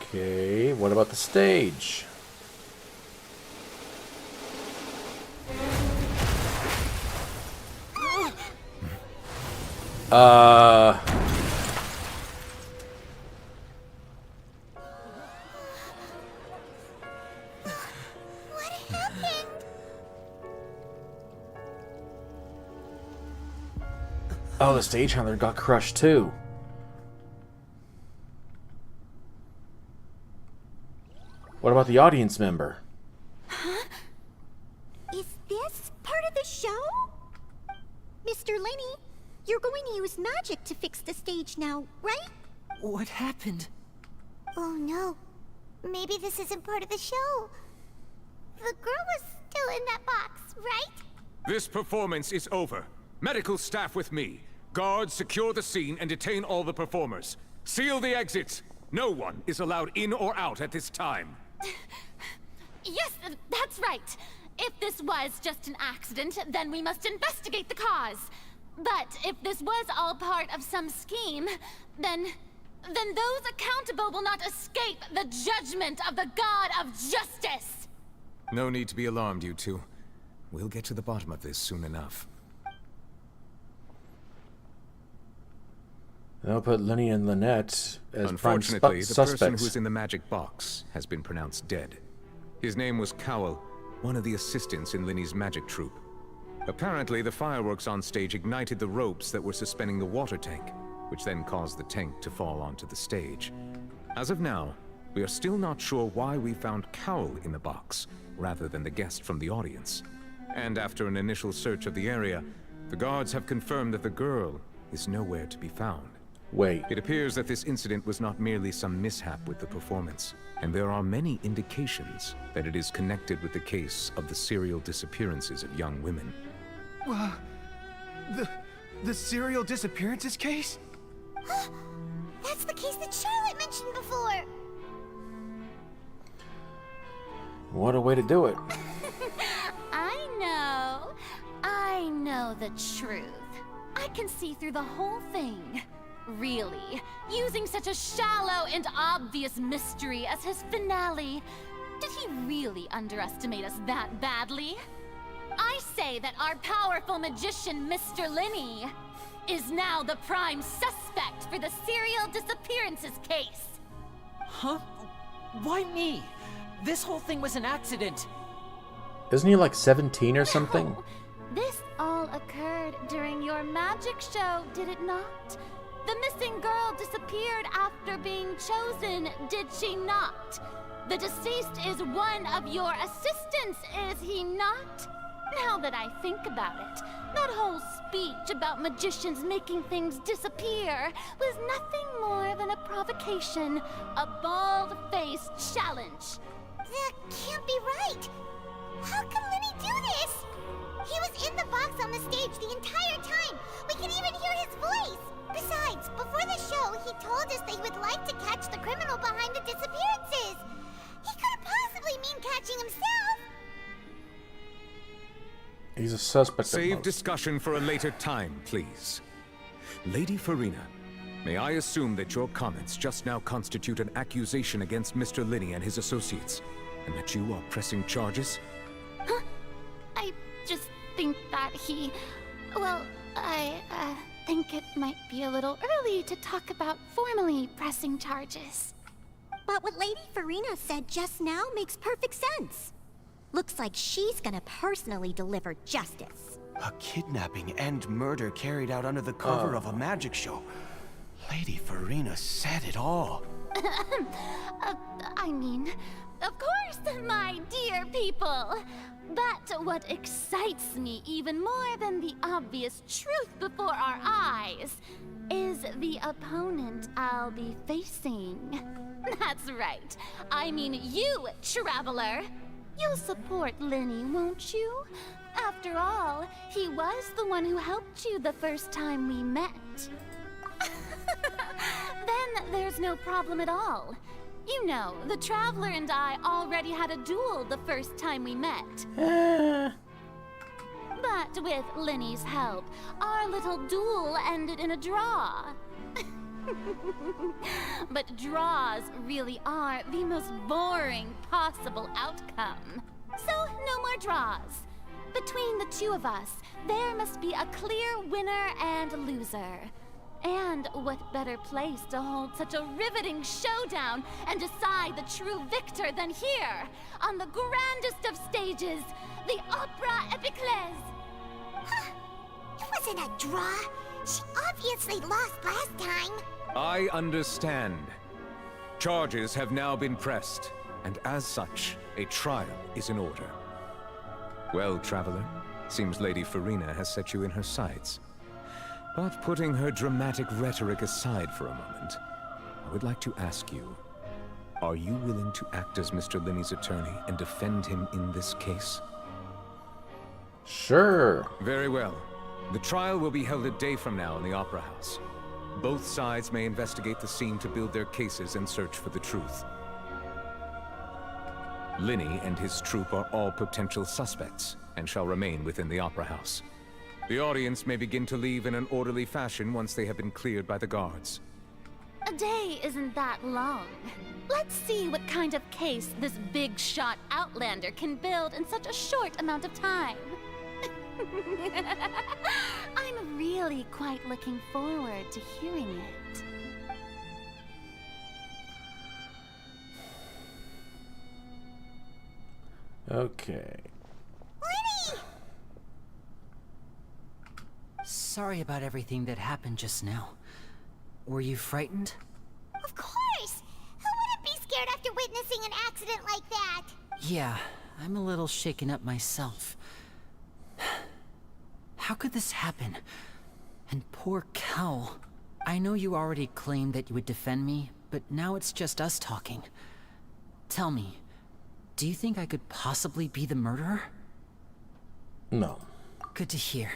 Okay, what about the stage? What happened? Oh, the stage handler got crushed too. What about the audience member? Huh? Is this part of the show? Mr. Lenny, you're going to use magic to fix the stage now, right? What happened? Oh no. Maybe this isn't part of the show. The girl was still in that box, right? This performance is over. Medical staff with me. Guards, secure the scene and detain all the performers. Seal the exits. No one is allowed in or out at this time. Yes, that's right. If this was just an accident, then we must investigate the cause. But if this was all part of some scheme, then those accountable will not escape the judgment of the God of Justice. No need to be alarmed, you two. We'll get to the bottom of this soon enough. They'll put Lenny and Lynette as prime Unfortunately, the suspects. person who's in the magic box has been pronounced dead. His name was Cowell, one of the assistants in Linny's magic troupe. Apparently, the fireworks on stage ignited the ropes that were suspending the water tank, which then caused the tank to fall onto the stage. As of now, we are still not sure why we found Cowell in the box, rather than the guest from the audience. And after an initial search of the area, the guards have confirmed that the girl is nowhere to be found. Wait. It appears that this incident was not merely some mishap with the performance, and there are many indications that it is connected with the case of the serial disappearances of young women. The serial disappearances case? That's the case that Charlotte mentioned before. What a way to do it. I know the truth. I can see through the whole thing. Really, using such a shallow and obvious mystery as his finale. Did he really underestimate us that badly? I say that our powerful magician, Mr. Linney, is now the prime suspect for the serial disappearances case. Huh? Why me? This whole thing was an accident. Isn't he like 17 or something? No. This all occurred during your magic show, did it not? The missing girl disappeared after being chosen, did she not? The deceased is one of your assistants, is he not? Now that I think about it, that whole speech about magicians making things disappear was nothing more than a provocation, a bald-faced challenge. That can't be right. How can Linney do this? He was in the box on the stage the entire time. We can even hear his voice. Besides, before the show, he told us that he would like to catch the criminal behind the disappearances. He couldn't possibly mean catching himself. He's a suspect. Save discussion for a later time, please. Lady Farina, may I assume that your comments just now constitute an accusation against Mr. Linney and his associates, and that you are pressing charges? Huh? I just think that he... Well, I think it might be a little early to talk about formally pressing charges. But what Lady Farina said just now makes perfect sense. Looks like she's gonna personally deliver justice. A kidnapping and murder carried out under the cover of a magic show. Lady Farina said it all. I mean, of course, my dear people. But what excites me even more than the obvious truth before our eyes is the opponent I'll be facing. That's right. I mean you, Traveler. You'll support Linney, won't you? After all, he was the one who helped you the first time we met. Then there's no problem at all. You know, the Traveler and I already had a duel the first time we met. But with Linney's help, our little duel ended in a draw. But draws really are the most boring possible outcome. So, no more draws. Between the two of us, there must be a clear winner and loser. And what better place to hold such a riveting showdown and decide the true victor than here, on the grandest of stages, the Opera Epiclese. Huh. It wasn't a draw. She obviously lost last time. I understand. Charges have now been pressed, and as such, a trial is in order. Well, Traveler, seems Lady Farina has set you in her sights. But putting her dramatic rhetoric aside for a moment, I would like to ask you, are you willing to act as Mr. Linney's attorney and defend him in this case? Sure. Very well. The trial will be held a day from now in the Opera House. Both sides may investigate the scene to build their cases and search for the truth. Linney and his troupe are all potential suspects and shall remain within the Opera House. The audience may begin to leave in an orderly fashion once they have been cleared by the guards. A day isn't that long. Let's see what kind of case this big-shot outlander can build in such a short amount of time. I'm really quite looking forward to hearing it. Okay. Linney! Sorry about everything that happened just now. Were you frightened? Of course! Who wouldn't be scared after witnessing an accident like that? Yeah, I'm a little shaken up myself. How could this happen? And poor Cal. I know you already claimed that you would defend me, but now it's just us talking. Tell me, do you think I could possibly be the murderer? No. Good to hear.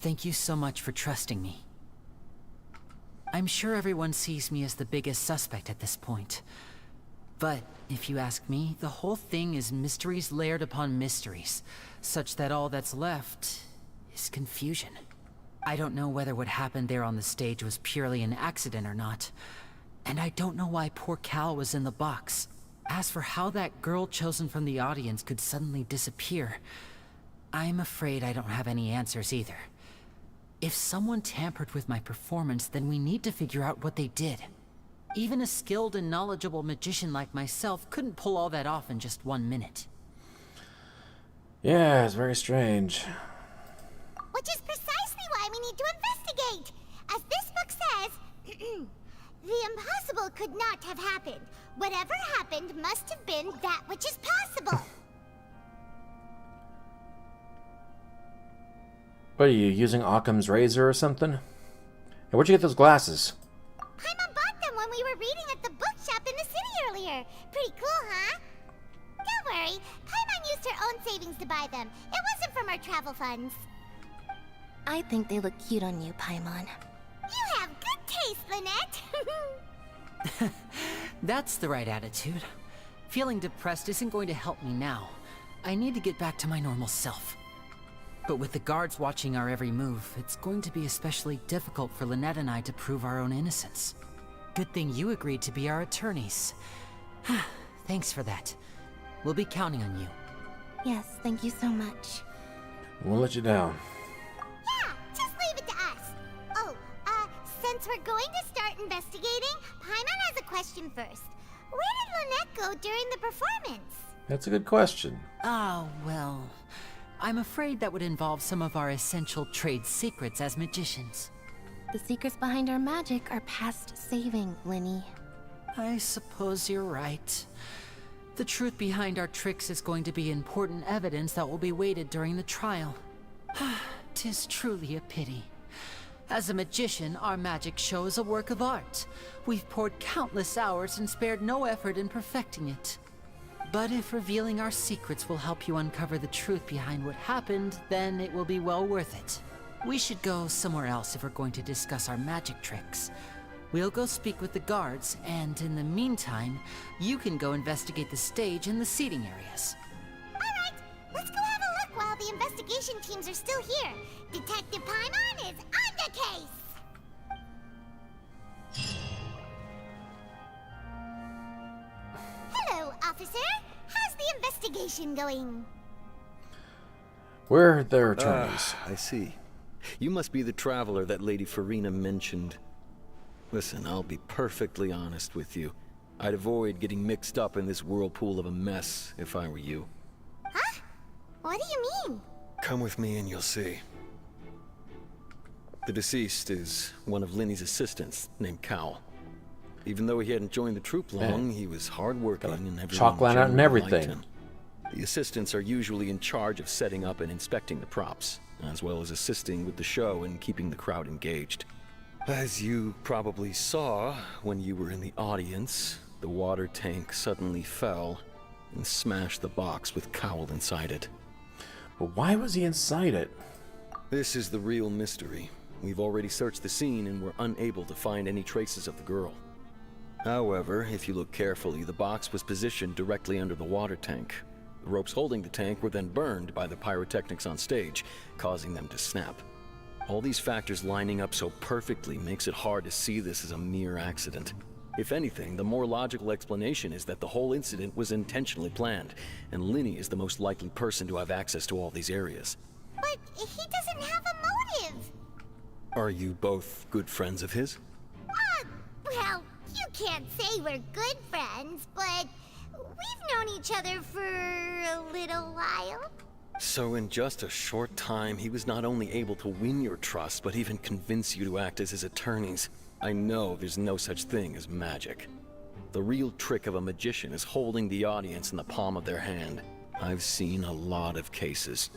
Thank you so much for trusting me. I'm sure everyone sees me as the biggest suspect at this point. But if you ask me, the whole thing is mysteries layered upon mysteries, such that all that's left is confusion. I don't know whether what happened there on the stage was purely an accident or not, and I don't know why poor Cal was in the box. As for how that girl chosen from the audience could suddenly disappear, I'm afraid I don't have any answers either. If someone tampered with my performance, then we need to figure out what they did. Even a skilled and knowledgeable magician like myself couldn't pull all that off in just 1 minute. Yeah, it's very strange. Which is precisely why we need to investigate. As this book says, the impossible could not have happened. Whatever happened must have been that which is possible. What are you, using Occam's razor or something? And where'd you get those glasses? Paimon bought them when we were reading at the bookshop in the city earlier. Pretty cool, huh? Don't worry, Paimon used her own savings to buy them. It wasn't from our travel funds. I think they look cute on you, Paimon. You have good taste, Lynette. That's the right attitude. Feeling depressed isn't going to help me now. I need to get back to my normal self. But with the guards watching our every move, it's going to be especially difficult for Lynette and I to prove our own innocence. Good thing you agreed to be our attorneys. Thanks for that. We'll be counting on you. Yes, thank you so much. We'll let you down. Yeah, just leave it to us. Oh, since we're going to start investigating, Paimon has a question first. Where did Lynette go during the performance? That's a good question. Oh, well, I'm afraid that would involve some of our essential trade secrets as magicians. The secrets behind our magic are past saving, Linny. I suppose you're right. The truth behind our tricks is going to be important evidence that will be weighted during the trial. 'Tis truly a pity. As a magician, our magic show is a work of art. We've poured countless hours and spared no effort in perfecting it. But if revealing our secrets will help you uncover the truth behind what happened, then it will be well worth it. We should go somewhere else if we're going to discuss our magic tricks. We'll go speak with the guards, and in the meantime, you can go investigate the stage and the seating areas. Alright, let's go have a look while the investigation teams are still here. Detective Paimon is on the case! Hello, officer. How's the investigation going? We're their attorneys. I see. You must be the traveler that Lady Farina mentioned. Listen, I'll be perfectly honest with you. I'd avoid getting mixed up in this whirlpool of a mess if I were you. Huh? What do you mean? Come with me and you'll see. The deceased is one of Linny's assistants named Cal. Even though he hadn't joined the troupe long, he was hardworking and everyone Chalk line out and generally liked everything. him. The assistants are usually in charge of setting up and inspecting the props, as well as assisting with the show and keeping the crowd engaged. As you probably saw when you were in the audience, the water tank suddenly fell and smashed the box with Cowell inside it. But why was he inside it? This is the real mystery. We've already searched the scene and were unable to find any traces of the girl. However, if you look carefully, the box was positioned directly under the water tank. The ropes holding the tank were then burned by the pyrotechnics on stage, causing them to snap. All these factors lining up so perfectly makes it hard to see this as a mere accident. If anything, the more logical explanation is that the whole incident was intentionally planned, and Linny is the most likely person to have access to all these areas. But he doesn't have a motive. Are you both good friends of his? Well, you can't say we're good friends, but we've known each other for a little while. So in just a short time, he was not only able to win your trust, but even convince you to act as his attorneys. I know there's no such thing as magic. The real trick of a magician is holding the audience in the palm of their hand. I've seen a lot of cases,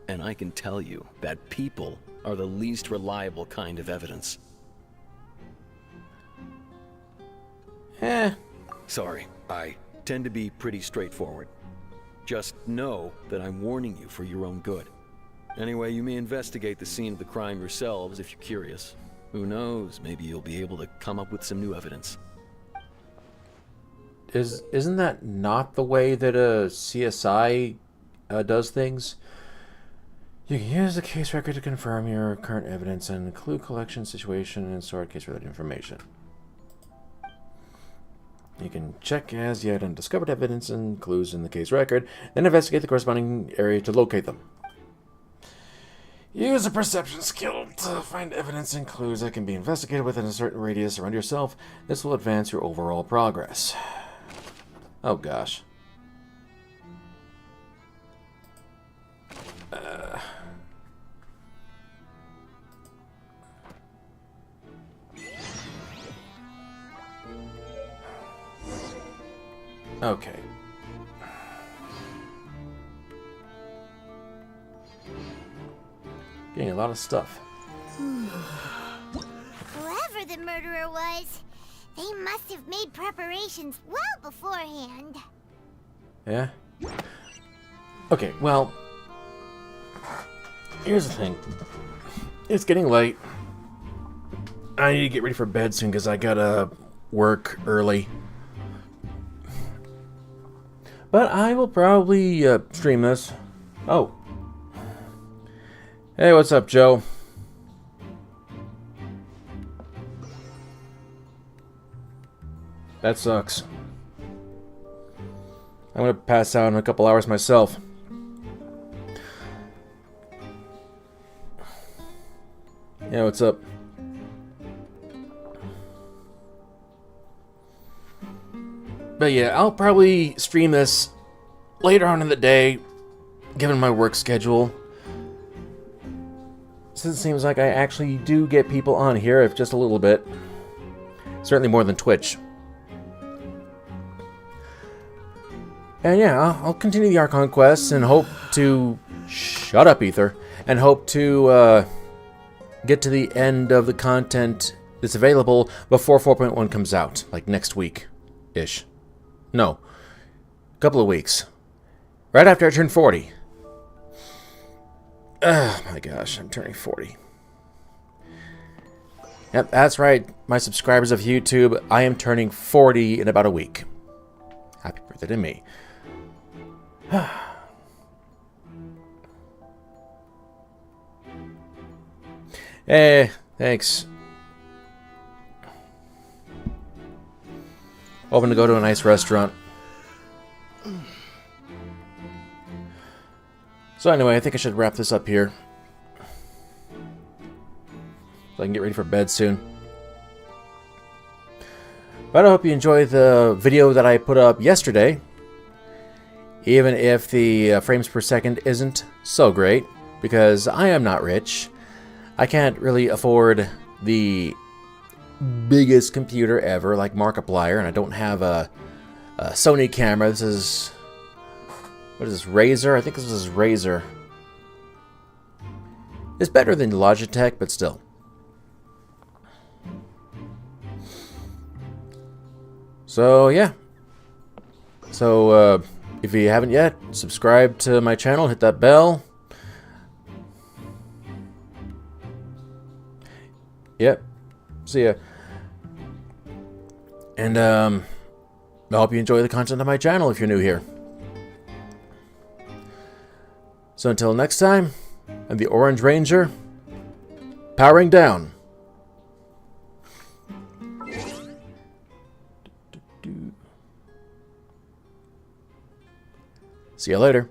and I can tell you that people are the least reliable kind of evidence. Sorry, I tend to be pretty straightforward. Just know that I'm warning you for your own good. Anyway, you may investigate the scene of the crime yourselves if you're curious. Who knows, maybe you'll be able to come up with some new evidence. Isn't that not the way that a CSI does things? You can use the case record to confirm your current evidence and clue collection situation and sort case-related information. You can check as yet undiscovered evidence and clues in the case record, then investigate the corresponding area to locate them. Use a perception skill to find evidence and clues that can be investigated within a certain radius around yourself. This will advance your overall progress. Oh gosh. Okay. Getting a lot of stuff. Whoever the murderer was, they must have made preparations well beforehand. Yeah? Okay, well, here's the thing. It's getting late. I need to get ready for bed soon because I gotta work early. But I will probably stream this. Oh. Hey, what's up, Joe? That sucks. I'm gonna pass out in a couple hours myself. Yeah, what's up? But yeah, I'll probably stream this later on in the day, given my work schedule. Since it seems like I actually do get people on here, if just a little bit. Certainly more than Twitch. And yeah, I'll continue the Archon quests and hope to... Shut up, Ether. And hope to get to the end of the content that's available before 4.1 comes out. Like next week-ish. No. A couple of weeks. Right after I turn 40. Oh my gosh, I'm turning 40. Yep, that's right. My subscribers of YouTube, I am turning 40 in about a week. Happy birthday to me. Hey, thanks. Hoping to go to a nice restaurant. So anyway, I think I should wrap this up here. So I can get ready for bed soon. But I hope you enjoyed the video that I put up yesterday. Even if the frames per second isn't so great. Because I am not rich. I can't really afford the biggest computer ever, like Markiplier, and I don't have a Sony camera. This is... What is this, Razer? I think this is Razer. It's better than Logitech, but still. So, yeah. So, if you haven't yet, subscribe to my channel, hit that bell. Yep. See ya. And, I hope you enjoy the content of my channel if you're new here. So until next time, I'm the Orange Ranger, powering down. See you later.